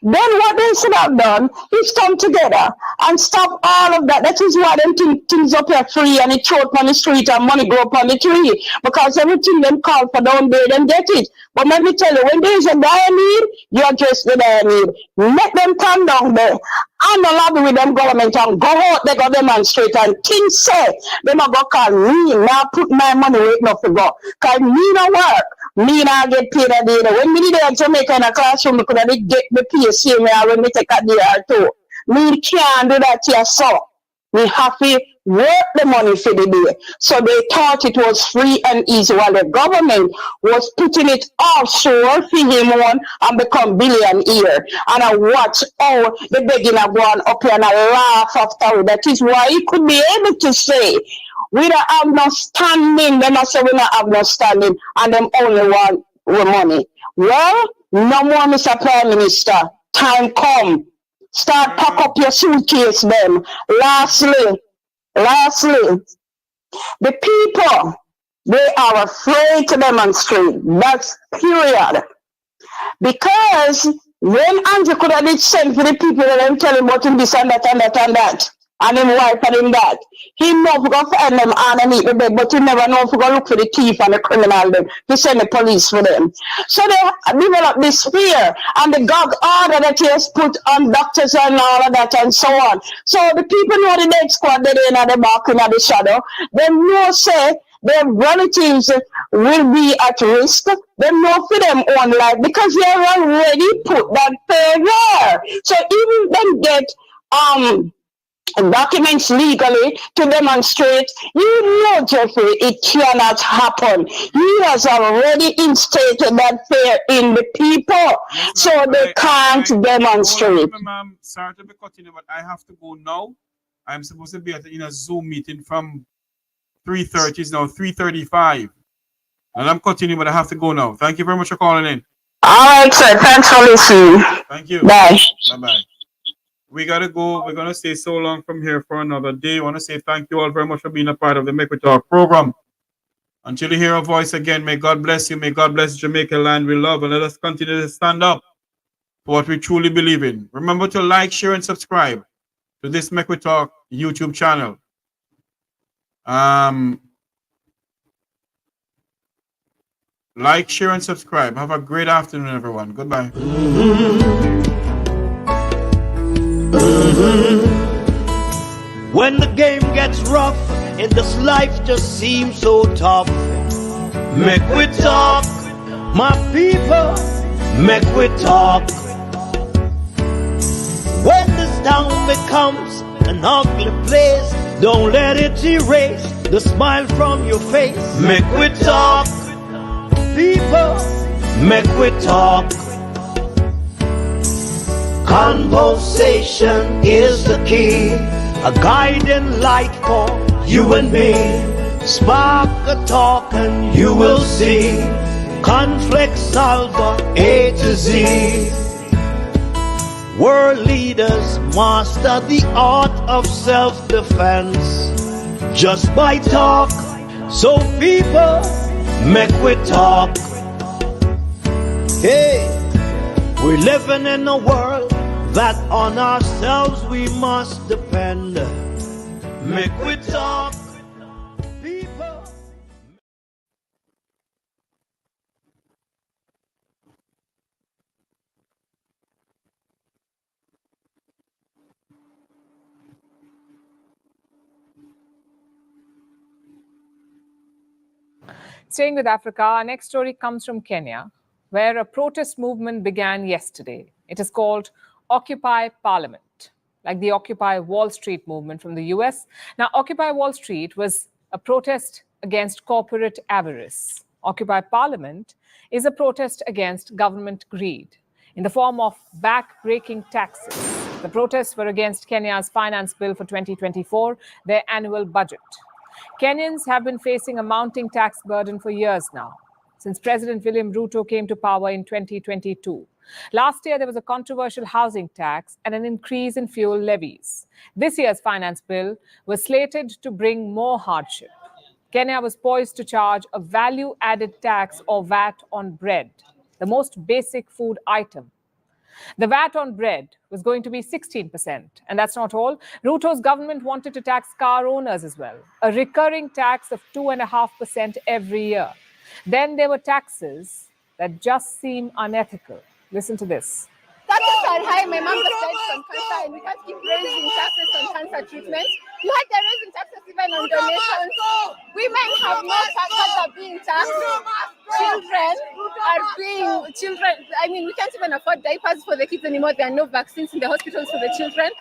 then what they should have done is come together and stop all of that. That is why them things up here free and it throw up on the street and money grow up on the tree. Because everything them call for down there, them get it. But let me tell you, when there is a dire need, you address the dire need. Let them come down there. I'm not lobby with them government and go out, they go demonstrate and things say, they not go call me, now put my money where it not to go. Cause me no work, me not get paid a day. When me did in Jamaica in a classroom, me could have get the pay same way when me take a day or two. Me can't do that here, so. We have to work the money for the day. So they thought it was free and easy while the government was putting it offshore for him on and become billionaire. And I watch how the begging are going up here and I laugh after it. That is why he could be able to say, we don't have no standing. They not say we don't have no standing and them only want the money. Well, no more, Mr. Prime Minister. Time come. Start pack up your suitcase then. Lastly, the people, they are afraid to demonstrate. That's period. Because When Andrew could have been sent for the people and them tell him what him this and that and that and that, and him wife and him that, he know if go find them underneath the bed, but he never know if go look for the thief and the criminal them. He send the police for them. So they develop this fear and the gag order that he has put on doctors and all of that and so on. So the people know the dead squad they in the back in the shadow. They know say their relatives will be at risk. They know for them own life because they already put that fear there. So even them get documents legally to demonstrate, you know, Jeffrey, it cannot happen. He has already instated that fear in the people, so they can't demonstrate. Ma'am, sorry to be cutting you, but I have to go now. I'm supposed to be in a Zoom meeting from 3:30. It's now 3:35. And I'm cutting you, but I have to go now. Thank you very much for calling in. All right, sir. Thanks for listening. Thank you. Bye. Bye-bye. We got to go. We're going to stay so long from here for another day. I want to say thank you all very much for being a part of the Mek Wi Talk program. Until you hear our voice again, may God bless you. May God bless Jamaica land we love. And let us continue to stand up for what we truly believe in. Remember to like, share, and subscribe to this Mek Wi Talk YouTube channel. Like, share, and subscribe. Have a great afternoon, everyone. Goodbye. When the game gets rough and this life just seems so tough, Mek Wi Talk, my people, Mek Wi Talk. When this town becomes an ugly place, don't let it erase the smile from your face. Mek Wi Talk, people, Mek Wi Talk. Conversation is the key, a guiding light for you and me. Spark a talk and you will see. Conflict solver A to Z. World leaders master the art of self-defense just by talk. So people, Mek Wi Talk. Hey, we're living in a world that on ourselves we must depend. Mek Wi Talk, people. Staying with Africa, our next story comes from Kenya, where a protest movement began yesterday. It is called Occupy Parliament, like the Occupy Wall Street movement from the US. Now, Occupy Wall Street was a protest against corporate avarice. Occupy Parliament is a protest against government greed in the form of back-breaking taxes. The protests were against Kenya's finance bill for 2024, their annual budget. Kenyans have been facing a mounting tax burden for years now, since President William Ruto came to power in 2022. Last year, there was a controversial housing tax and an increase in fuel levies. This year's finance bill was slated to bring more hardship. Kenya was poised to charge a value-added tax or VAT on bread, the most basic food item. The VAT on bread was going to be 16%. And that's not all. Ruto's government wanted to tax car owners as well, a recurring tax of 2.5% every year. Then there were taxes that just seem unethical. Listen to this. Taxes are high. My mom just died from cancer, and we can't keep raising taxes on cancer treatments. You had to raising taxes even on donations. Women have no taxes are being taxed. Children. I mean, we can't even afford diapers for the kids anymore. There are no vaccines in the hospitals for the children.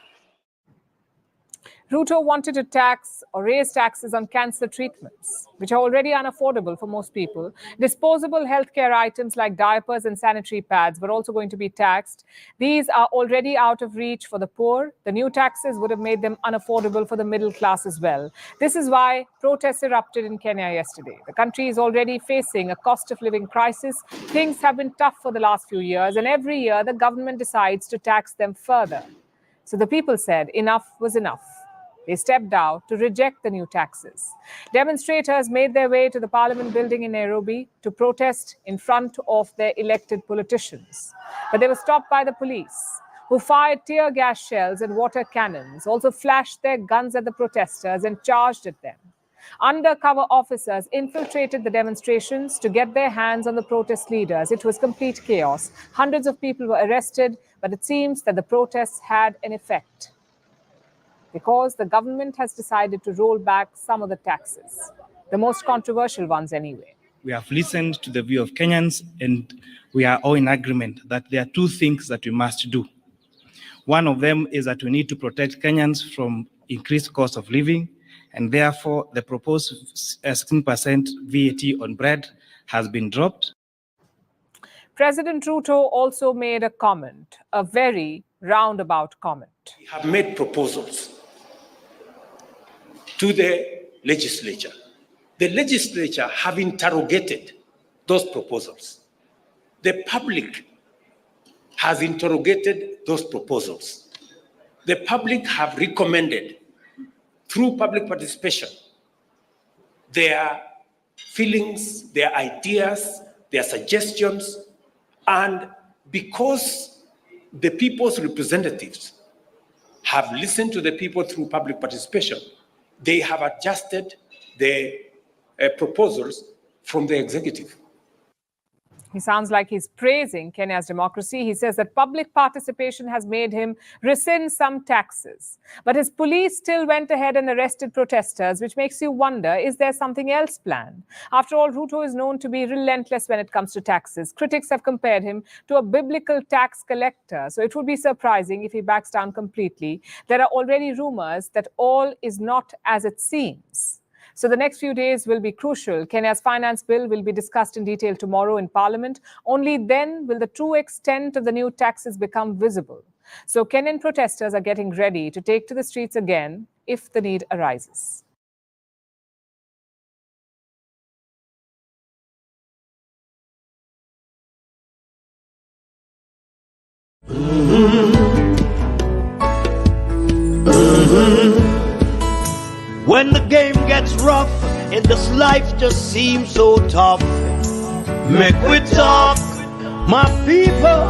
Ruto wanted to tax or raise taxes on cancer treatments, which are already unaffordable for most people. Disposable healthcare items like diapers and sanitary pads were also going to be taxed. These are already out of reach for the poor. The new taxes would have made them unaffordable for the middle class as well. This is why protests erupted in Kenya yesterday. The country is already facing a cost of living crisis. Things have been tough for the last few years, and every year the government decides to tax them further. So the people said enough was enough. They stepped out to reject the new taxes. Demonstrators made their way to the Parliament building in Nairobi to protest in front of their elected politicians. But they were stopped by the police, who fired tear gas shells and water cannons, also flashed their guns at the protesters and charged at them. Undercover officers infiltrated the demonstrations to get their hands on the protest leaders. It was complete chaos. Hundreds of people were arrested, but it seems that the protests had an effect, because the government has decided to roll back some of the taxes, the most controversial ones anyway. We have listened to the view of Kenyans, and we are all in agreement that there are two things that we must do. One of them is that we need to protect Kenyans from increased cost of living, and therefore the proposed 16% VAT on bread has been dropped. President Ruto also made a comment, a very roundabout comment. We have made proposals to the legislature. The legislature have interrogated those proposals. The public has interrogated those proposals. The public have recommended, through public participation, their feelings, their ideas, their suggestions, and because the people's representatives have listened to the people through public participation, they have adjusted the proposals from the executive. He sounds like he's praising Kenya's democracy. He says that public participation has made him rescind some taxes. But his police still went ahead and arrested protesters, which makes you wonder, is there something else planned? After all, Ruto is known to be relentless when it comes to taxes. Critics have compared him to a biblical tax collector. So it would be surprising if he backs down completely. There are already rumors that all is not as it seems. So the next few days will be crucial. Kenya's finance bill will be discussed in detail tomorrow in Parliament. Only then will the true extent of the new taxes become visible. So Kenyan protesters are getting ready to take to the streets again if the need arises. When the game gets rough and this life just seems so tough, Mek Wi Talk, my people,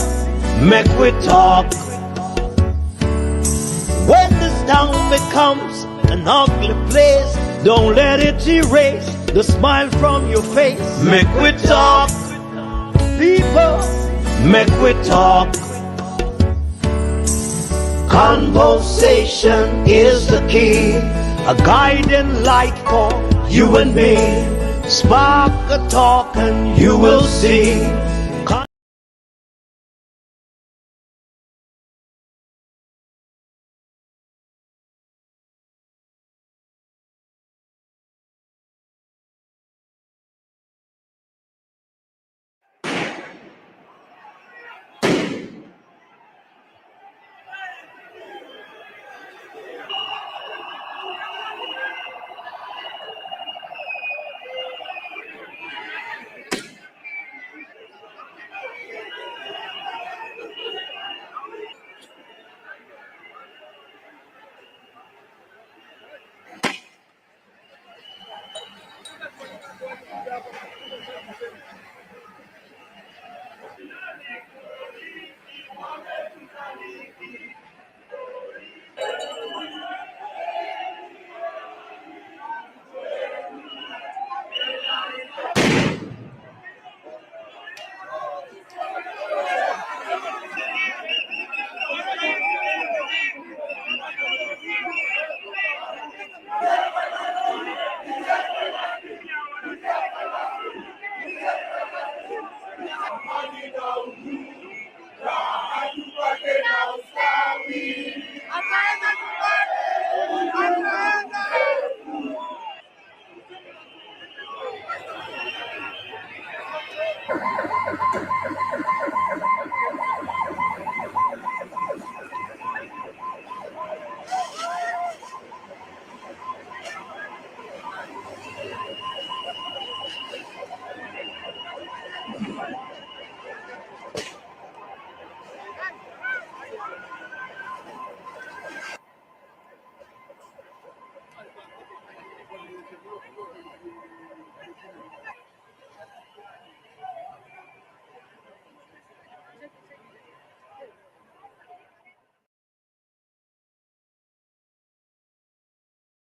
Mek Wi Talk. When this town becomes an ugly place, don't let it erase the smile from your face. Mek Wi Talk, people, Mek Wi Talk. Conversation is the key, a guiding light for you and me. Spark a talk and you will see.